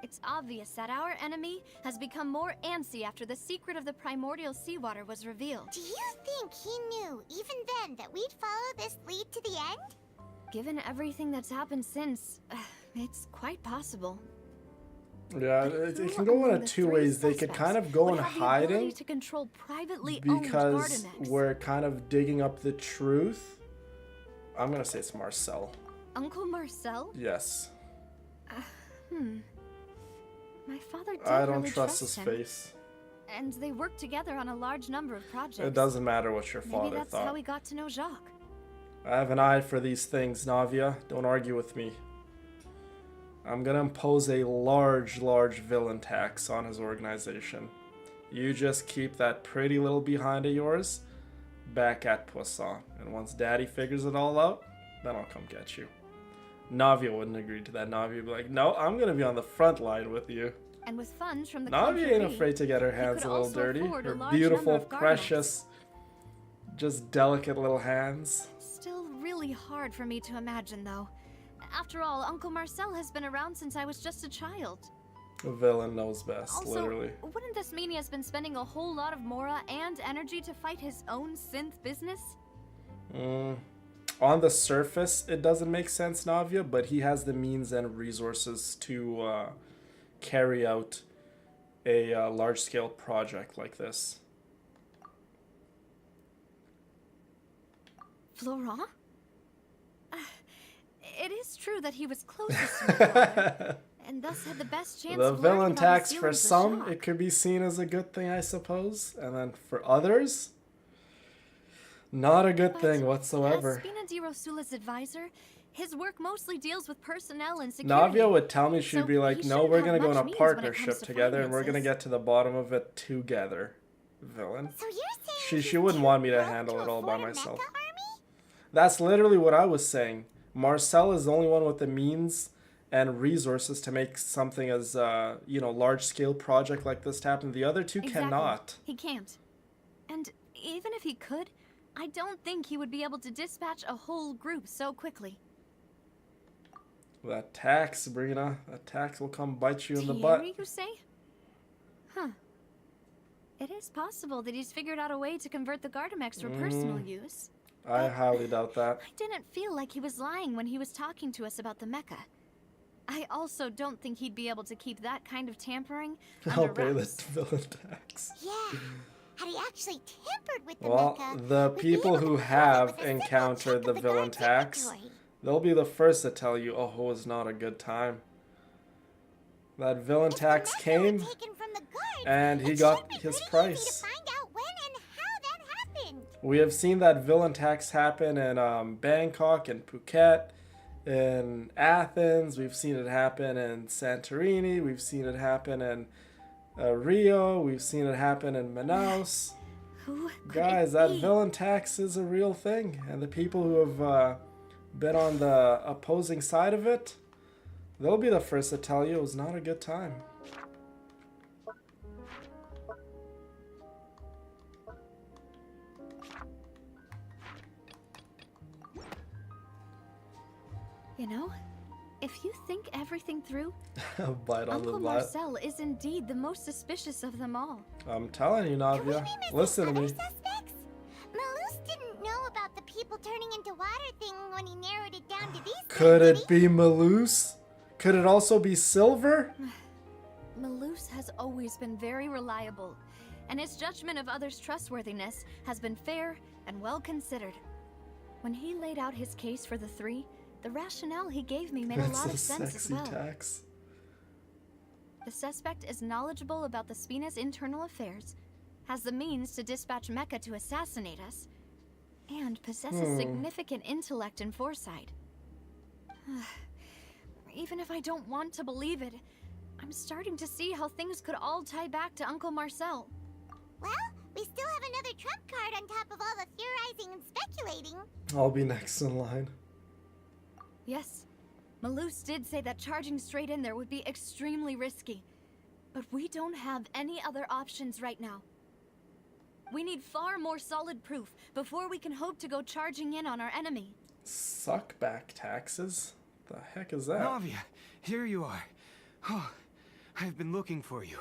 It's obvious that our enemy has become more antsy after the secret of the primordial seawater was revealed. Do you think he knew, even then, that we'd follow this lead to the end? Given everything that's happened since, It's quite possible. Yeah, it can go one of two ways. They could kind of go in hiding to control privately owned because Gardenex. we're kind of digging up the truth. I'm gonna say it's Marcel. Uncle Marcel? Yes. My father did I don't really trust his him. face. And they worked together on a large number of projects. It doesn't matter what your father Maybe that's thought. how we got to know Jacques. I have an eye for these things, Navia. Don't argue with me. I'm gonna impose a large villain tax on his organization. You just keep that pretty little behind of yours back at Poisson. And once Daddy figures it all out, then I'll come get you. Navia wouldn't agree to that. Navia would be like, no, I'm gonna be on the front line with you. And with funds from the Navia ain't afraid to get her hands a little dirty. Her beautiful, precious, just delicate little hands. Still really hard for me to imagine, though. After all, Uncle Marcel has been around since I was just a child. A villain knows best, Also, literally. wouldn't this mean he has been spending a whole lot of mora and energy to fight his own synth business? On the surface, it doesn't make sense, Navia, but he has the means and resources to carry out a large-scale project like this. Florent? It is true that he was closest to my father, and thus had the best chance The of learning villain about tax his for feelings of some, shock. it could be seen as a good thing, I suppose. And then for others, not a good thing whatsoever. As Spina di Rosula's advisor, his work mostly deals with personnel and security. Navia would tell me, she'd So be like, he no, shouldn't we're have going to go much in a means when it comes partnership to together and we're going to finances. get to the bottom of it together. Villain. So you're saying She wouldn't want me to handle it all by myself. That's literally what I was saying. Marcel is the only one with the means and resources to make something as, large-scale project like this happen. The other two cannot. He can't. And even if he could, I don't think he would be able to dispatch a whole group so quickly. That tax, Sabrina, that tax will come bite you in the Thierry, butt. you say? Huh. It is possible that he's figured out a way to convert the Gardamex for personal use. I highly doubt that. I didn't feel like he was lying when he was talking to us about the Mecha. I also don't think he'd be able to keep that kind of tampering I'll under pay the wraps. villain tax. Yeah. Had he actually tampered with the Well, mecha, the we'd be people able to who prove it have with a simple encountered check the of villain guard's tax, inventory. they'll be the first to tell you, oh, it was not a good time. That villain tax If the mecha came, were taken from the guards, and he it got should be his pretty easy price. to find out when and how that happened. We have seen that villain tax happen in Bangkok and Phuket, in Athens. We've seen it happen in Santorini. We've seen it happen in Rio. We've seen it happen in Manaus. Who could Guys, it that be? villain tax is a real thing, and the people who have been on the opposing side of it, they'll be the first to tell you it was not a good time. You know, if you think everything through, Bite on the Uncle butt. Marcel is indeed the most suspicious of them all. I'm telling you, Could we Navia. be missing Listen to other me. suspects? Malus didn't know about the people turning into water thing when he narrowed it down to these Could three, it be Malus? Could it also be Silver? Malus has always been very reliable, and his judgment of others' trustworthiness has been fair and well considered. When he laid out his case for the three, the rationale he gave me made a That's lot a of sense as sexy well. tax. The suspect is knowledgeable about the Spina's internal affairs, has the means to dispatch Mecha to assassinate us, and possesses significant intellect and foresight. Even if I don't want to believe it, I'm starting to see how things could all tie back to Uncle Marcel. Well, we still have another trump card on top of all the theorizing and speculating. I'll be next in line. Yes, Malus did say that charging straight in there would be extremely risky, but we don't have any other options right now. We need far more solid proof before we can hope to go charging in on our enemy. Suck back taxes? The heck is that? Navia, here you are. Oh, I've been looking for you.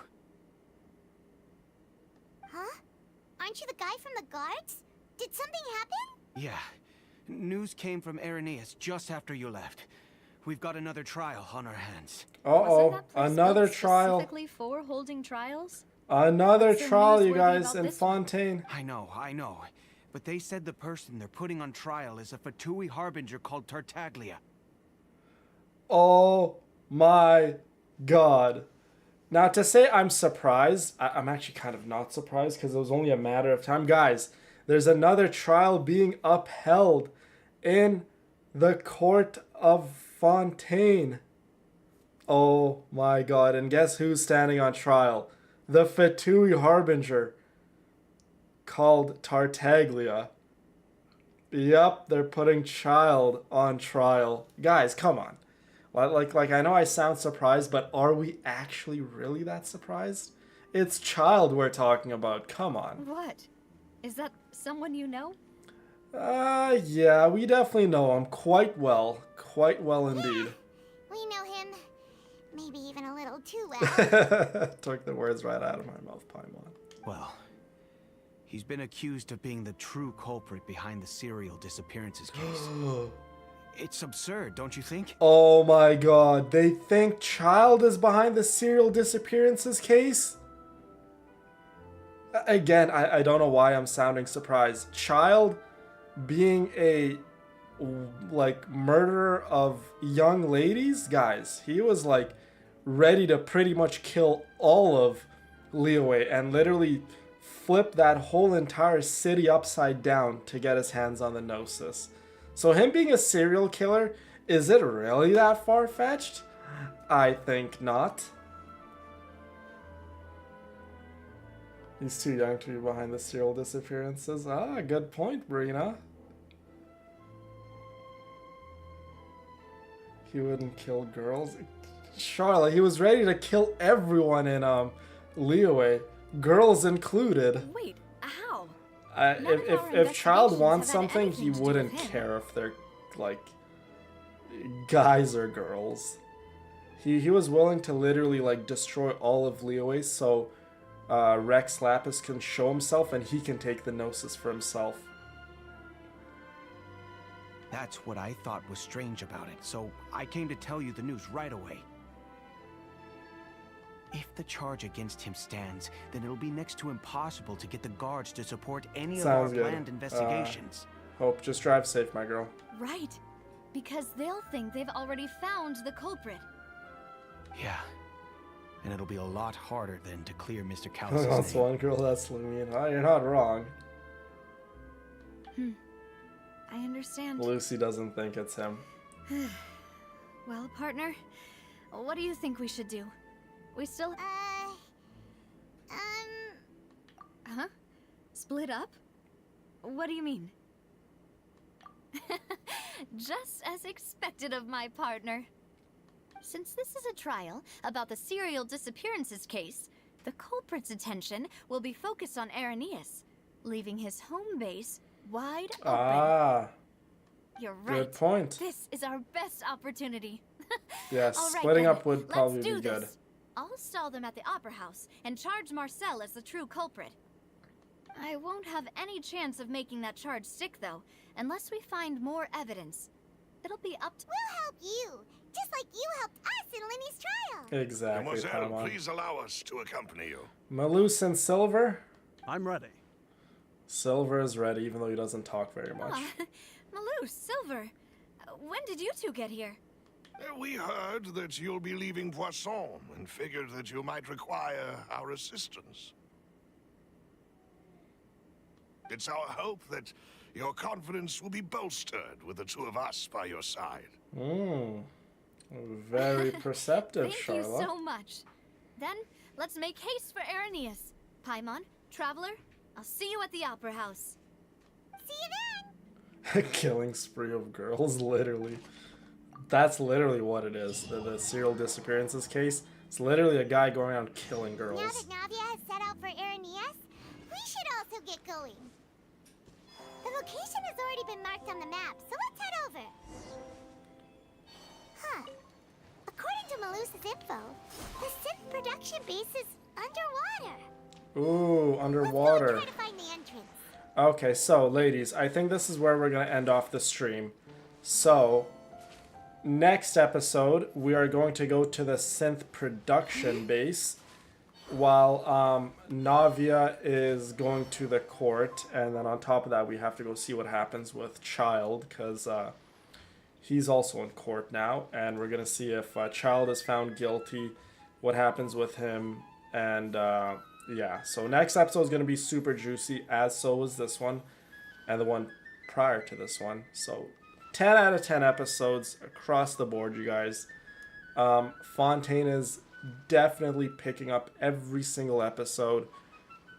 Huh? Aren't you the guy from the guards? Did something happen? Yeah. News came from Irenaeus just after you left. we've got another trial on our hands. Uh-oh, another trial. Specifically for holding trials? Another What's so trial, you newsworthy guys, about in this one? Fontaine. I know. But they said the person they're putting on trial is a Fatui harbinger called Tartaglia. Oh my god. Now, to say I'm surprised, I'm actually kind of not surprised because it was only a matter of time. Guys, there's another trial being upheld in the court of Fontaine. Oh my god. And guess who's standing on trial? The Fatui harbinger called Tartaglia. Yep, they're putting Child on trial. Guys, come on. Like I know I sound surprised, but are we actually really that surprised? It's Child we're talking about. Come on. What? Is that someone you know? Yeah, we definitely know him quite well. Quite well indeed. We know him. Maybe even a little too well. Took the words right out of my mouth, Paimon. Well, he's been accused of being the true culprit behind the serial disappearances case. It's absurd, don't you think? Oh my god, they think Child is behind the serial disappearances case? Again, I don't know why I'm sounding surprised. Child being a, like, murderer of young ladies? Guys, he was, like, ready to pretty much kill all of Liyue and literally flip that whole entire city upside down to get his hands on the Gnosis. So him being a serial killer, is it really that far-fetched? I think not. He's too young to be behind the serial disappearances. Ah, good point, Brina. He wouldn't kill girls. Charlotte, he was ready to kill everyone in Liyue, girls included. Wait, how? If Child wants something, he wouldn't care if they're, like, guys or girls. He was willing to literally, like, destroy all of Liyue so Rex Lapis can show himself and he can take the Gnosis for himself. That's what I thought was strange about it, so I came to tell you the news right away. If the charge against him stands, then it'll be next to impossible to get the guards to support any of our planned investigations. Hope, just drive safe, my girl. Right. Because they'll think they've already found the culprit. Yeah. And it'll be a lot harder than to clear Mr. Callis' That's name. one girl, that's Lumine. Oh, you're not wrong. I understand. Lucy doesn't think it's him. Well, partner, what do you think we should do? We still... Huh? Split up? What do you mean? Just as expected of my partner. Since this is a trial about the serial disappearances case, the culprit's attention will be focused on Irenaeus, leaving his home base wide open. Ah. You're right. Good point. This is our best opportunity. Yes, All right, splitting then. up would probably be good. This. I'll stall them at the Opera House and charge Marcel as the true culprit. I won't have any chance of making that charge stick, though, unless we find more evidence. It'll be up to... We'll help you, just like you helped us in Linny's trial. Exactly, Mademoiselle, Paimon. please allow us to accompany you. Malus and Silver? I'm ready. Silver is ready, even though he doesn't talk very much. Malus, Silver, when did you two get here? We heard that you'll be leaving Poisson and figured that you might require our assistance. It's our hope that your confidence will be bolstered with the two of us by your side. Very perceptive, Thank Charlotte. you so much. Then, let's make haste for Irenaeus. Paimon, Traveler, I'll see you at the Opera House. See you then! Killing spree of girls, literally. That's literally what it is. The serial disappearances case. It's literally a guy going around killing girls. Now that Navia has set out for Irenaeus, we should also get going. The location has already been marked on the map, so let's head over. Huh. According to Malus's info, the synth production base is underwater. Ooh, underwater. Let's go try to find the entrance. Okay, so ladies, I think this is where we're gonna end off the stream. So, next episode, we are going to go to the synth production base, while Navia is going to the court, and then on top of that, we have to go see what happens with Child, because he's also in court now, and we're gonna see if Child is found guilty, what happens with him, and yeah. So next episode is gonna be super juicy, as so is this one, and the one prior to this one. So 10 out of 10 episodes across the board, you guys. Fontaine is definitely picking up every single episode,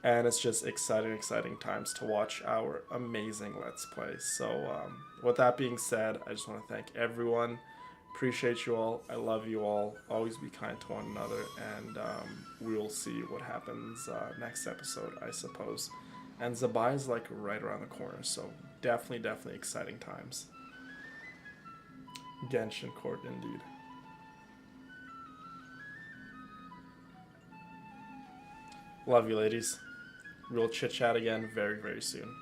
and it's just exciting times to watch our amazing Let's Play. So with that being said, I just want to thank everyone. Appreciate you all. I love you all. Always be kind to one another, and we will see what happens next episode, I suppose. And Zabai is like right around the corner, so definitely exciting times. Genshin Court indeed. Love you, ladies. We'll chit chat again very soon.